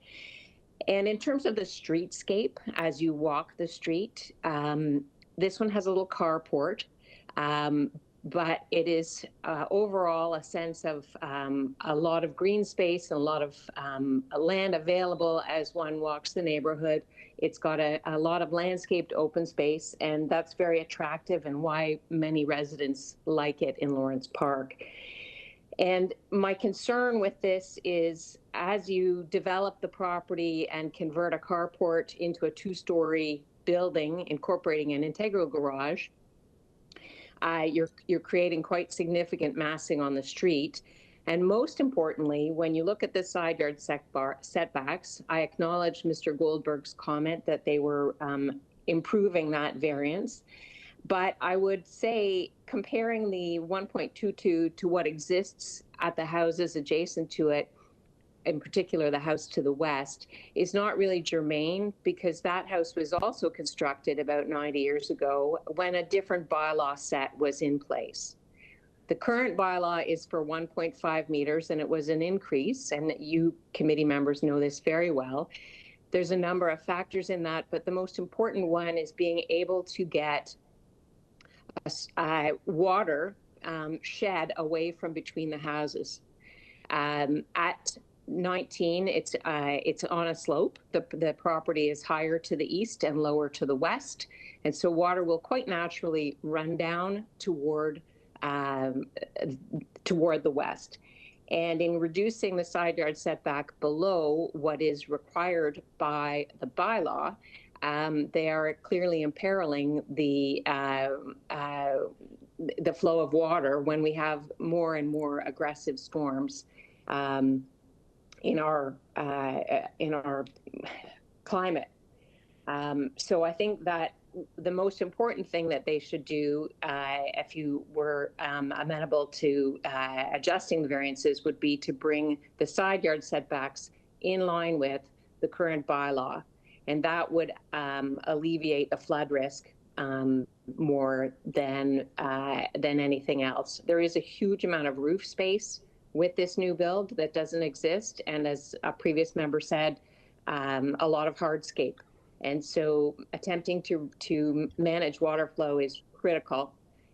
S7: And in terms of the streetscape, as you walk the street, this one has a little carport, but it is overall a sense of a lot of green space and a lot of land available as one walks the neighborhood. It's got a lot of landscaped open space, and that's very attractive and why many residents like it in Lawrence Park. And my concern with this is as you develop the property and convert a carport into a two-story building, incorporating an integral garage, you're creating quite significant massing on the street. And most importantly, when you look at the side yard setbacks, I acknowledge Mr. Goldberg's comment that they were improving that variance. But I would say comparing the 1.22 to what exists at the houses adjacent to it, in particular the house to the west, is not really germane, because that house was also constructed about 90 years ago when a different bylaw set was in place. The current bylaw is for 1.5 meters, and it was an increase, and you committee members know this very well. There's a number of factors in that, but the most important one is being able to get water shed away from between the houses. At 19, it's on a slope. The property is higher to the east and lower to the west, and so water will quite naturally run down toward the west. And in reducing the side yard setback below what is required by the bylaw, they are clearly imperiling the flow of water when we have more and more aggressive storms in our climate. So I think that the most important thing that they should do, if you were amenable to adjusting the variances, would be to bring the side yard setbacks in line with the current bylaw. And that would alleviate the flood risk more than anything else. There is a huge amount of roof space with this new build that doesn't exist, and as a previous member said, a lot of hardscape. And so attempting to manage water flow is critical.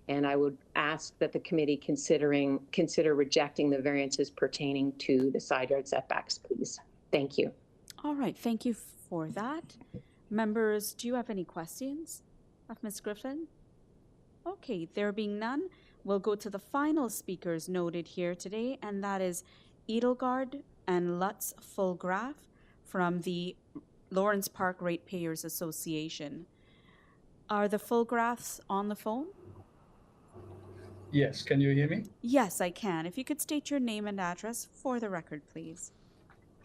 S7: And I would ask that the committee consider rejecting the variances pertaining to the side yard setbacks, please. Thank you.
S2: All right, thank you for that. Members, do you have any questions of Ms. Griffin? Okay, there being none, we'll go to the final speakers noted here today, and that is Edelgard and Lutz Fulgraf from the Lawrence Park Ratepayers Association. Are the Fulgrafs on the phone?
S10: Yes, can you hear me?
S2: Yes, I can. If you could state your name and address for the record, please.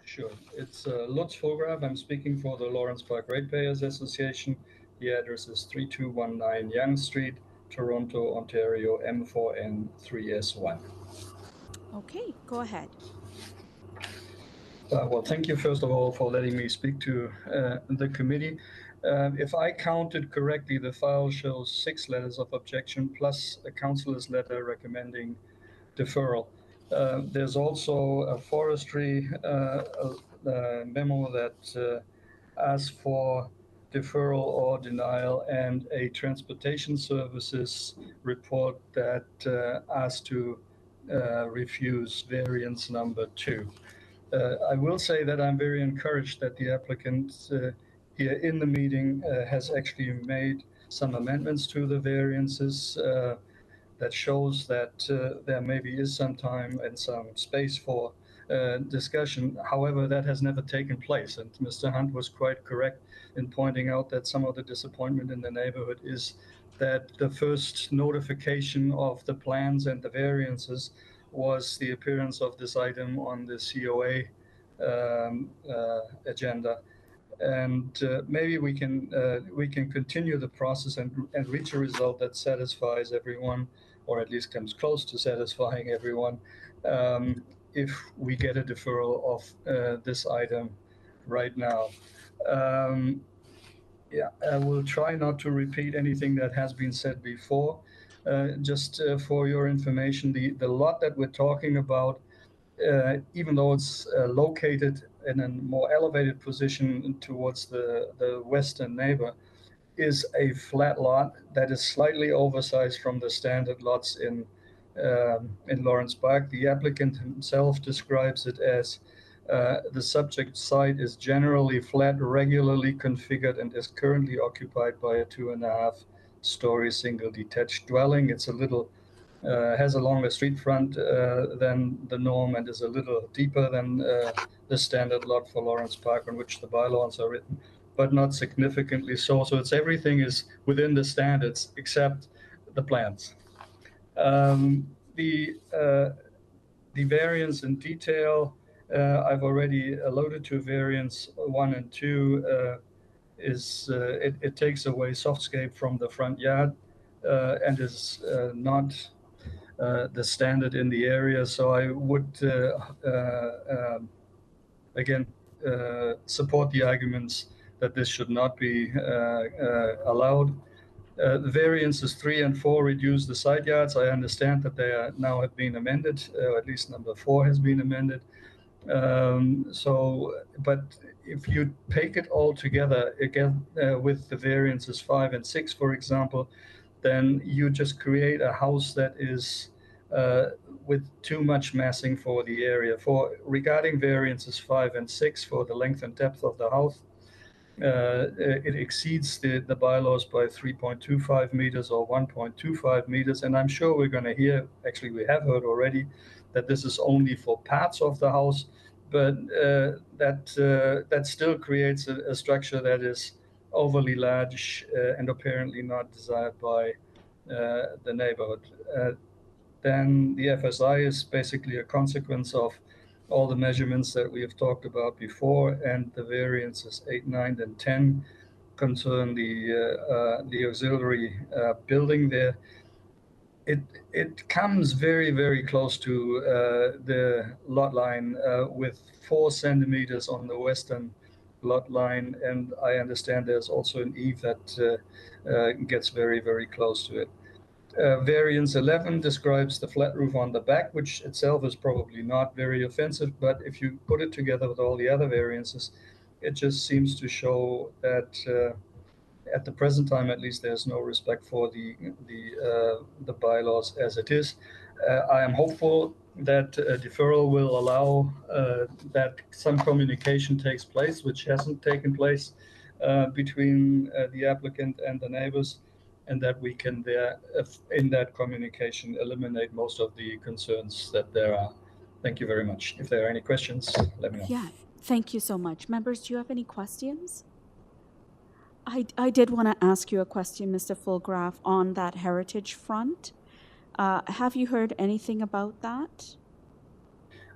S10: Sure. It's Lutz Fulgraf. I'm speaking for the Lawrence Park Ratepayers Association. The address is 3219 Yonge Street, Toronto, Ontario, M4N3S1.
S2: Okay, go ahead.
S10: Well, thank you, first of all, for letting me speak to the committee. If I counted correctly, the file shows 6 letters of objection plus a councillor's letter recommending deferral. There's also a forestry memo that asks for deferral or denial, and a transportation services report that asks to refuse variance number 2. I will say that I'm very encouraged that the applicant here in the meeting has actually made some amendments to the variances that shows that there maybe is some time and some space for discussion. However, that has never taken place, and Mr. Hunt was quite correct in pointing out that some of the disappointment in the neighborhood is that the first notification of the plans and the variances was the appearance of this item on the COA agenda. And maybe we can continue the process and reach a result that satisfies everyone, or at least comes close to satisfying everyone, if we get a deferral of this item right now. Yeah, I will try not to repeat anything that has been said before. Just for your information, the lot that we're talking about, even though it's located in a more elevated position towards the western neighbor, is a flat lot that is slightly oversized from the standard lots in Lawrence Park. The applicant himself describes it as the subject site is generally flat, regularly configured, and is currently occupied by a 2.5-story single detached dwelling. It's a little has a longer street front than the norm, and is a little deeper than the standard lot for Lawrence Park on which the bylaws are written, but not significantly so. So it's everything is within the standards except the plans. The variance in detail, I've already alluded to variance 1 and 2. It takes away softscape from the front yard and is not the standard in the area. So I would again support the arguments that this should not be allowed. The variances 3 and 4 reduce the side yards. I understand that they are now have been amended, at least number 4 has been amended. But if you take it all together again with the variances 5 and 6, for example, then you just create a house that is with too much massing for the area. Regarding variances 5 and 6 for the length and depth of the house, it exceeds the bylaws by 3.25 meters or 1.25 meters. And I'm sure we're going to hear, actually we have heard already, that this is only for parts of the house, but that still creates a structure that is overly large and apparently not desired by the neighborhood. Then the FSI is basically a consequence of all the measurements that we have talked about before, and the variances 8, 9, and 10 concern the auxiliary building there. It comes very, very close to the lot line with 4 centimeters on the western lot line, and I understand there's also an eave that gets very, very close to it. Variance 11 describes the flat roof on the back, which itself is probably not very offensive, but if you put it together with all the other variances, it just seems to show that at the present time, at least, there's no respect for the bylaws as it is. I am hopeful that deferral will allow that some communication takes place, which hasn't taken place between the applicant and the neighbors, and that we can there, in that communication, eliminate most of the concerns that there are. Thank you very much. If there are any questions, let me know.
S2: Yeah, thank you so much. Members, do you have any questions? I did want to ask you a question, Mr. Fulgraf, on that heritage front. Have you heard anything about that?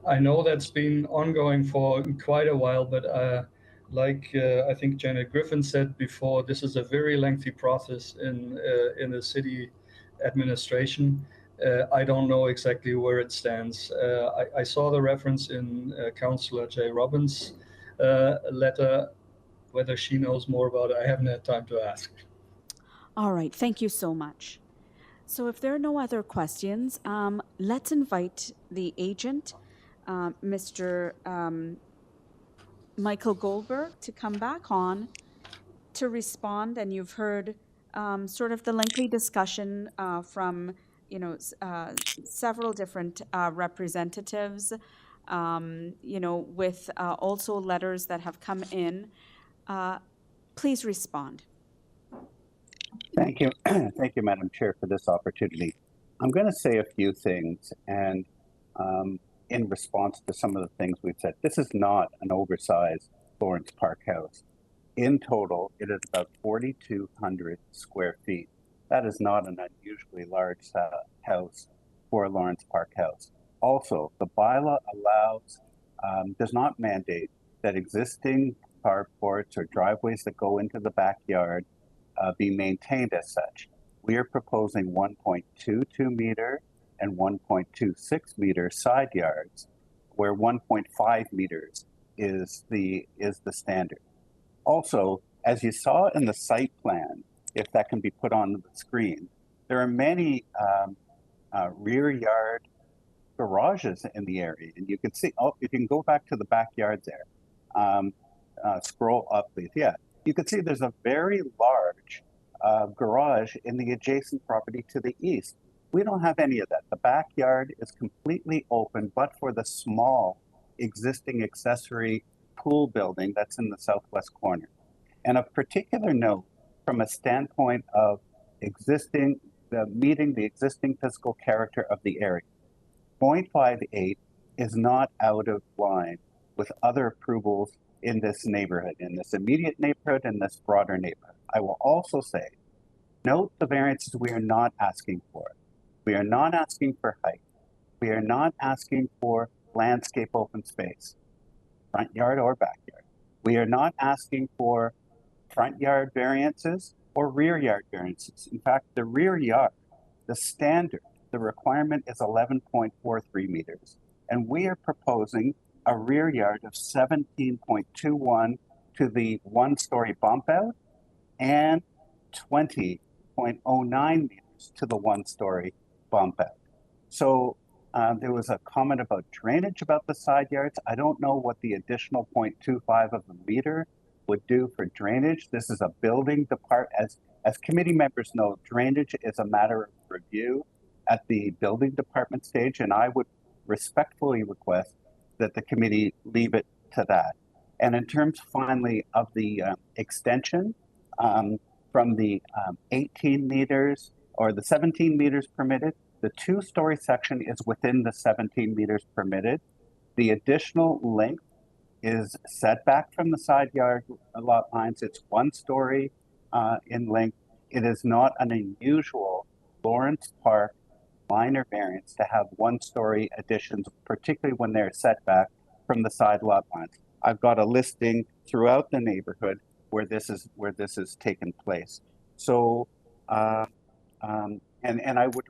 S10: I know that's been ongoing for quite a while, but I think Janet Griffin said before, this is a very lengthy process in the city administration. I don't know exactly where it stands. I saw the reference in Councillor J. Robbins' letter. Whether she knows more about it, I haven't had time to ask.
S2: All right, thank you so much. So if there are no other questions, let's invite the agent, Mr. Michael Goldberg, to come back on to respond. And you've heard sort of the lengthy discussion from several different representatives, with also letters that have come in. Please respond.
S20: Thank you. Thank you, Madam Chair, for this opportunity. I'm going to say a few things, and in response to some of the things we've said, this is not an oversized Lawrence Park house. In total, it is about 4,200 square feet. That is not an unusually large house for a Lawrence Park house. Also, the bylaw does not mandate that existing carports or driveways that go into the backyard be maintained as such. We are proposing 1.22 meter and 1.26 meter side yards, where 1.5 meters is the standard. Also, as you saw in the site plan, if that can be put on the screen, there are many rear yard garages in the area, and you can see. Oh, you can go back to the backyard there. Scroll up, please. Yeah, you can see there's a very large garage in the adjacent property to the east. We don't have any of that. The backyard is completely open, but for the small existing accessory pool building that's in the southwest corner. And of particular note, from a standpoint of meeting the existing physical character of the area, 0.58 is not out of line with other approvals in this neighborhood, in this immediate neighborhood, and this broader neighborhood. I will also say, note the variances we are not asking for. We are not asking for height. We are not asking for landscape open space, front yard or backyard. We are not asking for front yard variances or rear yard variances. In fact, the rear yard, the standard, the requirement is 11.43 meters. And we are proposing a rear yard of 17.21 to the one-story bump out and 20.09 meters to the one-story bump out. So there was a comment about drainage about the side yards. I don't know what the additional 0.25 of a meter would do for drainage. This is a building department. As committee members know, drainage is a matter of review at the building department stage, and I would respectfully request that the committee leave it to that. And in terms, finally, of the extension from the 18 meters or the 17 meters permitted, the two-story section is within the 17 meters permitted. The additional length is set back from the side yard lot lines. It's 1 story in length. It is not an unusual Lawrence Park minor variance to have 1-story additions, particularly when they're set back from the side lot lines. I've got a listing throughout the neighborhood where this is taken place. So, and I would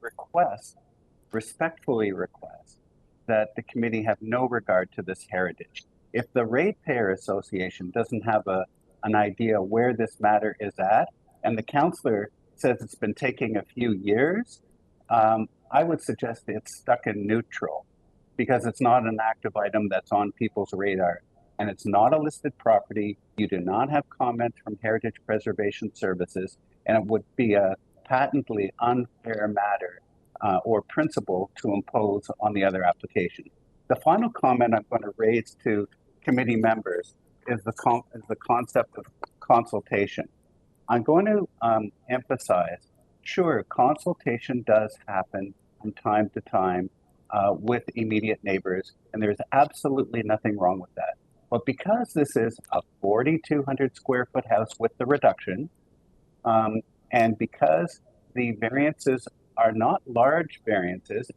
S20: respectfully request that the committee have no regard to this heritage. If the Ratepayer Association doesn't have an idea where this matter is at, and the councillor says it's been taking a few years, I would suggest it's stuck in neutral because it's not an active item that's on people's radar. and it's not a listed property. You do not have comment from Heritage Preservation Services, and it would be a patently unfair matter or principle to impose on the other application. The final comment I'm going to raise to committee members is the concept of consultation. I'm going to emphasize, sure, consultation does happen from time to time with immediate neighbors, and there's absolutely nothing wrong with that. But because this is a 4,200 square foot house with the reduction, and because the variances are not large variances,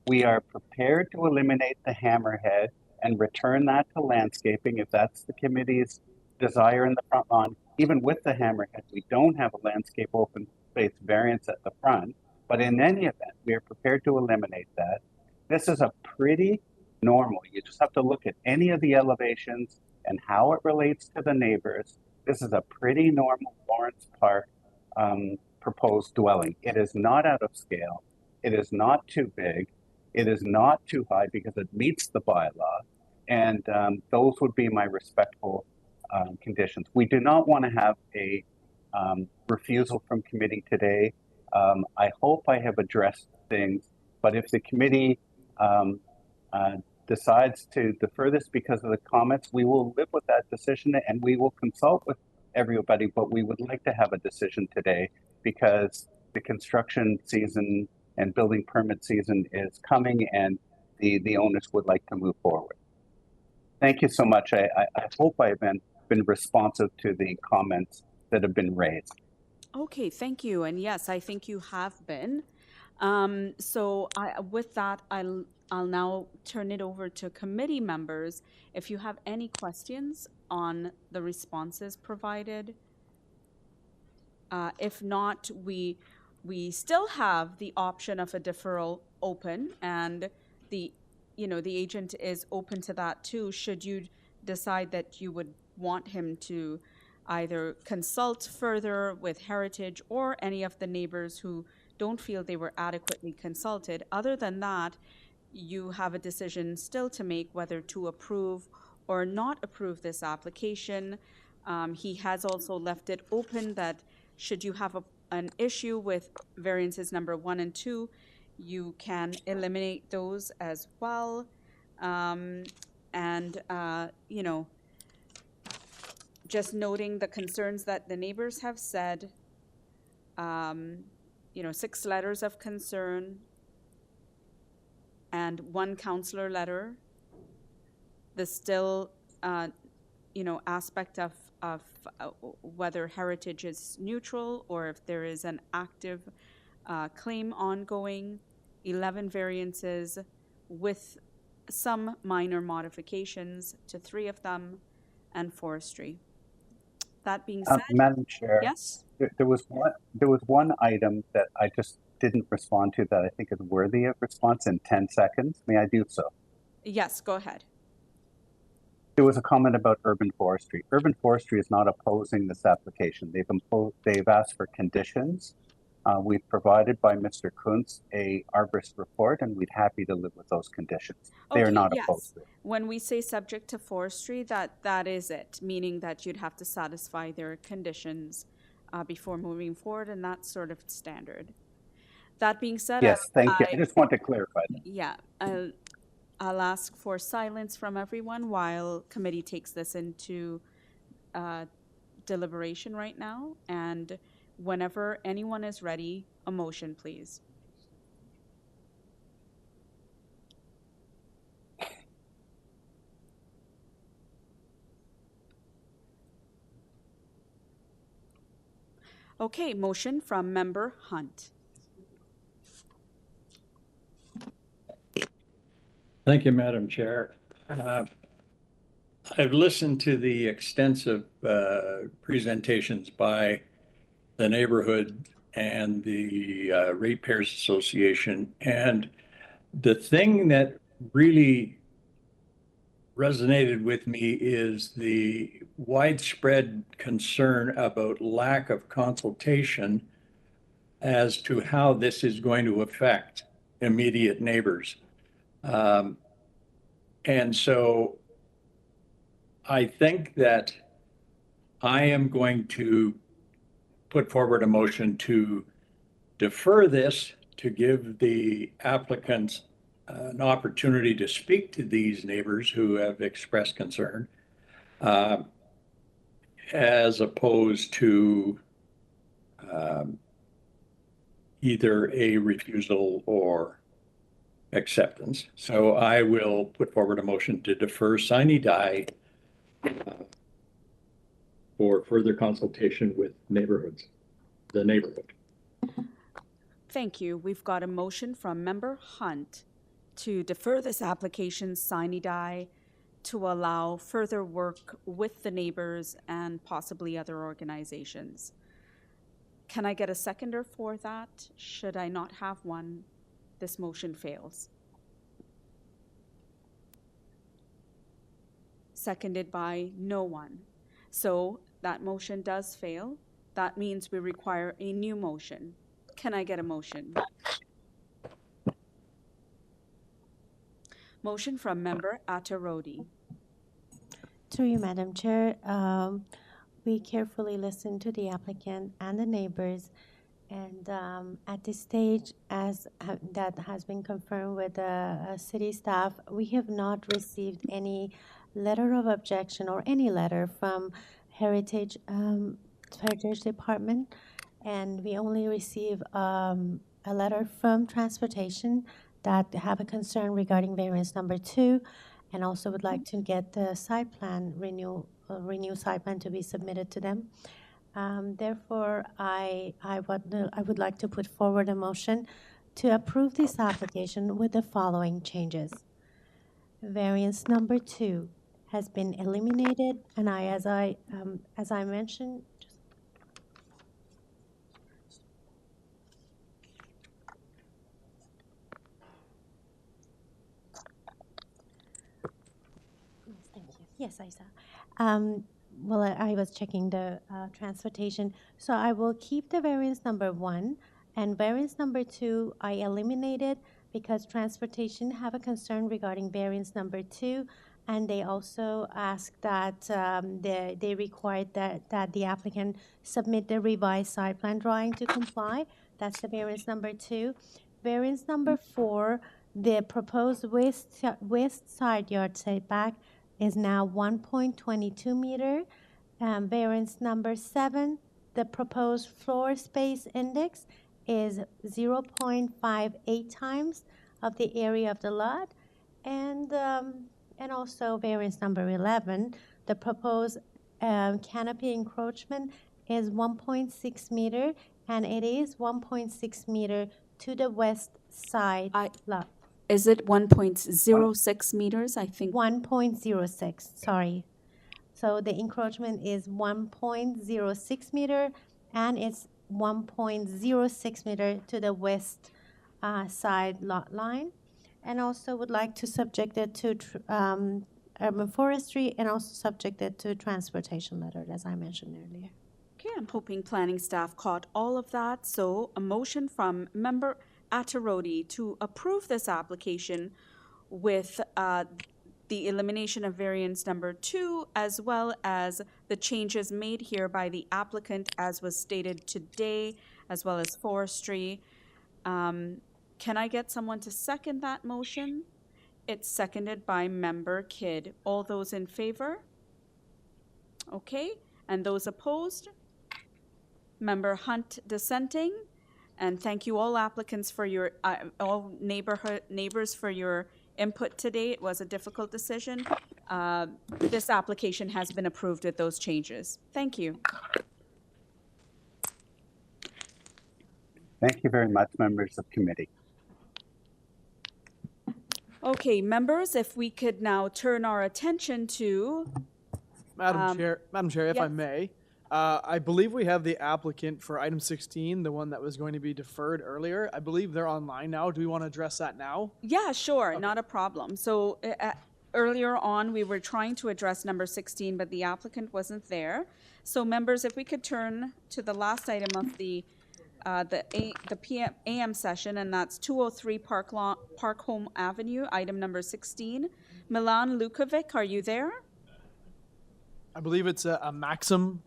S20: we are prepared to eliminate the hammerhead and return that to landscaping if that's the committee's desire in the front lawn. Even with the hammerhead, we don't have a landscape open space variance at the front, but in any event, we are prepared to eliminate that. This is a pretty normal, you just have to look at any of the elevations and how it relates to the neighbors. This is a pretty normal Lawrence Park proposed dwelling. It is not out of scale. It is not too big. It is not too high because it meets the bylaw. And those would be my respectful conditions. We do not want to have a refusal from committee today. I hope I have addressed things, but if the committee decides to defer this because of the comments, we will live with that decision and we will consult with everybody, but we would like to have a decision today because the construction season and building permit season is coming and the owners would like to move forward. Thank you so much. I hope I have been responsive to the comments that have been raised.
S2: Okay, thank you. And yes, I think you have been. With that, I'll now turn it over to committee members. If you have any questions on the responses provided. If not, we still have the option of a deferral open, and the agent is open to that too, should you decide that you would want him to either consult further with Heritage or any of the neighbors who don't feel they were adequately consulted. Other than that, you have a decision still to make whether to approve or not approve this application. He has also left it open that should you have an issue with variances number 1 and 2, you can eliminate those as well. Just noting the concerns that the neighbors have said, 6 letters of concern and 1 counselor letter. The still, aspect of whether Heritage is neutral or if there is an active claim ongoing, 11 variances with some minor modifications to 3 of them, and forestry. That being said,
S20: Madam Chair,
S2: yes,
S20: there was one item that I just didn't respond to that I think is worthy of response in 10 seconds. May I do so?
S2: Yes, go ahead.
S20: There was a comment about urban forestry. Urban forestry is not opposing this application. They've asked for conditions. We've provided by Mr. Kuntz a arborist report, and we'd happy to live with those conditions. They are not opposed to it.
S2: When we say subject to forestry, that is it, meaning that you'd have to satisfy their conditions before moving forward, and that's sort of standard. That being said,
S20: yes, thank you. I just want to clarify that.
S2: Yeah, I'll ask for silence from everyone while committee takes this into deliberation right now, and whenever anyone is ready, a motion, please. Okay, motion from Member Hunt.
S9: Thank you, Madam Chair. I've listened to the extensive presentations by the neighborhood and the Ratepayers Association, and the thing that really resonated with me is the widespread concern about lack of consultation as to how this is going to affect immediate neighbors. And so I think that I am going to put forward a motion to defer this to give the applicants an opportunity to speak to these neighbors who have expressed concern, as opposed to either a refusal or acceptance. So I will put forward a motion to defer sine die for further consultation with the neighborhood.
S2: Thank you. We've got a motion from Member Hunt to defer this application sine die to allow further work with the neighbors and possibly other organizations. Can I get a seconder for that? Should I not have one, this motion fails. Seconded by no one. So that motion does fail. That means we require a new motion. Can I get a motion? Motion from Member Atarodi.
S1: Through you, Madam Chair, we carefully listened to the applicant and the neighbors, and at this stage, as that has been confirmed with the city staff, we have not received any letter of objection or any letter from Heritage Department, and we only receive a letter from Transportation that have a concern regarding variance number 2, and also would like to get the site plan renew site plan to be submitted to them. Therefore, I would like to put forward a motion to approve this application with the following changes. Variance number 2 has been eliminated, and as I mentioned, yes, I saw. Well, I was checking the transportation. So I will keep the variance number 1, and variance number 2 I eliminated because transportation have a concern regarding variance number 2, and they also asked that they required that the applicant submit the revised site plan drawing to comply. That's the variance number 2. Variance number 4, the proposed west side yard setback is now 1.22 meter. Variance number 7, the proposed floor space index is 0.58 times of the area of the lot. And also variance number 11, the proposed canopy encroachment is 1.6 meter, and it is 1.6 meter to the west side lot.
S2: Is it 1.06 meters? I think
S1: 1.06, sorry. So the encroachment is 1.06 meter, and it's 1.06 meter to the west side lot line. And also would like to subject it to urban forestry, and also subject it to transportation letter, as I mentioned earlier.
S2: Okay, I'm hoping planning staff caught all of that. So a motion from Member Atarodi to approve this application with the elimination of variance number 2, as well as the changes made here by the applicant, as was stated today, as well as forestry. Can I get someone to second that motion? It's seconded by Member Kidd. All those in favor? Okay, and those opposed? Member Hunt dissenting. And thank you all applicants for your, all neighbors for your input today. It was a difficult decision. This application has been approved with those changes. Thank you.
S20: Thank you very much, members of committee.
S2: Okay, members, if we could now turn our attention to...
S6: Madam Chair, if I
S2: yes.
S6: may, I believe we have the applicant for item 16, the one that was going to be deferred earlier. I believe they're online now. Do we want to address that now?
S2: Yeah, sure, not a problem. So earlier on, we were trying to address number 16, but the applicant wasn't there. So members, if we could turn to the last item of the AM session, and that's 203 Park Home Avenue, item number 16. Milan Lukovic, are you there?
S6: I believe it's a Maxim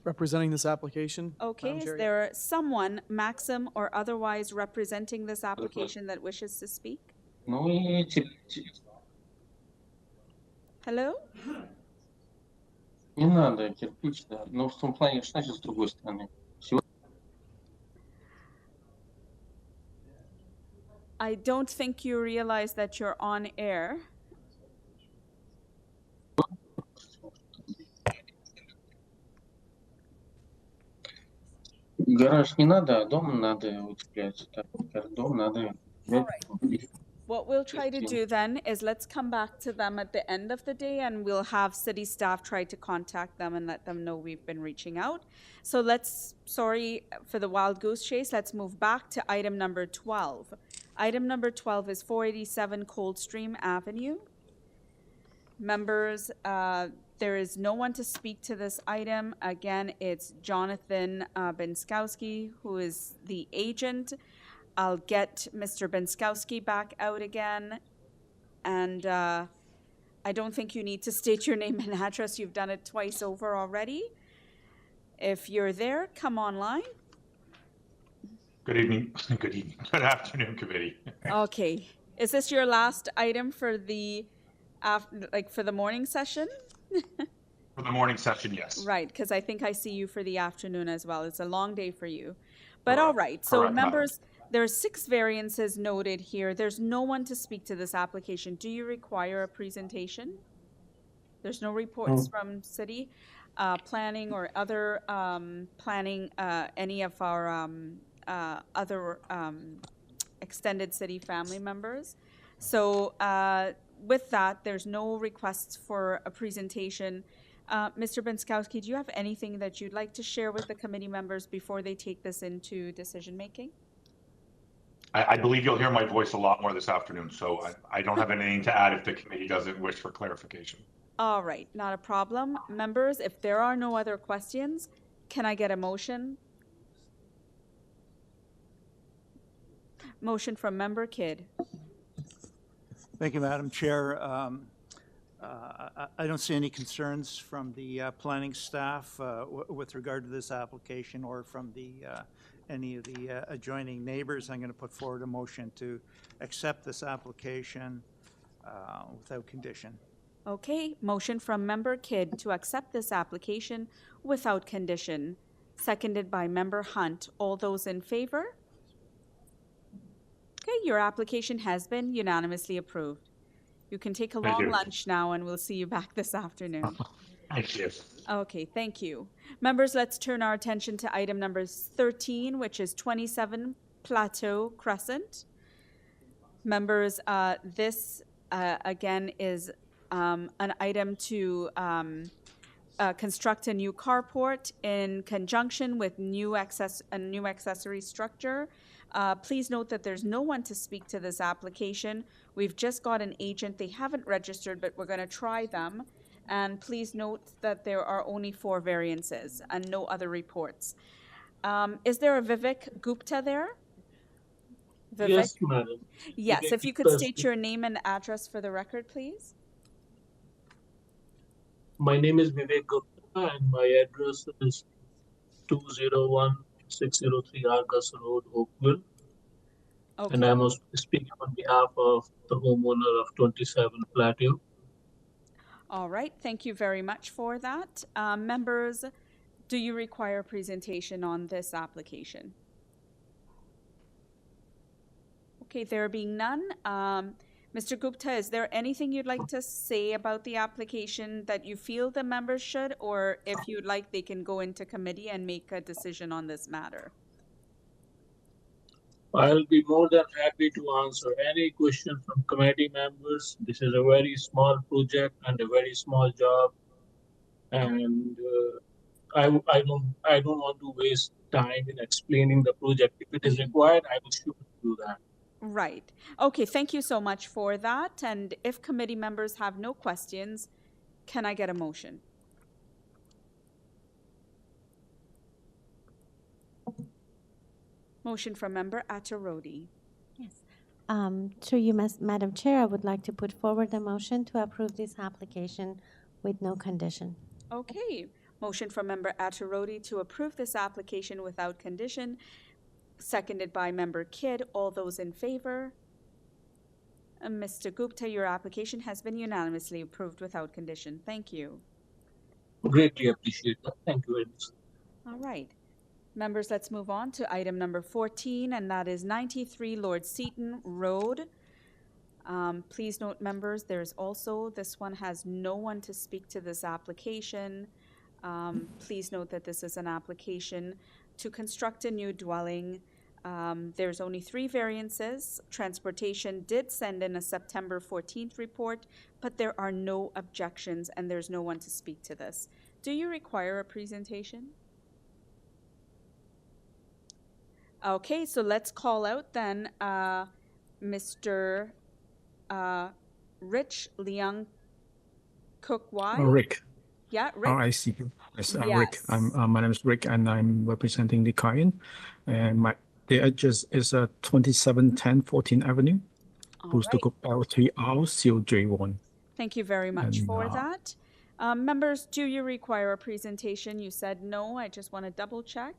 S6: representing this application.
S2: Okay,
S6: Madam
S2: is
S6: Chair.
S2: there someone, Maxim or otherwise, representing this application that wishes to speak? Hello?
S11: Не надо кирпич, да. Но в том плане, что значит с другой стороны?
S2: I don't think you realize that you're on air.
S11: Гараж не надо, а дом надо утеплять. Так, дом надо.
S2: What we'll try to do then is let's come back to them at the end of the day and we'll have city staff try to contact them and let them know we've been reaching out. So let's, sorry for the wild goose chase, let's move back to item number 12. Item number 12 is 487 Coldstream Avenue. Members, there is no one to speak to this item. Again, it's Jonathan Benskowski, who is the agent. I'll get Mr. Benskowski back out again. And I don't think you need to state your name and address. You've done it twice over already. If you're there, come online.
S8: Good evening, good evening, good afternoon, committee.
S2: Okay. Is this your last item for the, for the morning session?
S8: For the morning session, yes.
S2: Right, because I think I see you for the afternoon as well. It's a long day for you. But all right, so
S8: Correct,
S2: members, there are 6 variances noted here. There's no one to speak to this application. Do you require a presentation? There's no reports from city planning or other planning, any of our other extended city family members. So with that, there's no requests for a presentation. Mr. Benskowski, do you have anything that you'd like to share with the committee members before they take this into decision making?
S8: I believe you'll hear my voice a lot more this afternoon, so I don't have anything to add if the committee doesn't wish for clarification.
S2: All right, not a problem. Members, if there are no other questions, can I get a motion? Motion from Member Kidd.
S5: Thank you, Madam Chair. I don't see any concerns from the planning staff with regard to this application or from the any of the adjoining neighbors. I'm going to put forward a motion to accept this application without condition.
S2: Okay, motion from Member Kidd to accept this application without condition, seconded by Member Hunt. All those in favor? Okay, your application has been unanimously approved. You can take a long lunch now and we'll see you back this afternoon.
S8: Thank you.
S2: Okay, thank you. Members, let's turn our attention to item number 13, which is 27 Plateau Crescent. Members, this again is an item to construct a new carport in conjunction with a new accessory structure. Please note that there's no one to speak to this application. We've just got an agent. They haven't registered, but we're going to try them. And please note that there are only 4 variances and no other reports. Is there a Vivek Gupta there? Vivek?
S11: Yes, madam.
S2: Yes,
S11: Vivek
S2: if you could
S11: Gupta.
S2: state your name and address for the record, please.
S11: My name is Vivek Gupta and my address is 201603 Argus Road, Oakville.
S2: Okay.
S11: And I'm speaking on behalf of the homeowner of 27 Plateau.
S2: All right, thank you very much for that. Members, do you require a presentation on this application? Okay, there being none. Mr. Gupta, is there anything you'd like to say about the application that you feel the members should, or if you'd like, they can go into committee and make a decision on this matter?
S11: I'll be more than happy to answer any question from committee members. This is a very small project and a very small job, and I don't want to waste time in explaining the project. If it is required, I will sure do that.
S2: Right. Okay, thank you so much for that. And if committee members have no questions, can I get a motion? Motion from Member Attarodi.
S1: Yes. Through you, Madam Chair, I would like to put forward a motion to approve this application with no condition.
S2: Okay, motion from Member Attarodi to approve this application without condition, seconded by Member Kidd. All those in favor? Mr. Gupta, your application has been unanimously approved without condition. Thank you.
S11: Greatly appreciate that. Thank you very much.
S2: All right. Members, let's move on to item number 14, and that is 93 Lord Seaton Road. Please note, members, there's also, this one has no one to speak to this application. Please note that this is an application to construct a new dwelling. There's only 3 variances. Transportation did send in a September 14th report, but there are no objections and there's no one to speak to this. Do you require a presentation? Okay, so let's call out then Mr. Rich Leung Cook Y.
S12: Rick.
S2: Yeah, Rick.
S12: I see you. Yes,
S2: Yes.
S12: Rick. My name is Rick, and I'm representing the client. And the address is 2710 14th Avenue, postal code PLATEAU COJ1.
S2: Thank you very much
S12: And,
S2: for that. Members, do you require a presentation? You said no. I just want to double check.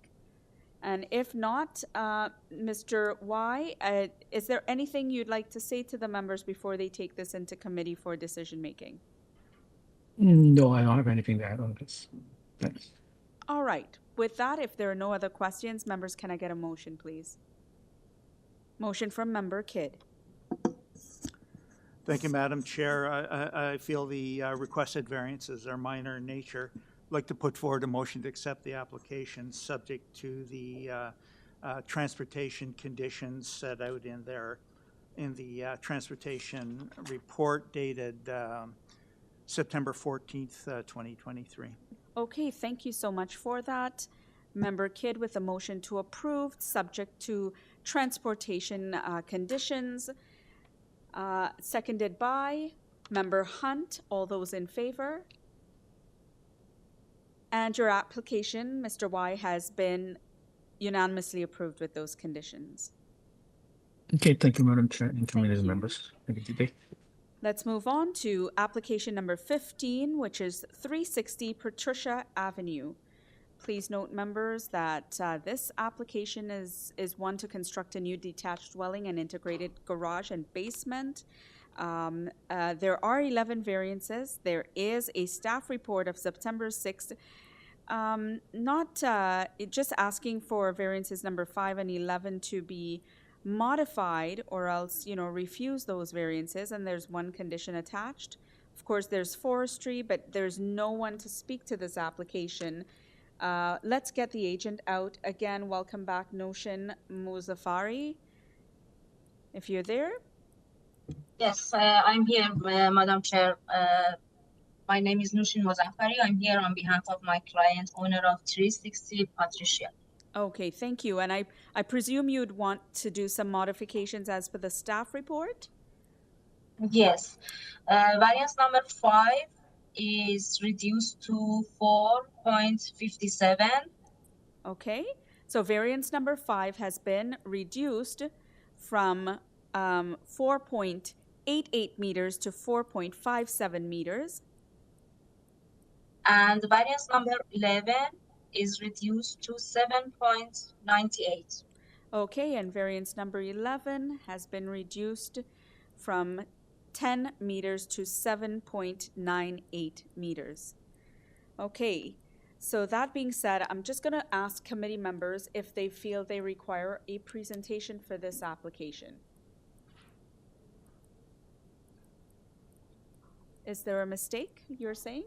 S2: And if not, Mr. Y, is there anything you'd like to say to the members before they take this into committee for decision making?
S12: No, I don't have anything to add on this. Thanks.
S2: All right. With that, if there are no other questions, members, can I get a motion, please? Motion from Member Kidd.
S5: Thank you, Madam Chair. I feel the requested variances are minor in nature. I'd like to put forward a motion to accept the application subject to the transportation conditions set out in the transportation report dated September 14th, 2023.
S2: Okay, thank you so much for that. Member Kidd with a motion to approve subject to transportation conditions. Seconded by Member Hunt. All those in favor? And your application, Mr. Y, has been unanimously approved with those conditions.
S12: Okay, thank you, Madam Chair and committee members. Have a good day.
S2: Let's move on to application number 15, which is 360 Patricia Avenue. Please note, members, that this application is one to construct a new detached dwelling and integrated garage and basement. There are 11 variances. There is a staff report of September 6th, just asking for variances number 5 and 11 to be modified or else, refuse those variances, and there's one condition attached. Of course, there's forestry, but there's no one to speak to this application. Let's get the agent out. Again, welcome back, Notion Muzafari, if you're there.
S17: Yes, I'm here, Madam Chair. My name is Nushin Mozafari. I'm here on behalf of my client, owner of 360 Patricia.
S2: Okay, thank you. And I presume you'd want to do some modifications as per the staff report?
S17: Yes. Variance number 5 is reduced to 4.57.
S2: Okay, so variance number 5 has been reduced from 4.88 meters to 4.57 meters.
S17: And variance number 11 is reduced to 7.98.
S2: Okay, and variance number 11 has been reduced from 10 meters to 7.98 meters. Okay, so that being said, I'm just going to ask committee members if they feel they require a presentation for this application. Is there a mistake you're saying?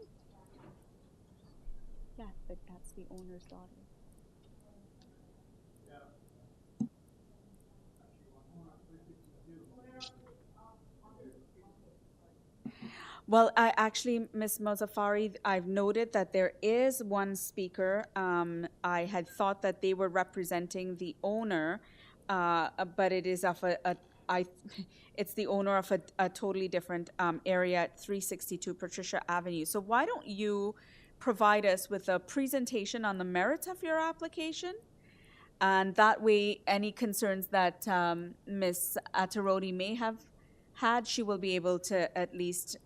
S2: Yeah, but that's the owner's daughter. Well, actually, Ms. Mozafari, I've noted that there is one speaker. I had thought that they were representing the owner, but it is of it's the owner of a totally different area at 362 Patricia Avenue. So why don't you provide us with a presentation on the merits of your application? And that way, any concerns that Ms. Attarodi may have had, she will be able to at least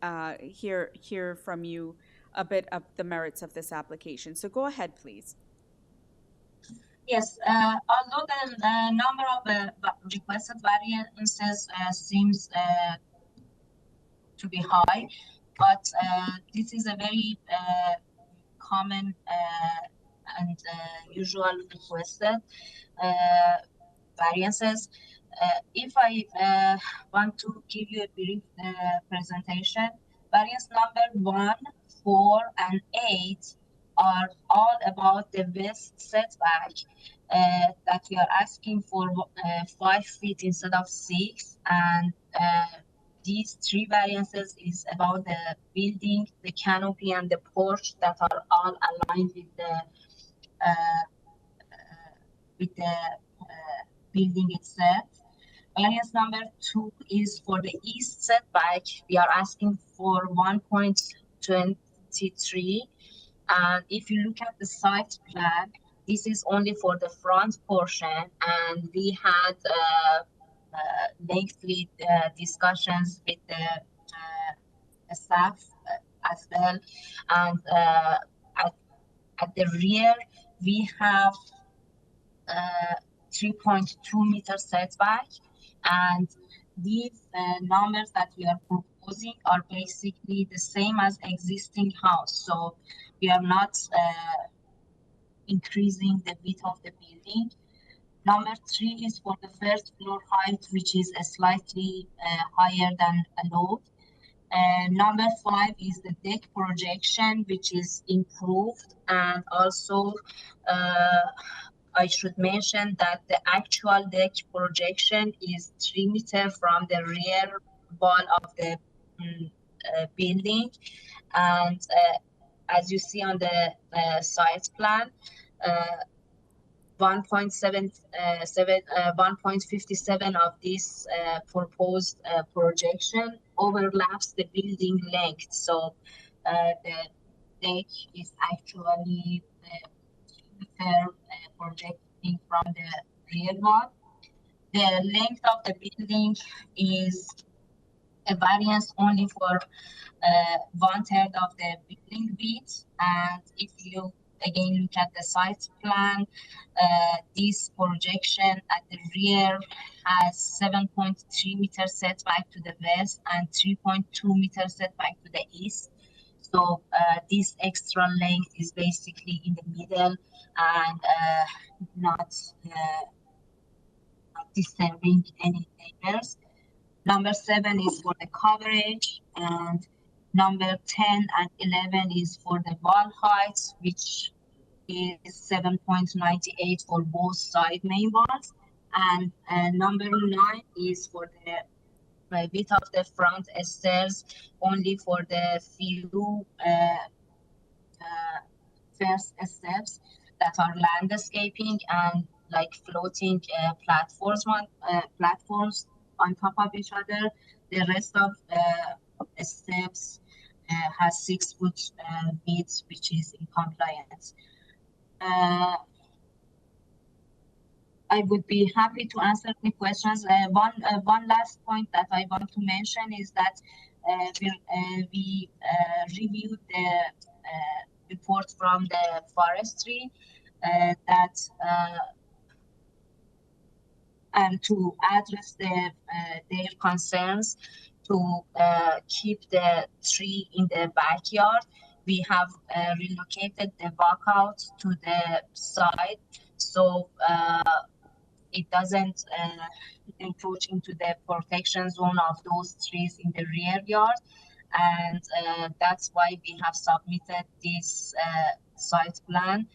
S2: hear from you a bit of the merits of this application. So go ahead, please.
S17: Yes, although the number of requested variances seems to be high, but this is a very common and usual requested variances. If I want to give you a brief presentation, variance number 1, 4, and 8 are all about the west setback that we are asking for 5 feet instead of 6, and these 3 variances is about the building, the canopy, and the porch that are all aligned with the building itself. Variance number 2 is for the east setback. We are asking for 1.23, and if you look at the site plan, this is only for the front portion, and we had lengthy discussions with the staff as well, and at the rear we have 3.2 meter setback, and these numbers that we are proposing are basically the same as existing house, so we are not increasing the width of the building. Number 3 is for the first floor height, which is slightly higher than allowed. Number 5 is the deck projection, which is improved, and also I should mention that the actual deck projection is 3 meters from the rear wall of the building, and as you see on the site plan, 1.57 of this proposed projection overlaps the building length. So the deck is actually projecting from the rear wall. The length of the building is a variance only for 1/3 of the building width, and if you again look at the site plan, this projection at the rear has 7.3 meter setback to the west and 3.2 meter setback to the east. So this extra length is basically in the middle and not disturbing any neighbors. Number 7 is for the coverage, and number 10 and 11 is for the wall heights, which is 7.98 for both side main walls, and number 9 is for the width of the front stairs, only for the few first steps that are landscaping and like floating platforms on top of each other. The rest of steps has 6 foot width, which is in compliance. I would be happy to answer any questions. One last point that I want to mention is that we reviewed the report from the forestry that and to address their concerns to keep the tree in the backyard. We have relocated the walkout to the side, so it doesn't encroach into the protection zone of those trees in the rear yard, and that's why we have submitted this site plan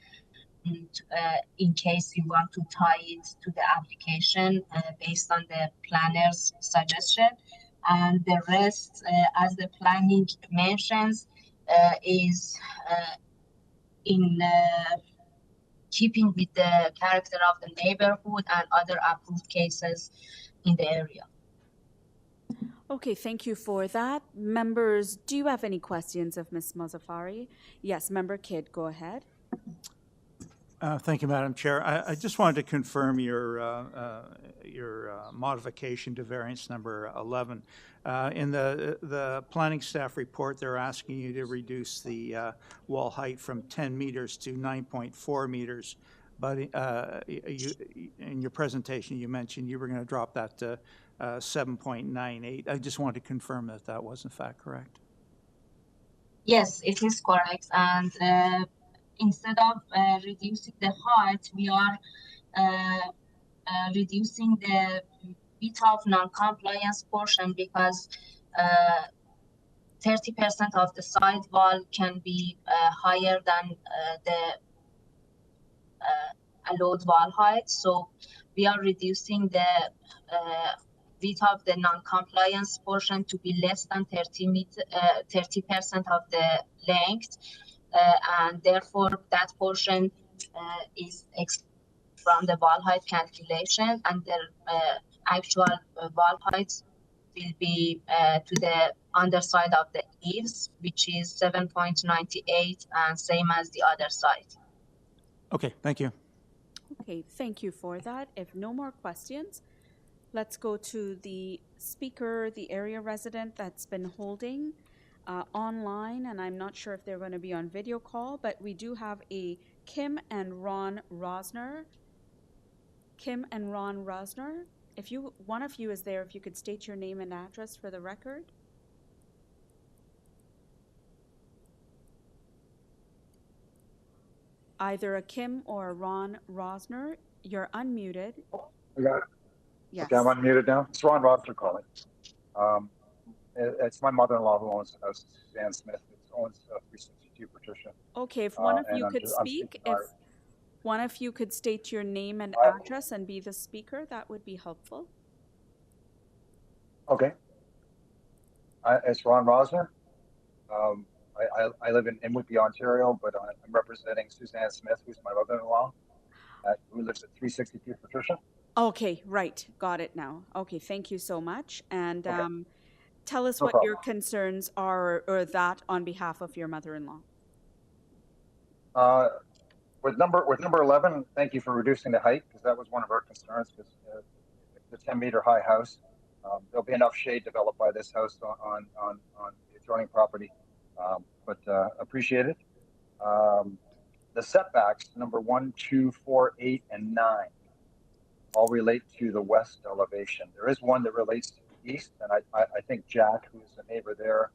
S17: in case you want to tie it to the application based on the planner's suggestion. And the rest, as the planning mentions, is in keeping with the character of the neighborhood and other approved cases in the area.
S2: Okay, thank you for that. Members, do you have any questions of Ms. Mozaffari? Yes, Member Kidd, go ahead.
S5: Thank you, Madam Chair. I just wanted to confirm your modification to variance number 11. In the planning staff report, they're asking you to reduce the wall height from 10 meters to 9.4 meters. But in your presentation, you mentioned you were going to drop that to 7.98. I just wanted to confirm that that was in fact correct.
S17: Yes, it is correct. And instead of reducing the height, we are reducing the bit of non-compliance portion because 30% of the side wall can be higher than the allowed wall height. So we are reducing the width of the non-compliance portion to be less than 30% of the length, and therefore that portion is from the wall height calculation, and the actual wall height will be to the underside of the eaves, which is 7.98, and same as the other side.
S5: Okay, thank you.
S2: Okay, thank you for that. If no more questions, let's go to the speaker, the area resident that's been holding online, and I'm not sure if they're going to be on video call, but we do have a Kim and Ron Rosner. Kim and Ron Rosner, if you, one of you is there, if you could state your name and address for the record. Either a Kim or a Ron Rosner, you're unmuted.
S13: I got it.
S2: Yes.
S13: Okay, I'm unmuted now. It's Ron Rosner calling. It's my mother-in-law who owns the house, Suzanne Smith. It owns 362 Patricia.
S2: Okay, if one of you could speak, if one of you could state your name and address and be the speaker, that would be helpful.
S13: Okay. It's Ron Rosner. I live in Whitby, Ontario, but I'm representing Suzanne Smith, who's my mother-in-law, who lives at 362 Patricia.
S2: Okay, right. Got it now. Okay, thank you so much. And tell us
S13: No
S2: what
S13: problem.
S2: your concerns are, or that on behalf of your mother-in-law.
S13: With number 11, thank you for reducing the height, because that was one of our concerns, because the 10-meter high house, there'll be enough shade developed by this house on the adjoining property, but appreciate it. The setbacks, number 1, 2, 4, 8, and 9, all relate to the west elevation. There is one that relates to the east, and I think Jack, who's the neighbor there,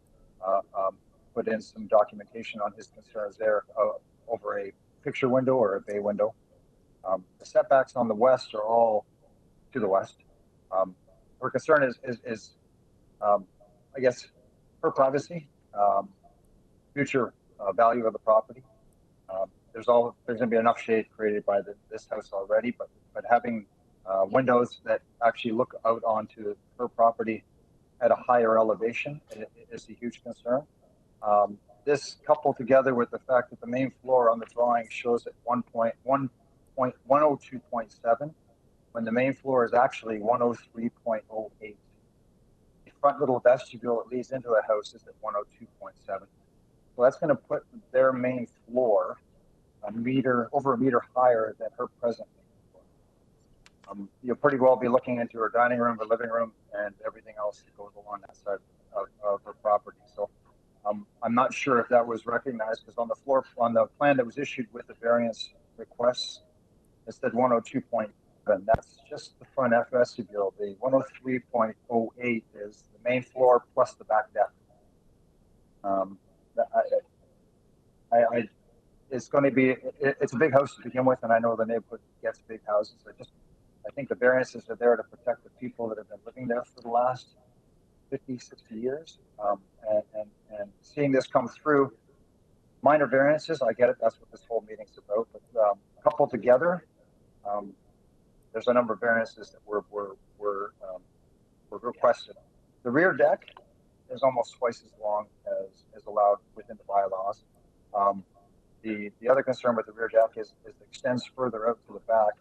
S13: put in some documentation on his concerns there over a picture window or a bay window. The setbacks on the west are all to the west. Her concern is I guess, her privacy, future value of the property. There's going to be enough shade created by this house already, but having windows that actually look out onto her property at a higher elevation is a huge concern. This coupled together with the fact that the main floor on the drawing shows at 102.7, when the main floor is actually 103.08. The front little vestibule that leads into the house is at 102.7. So that's going to put their main floor over a meter higher than her present main floor. You'll pretty well be looking into her dining room, her living room, and everything else that goes along that side of her property. So I'm not sure if that was recognized, because on the plan that was issued with the variance requests, it said 102.7. That's just the front vestibule. The 103.08 is the main floor plus the back deck. It's going to be, it's a big house to begin with, and I know the neighborhood gets big houses. I think the variances are there to protect the people that have been living there for the last 50, 60 years. And seeing this come through, minor variances, I get it, that's what this whole meeting's about, but coupled together, there's a number of variances that were requested. The rear deck is almost twice as long as allowed within the bylaws. The other concern with the rear deck is it extends further out to the back,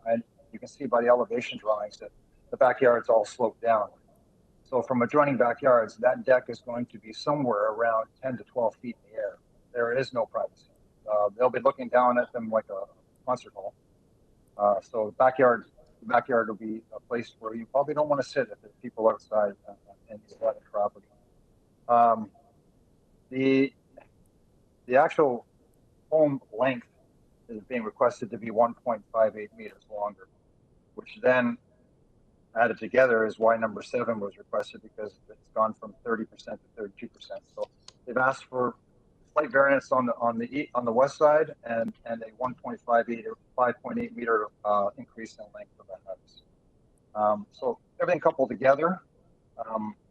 S13: and you can see by the elevation drawings that the backyard's all sloped down. So from adjoining backyards, that deck is going to be somewhere around 10 to 12 feet in the air. There is no privacy. They'll be looking down at them like concert hall. So the backyard will be a place where you probably don't want to sit if there's people outside and you have a property. The actual home length is being requested to be 1.58 meters longer, which then added together is why number 7 was requested, because it's gone from 30% to 32%. So they've asked for slight variance on the west side and a 1.58 or 5.8 meter increase in length of that house. So everything coupled together,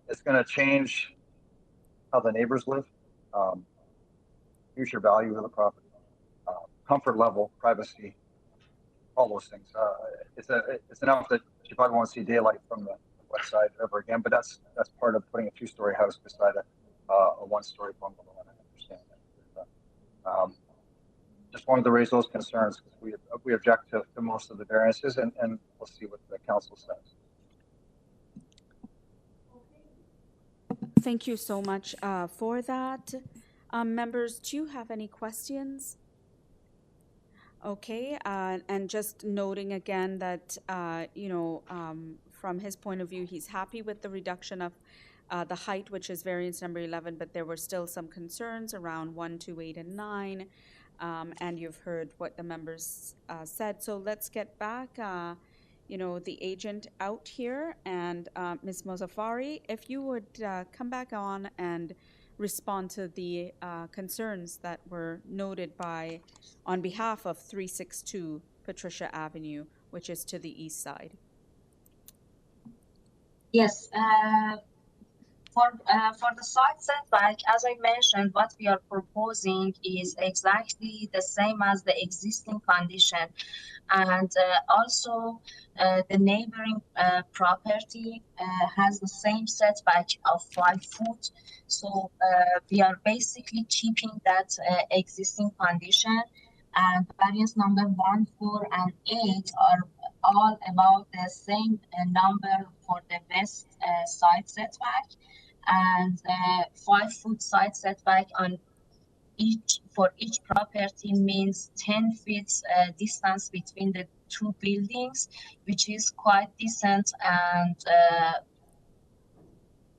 S13: it's going to change how the neighbors live, future value of the property, comfort level, privacy, all those things. It's enough that you probably won't see daylight from the west side ever again, but that's part of putting a 2-story house beside a 1-story bungalow, and I understand that. Just wanted to raise those concerns because we object to most of the variances, and we'll see what the council says.
S2: Thank you so much for that. Members, do you have any questions? Okay, and just noting again that, from his point of view, he's happy with the reduction of the height, which is variance number 11, but there were still some concerns around 1, 2, 8, and 9. And you've heard what the members said. So let's get back, the agent out here. And Ms. Mozaffari, if you would come back on and respond to the concerns that were noted on behalf of 362 Patricia Avenue, which is to the east side.
S17: Yes, for the side setback, as I mentioned, what we are proposing is exactly the same as the existing condition. And also the neighboring property has the same setback of 5 foot. So we are basically keeping that existing condition, and variance number 1, 4, and 8 are all about the same number for the west side setback, and 5 foot side setback for each property means 10 feet distance between the 2 buildings, which is quite decent and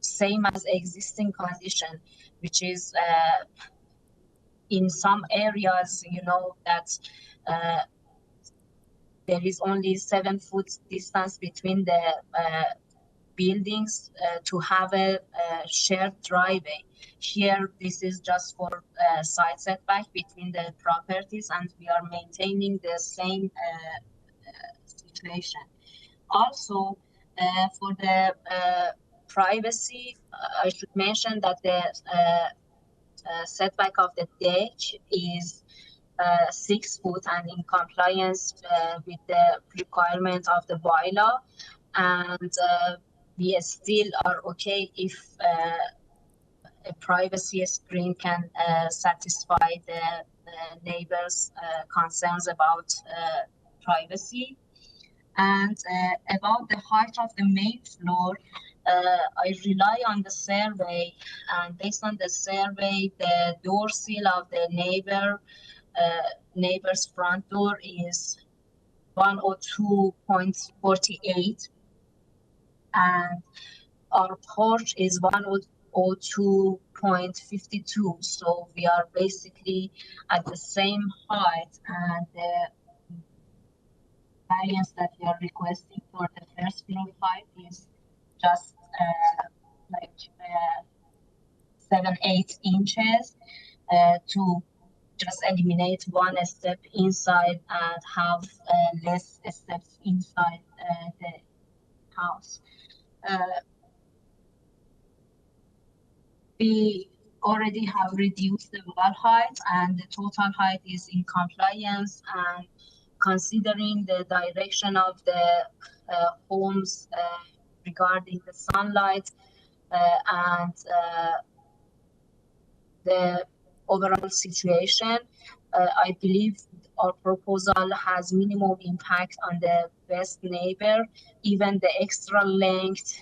S17: same as existing condition, which is in some areas, that there is only 7 foot distance between the buildings to have a shared driveway. Here, this is just for side setback between the properties, and we are maintaining the same situation. Also, for the privacy, I should mention that the setback of the deck is 6 foot and in compliance with the requirement of the bylaw, and we still are okay if a privacy screen can satisfy the neighbors' concerns about privacy. And about the height of the main floor, I rely on the survey, and based on the survey, the door sill of the neighbor's front door is 102.48, and our porch is 102.52. So we are basically at the same height, and the variance that we are requesting for the first floor height is just 7-8 inches to just eliminate 1 step inside and have less steps inside the house. We already have reduced the wall height, and the total height is in compliance, and considering the direction of the homes regarding the sunlight and the overall situation, I believe our proposal has minimum impact on the west neighbor. Even the extra length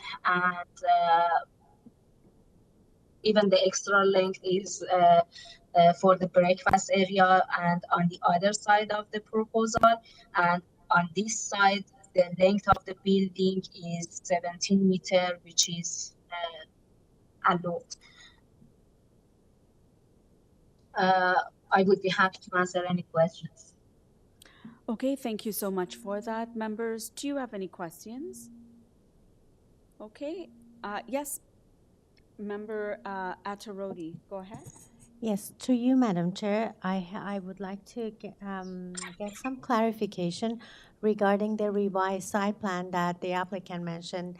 S17: is for the breakfast area and on the other side of the proposal. And on this side, the length of the building is 17 meter, which is allowed. I would be happy to answer any questions.
S2: Okay, thank you so much for that. Members, do you have any questions? Okay, yes, Member Atarodi, go ahead.
S1: Yes, to you, Madam Chair. I would like to get some clarification regarding the revised site plan that the applicant mentioned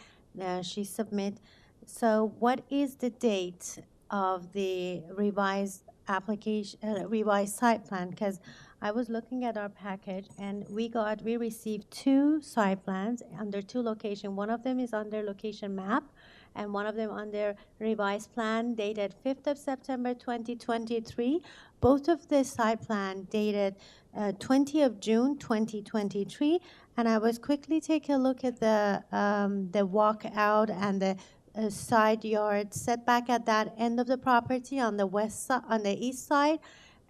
S1: she submit. So what is the date of the revised application, revised site plan? Because I was looking at our package and we received two site plans under two locations. One of them is under location map and one of them under revised plan dated 5th of September 2023. Both of the site plan dated 20th of June 2023. And I was quickly take a look at the walkout and the side yard setback at that end of the property on the west side, on the east side,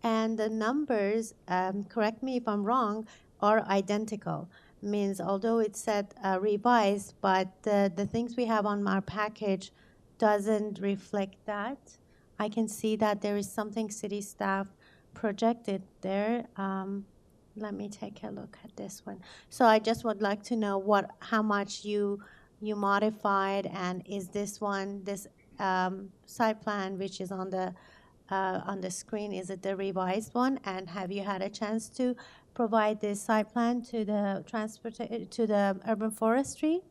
S1: and the numbers, correct me if I'm wrong, are identical. Means although it said revised, but the things we have on our package doesn't reflect that. I can see that there is something city staff projected there. Let me take a look at this one. So I just would like to know how much you modified, and is this one, this site plan which is on the screen, is it the revised one? And have you had a chance to provide this site plan to the urban forestry?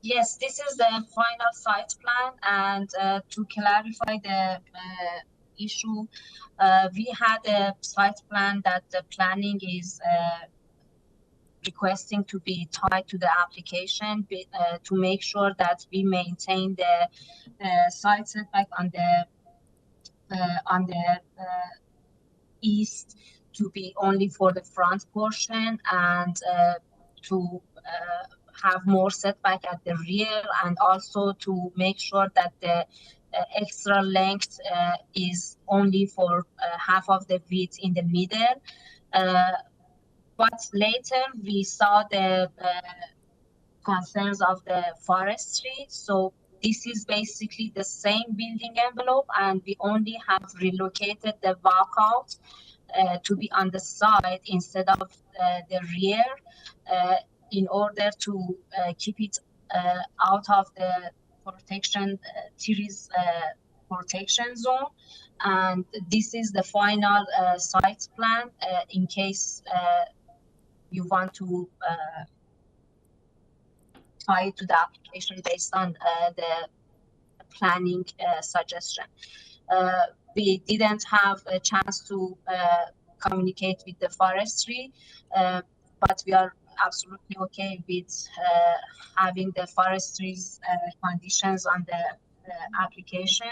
S17: Yes, this is the final site plan, and to clarify the issue, we had a site plan that the planning is requesting to be tied to the application to make sure that we maintain the site setback on the east to be only for the front portion, and to have more setback at the rear, and also to make sure that the extra length is only for half of the width in the middle. But later we saw the concerns of the forestry. So this is basically the same building envelope, and we only have relocated the walkout to be on the side instead of the rear in order to keep it out of the protection trees protection zone. And this is the final site plan in case you want to tie it to the application based on the planning suggestion. We didn't have a chance to communicate with the forestry, but we are absolutely okay with having the forestry's conditions on the application.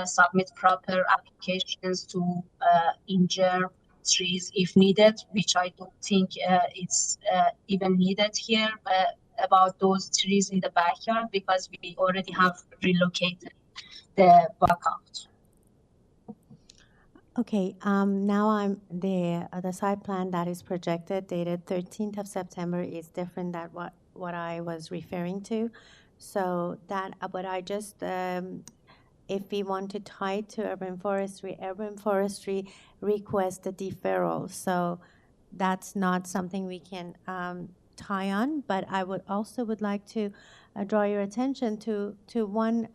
S17: Submit proper applications to injure trees if needed, which I don't think it's even needed here about those trees in the backyard, because we already have relocated the walkout.
S1: Okay, now the site plan that is projected dated 13th of September is different than what I was referring to. So that, but I just, if we want to tie it to urban forestry requests the deferral. So that's not something we can tie on, but I would like to draw your attention to one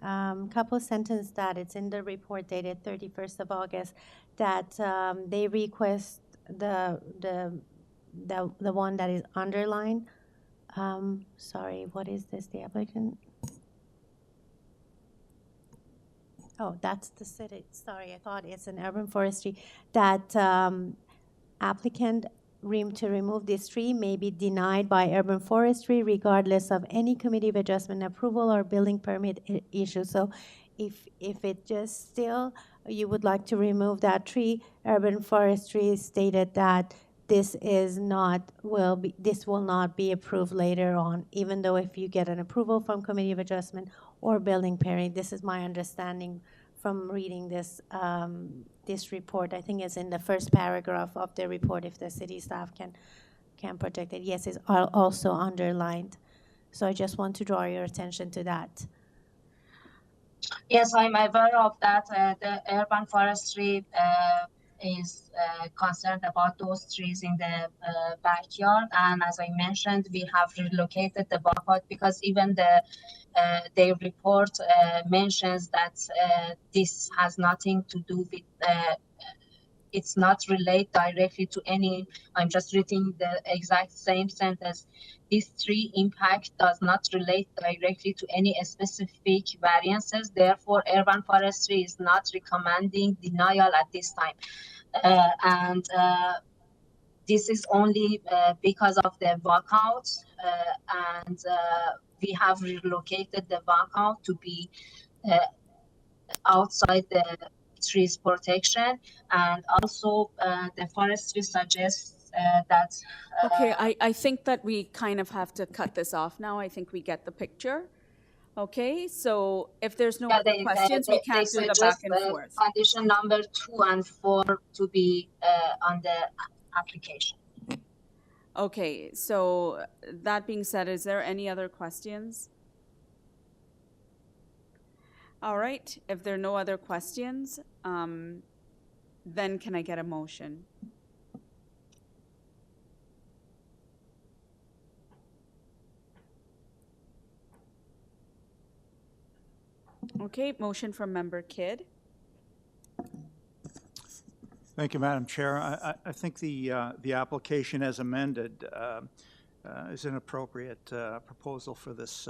S1: couple sentence that it's in the report dated 31st of August, that they request the one that is underlined. Sorry, what is this, the applicant? Oh, that's the city. Sorry, I thought it's an urban forestry. That applicant to remove this tree may be denied by urban forestry regardless of any committee of adjustment approval or building permit issue. So if it just still, you would like to remove that tree, urban forestry stated that this will not be approved later on, even though if you get an approval from committee of adjustment or building permit. This is my understanding from reading this report. I think it's in the first paragraph of the report, if the city staff can project it. Yes, it's also underlined. So I just want to draw your attention to that.
S17: Yes, I'm aware of that. The urban forestry is concerned about those trees in the backyard. And as I mentioned, we have relocated the walkout because even their report mentions that this has nothing to do with it's not related directly to any, I'm just reading the exact same sentence. This tree impact does not relate directly to any specific variances. Therefore, urban forestry is not recommending denial at this time. And this is only because of the walkout, and we have relocated the walkout to be outside the trees protection, and also the forestry suggests that
S2: Okay, I think that we kind of have to cut this off now. I think we get the picture. Okay, so if there's no other questions, we can't do the back and forth.
S17: Condition number 2 and 4 to be on the application.
S2: Okay, so that being said, is there any other questions? All right, if there are no other questions, then can I get a motion? Okay, motion from Member Kidd.
S5: Thank you, Madam Chair. I think the application as amended is an appropriate proposal for this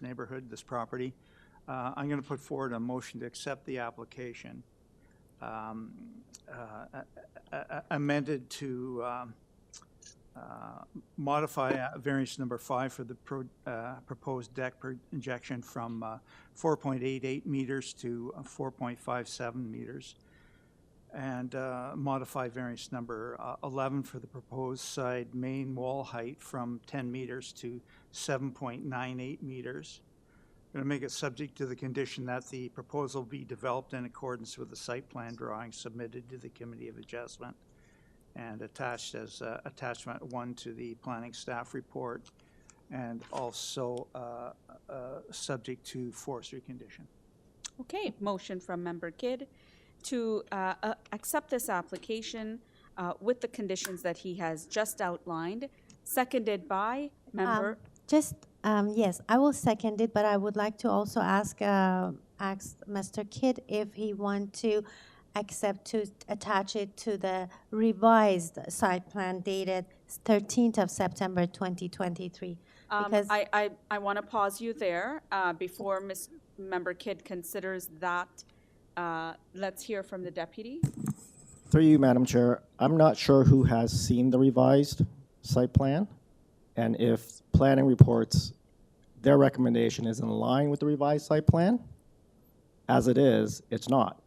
S5: neighborhood, this property. I'm going to put forward a motion to accept the application amended to modify variance number 5 for the proposed deck projection from 4.88 meters to 4.57 meters, and modify variance number 11 for the proposed side main wall height from 10 meters to 7.98 meters. I'm going to make it subject to the condition that the proposal be developed in accordance with the site plan drawing submitted to the Committee of Adjustment and attached as attachment 1 to the planning staff report, and also subject to forestry condition.
S2: Okay, motion from Member Kidd to accept this application with the conditions that he has just outlined, seconded by Member.
S1: Yes, I will second it, but I would like to also ask Mr. Kidd if he want to accept to attach it to the revised site plan dated 13th of September 2023. Because
S2: I want to pause you there before Member Kidd considers that. Let's hear from the deputy.
S3: Through you, Madam Chair, I'm not sure who has seen the revised site plan, and if planning reports, their recommendation is in line with the revised site plan. As it is, it's not.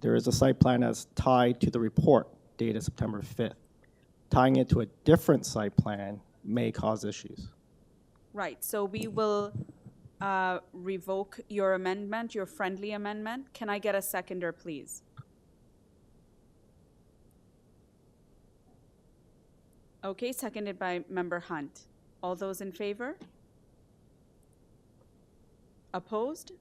S3: There is a site plan that's tied to the report dated September 5th. Tying it to a different site plan may cause issues.
S2: Right, so we will revoke your amendment, your friendly amendment. Can I get a seconder, please? Okay, seconded by Member Hunt. All those in favor? Opposed?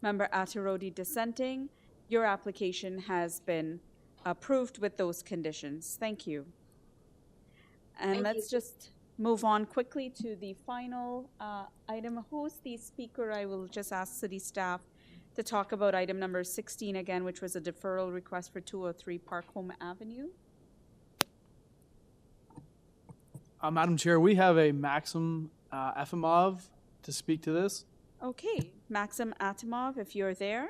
S2: Member Atirodi dissenting. Your application has been approved with those conditions. Thank you. And let's just move on quickly to the final item. Who's the speaker? I will just ask city staff to talk about item number 16 again, which was a deferral request for 203 Parkholme Avenue.
S6: Madam Chair, we have a Maxim Efimov to speak to this.
S2: Okay, Maxim Atimov, if you're there.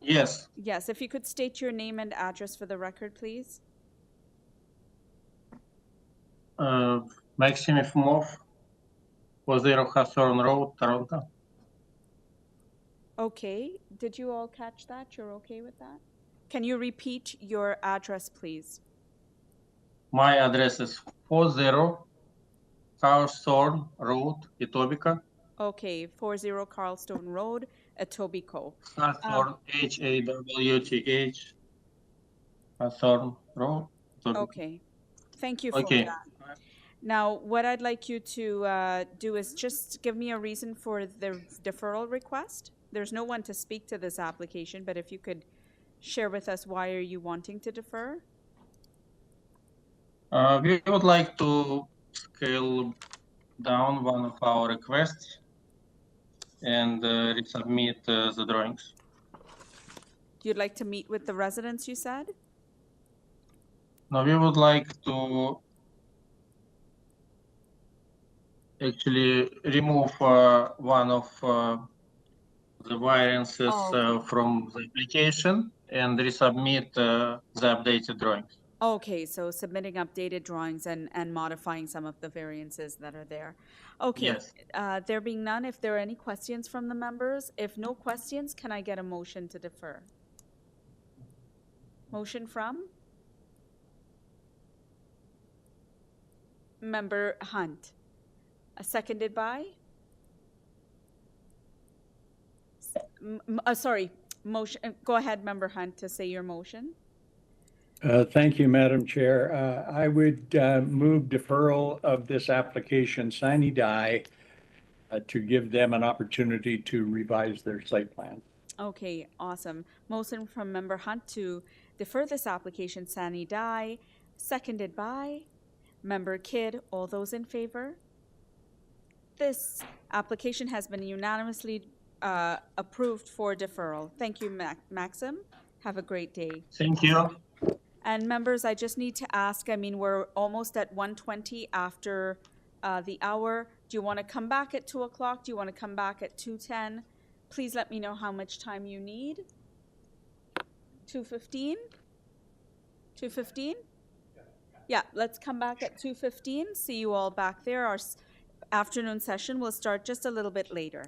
S11: Yes.
S2: Yes, if you could state your name and address for the record, please.
S11: Maxim Efimov, 40 Hawthorne Road, Toronto.
S2: Okay, did you all catch that? You're okay with that? Can you repeat your address, please?
S11: My address is 40 Hawthorne Road, Etobicoke.
S2: Okay, 40 Carlstone Road, Etobicoke.
S11: Hawthorne, Hawth, Hawthorne Road.
S2: Okay, thank you for
S11: Okay.
S2: that. Now, what I'd like you to do is just give me a reason for the deferral request. There's no one to speak to this application, but if you could share with us why are you wanting to defer?
S11: We would like to scale down one of our requests and resubmit the drawings.
S2: You'd like to meet with the residents, you said?
S11: Now we would like to actually remove one of the variances from the application and resubmit the updated drawings.
S2: Okay, so submitting updated drawings and modifying some of the variances that are there. Okay,
S11: Yes.
S2: There being none, if there are any questions from the members, if no questions, can I get a motion to defer? Motion from? Member Hunt. Seconded by? Sorry, motion. Go ahead, Member Hunt, to say your motion.
S9: Thank you, Madam Chair. I would move deferral of this application sine die to give them an opportunity to revise their site plan.
S2: Okay, awesome. Motion from Member Hunt to defer this application sine die, seconded by Member Kidd. All those in favor? This application has been unanimously approved for deferral. Thank you, Maxim. Have a great day.
S11: Thank you.
S2: And members, I just need to ask, I mean, we're almost at 1:20 after the hour. Do you want to come back at 2 o'clock? Do you want to come back at 2:10? Please let me know how much time you need. 2:15? 2:15? Yeah, let's come back at 2:15. See you all back there. Our afternoon session will start just a little bit later.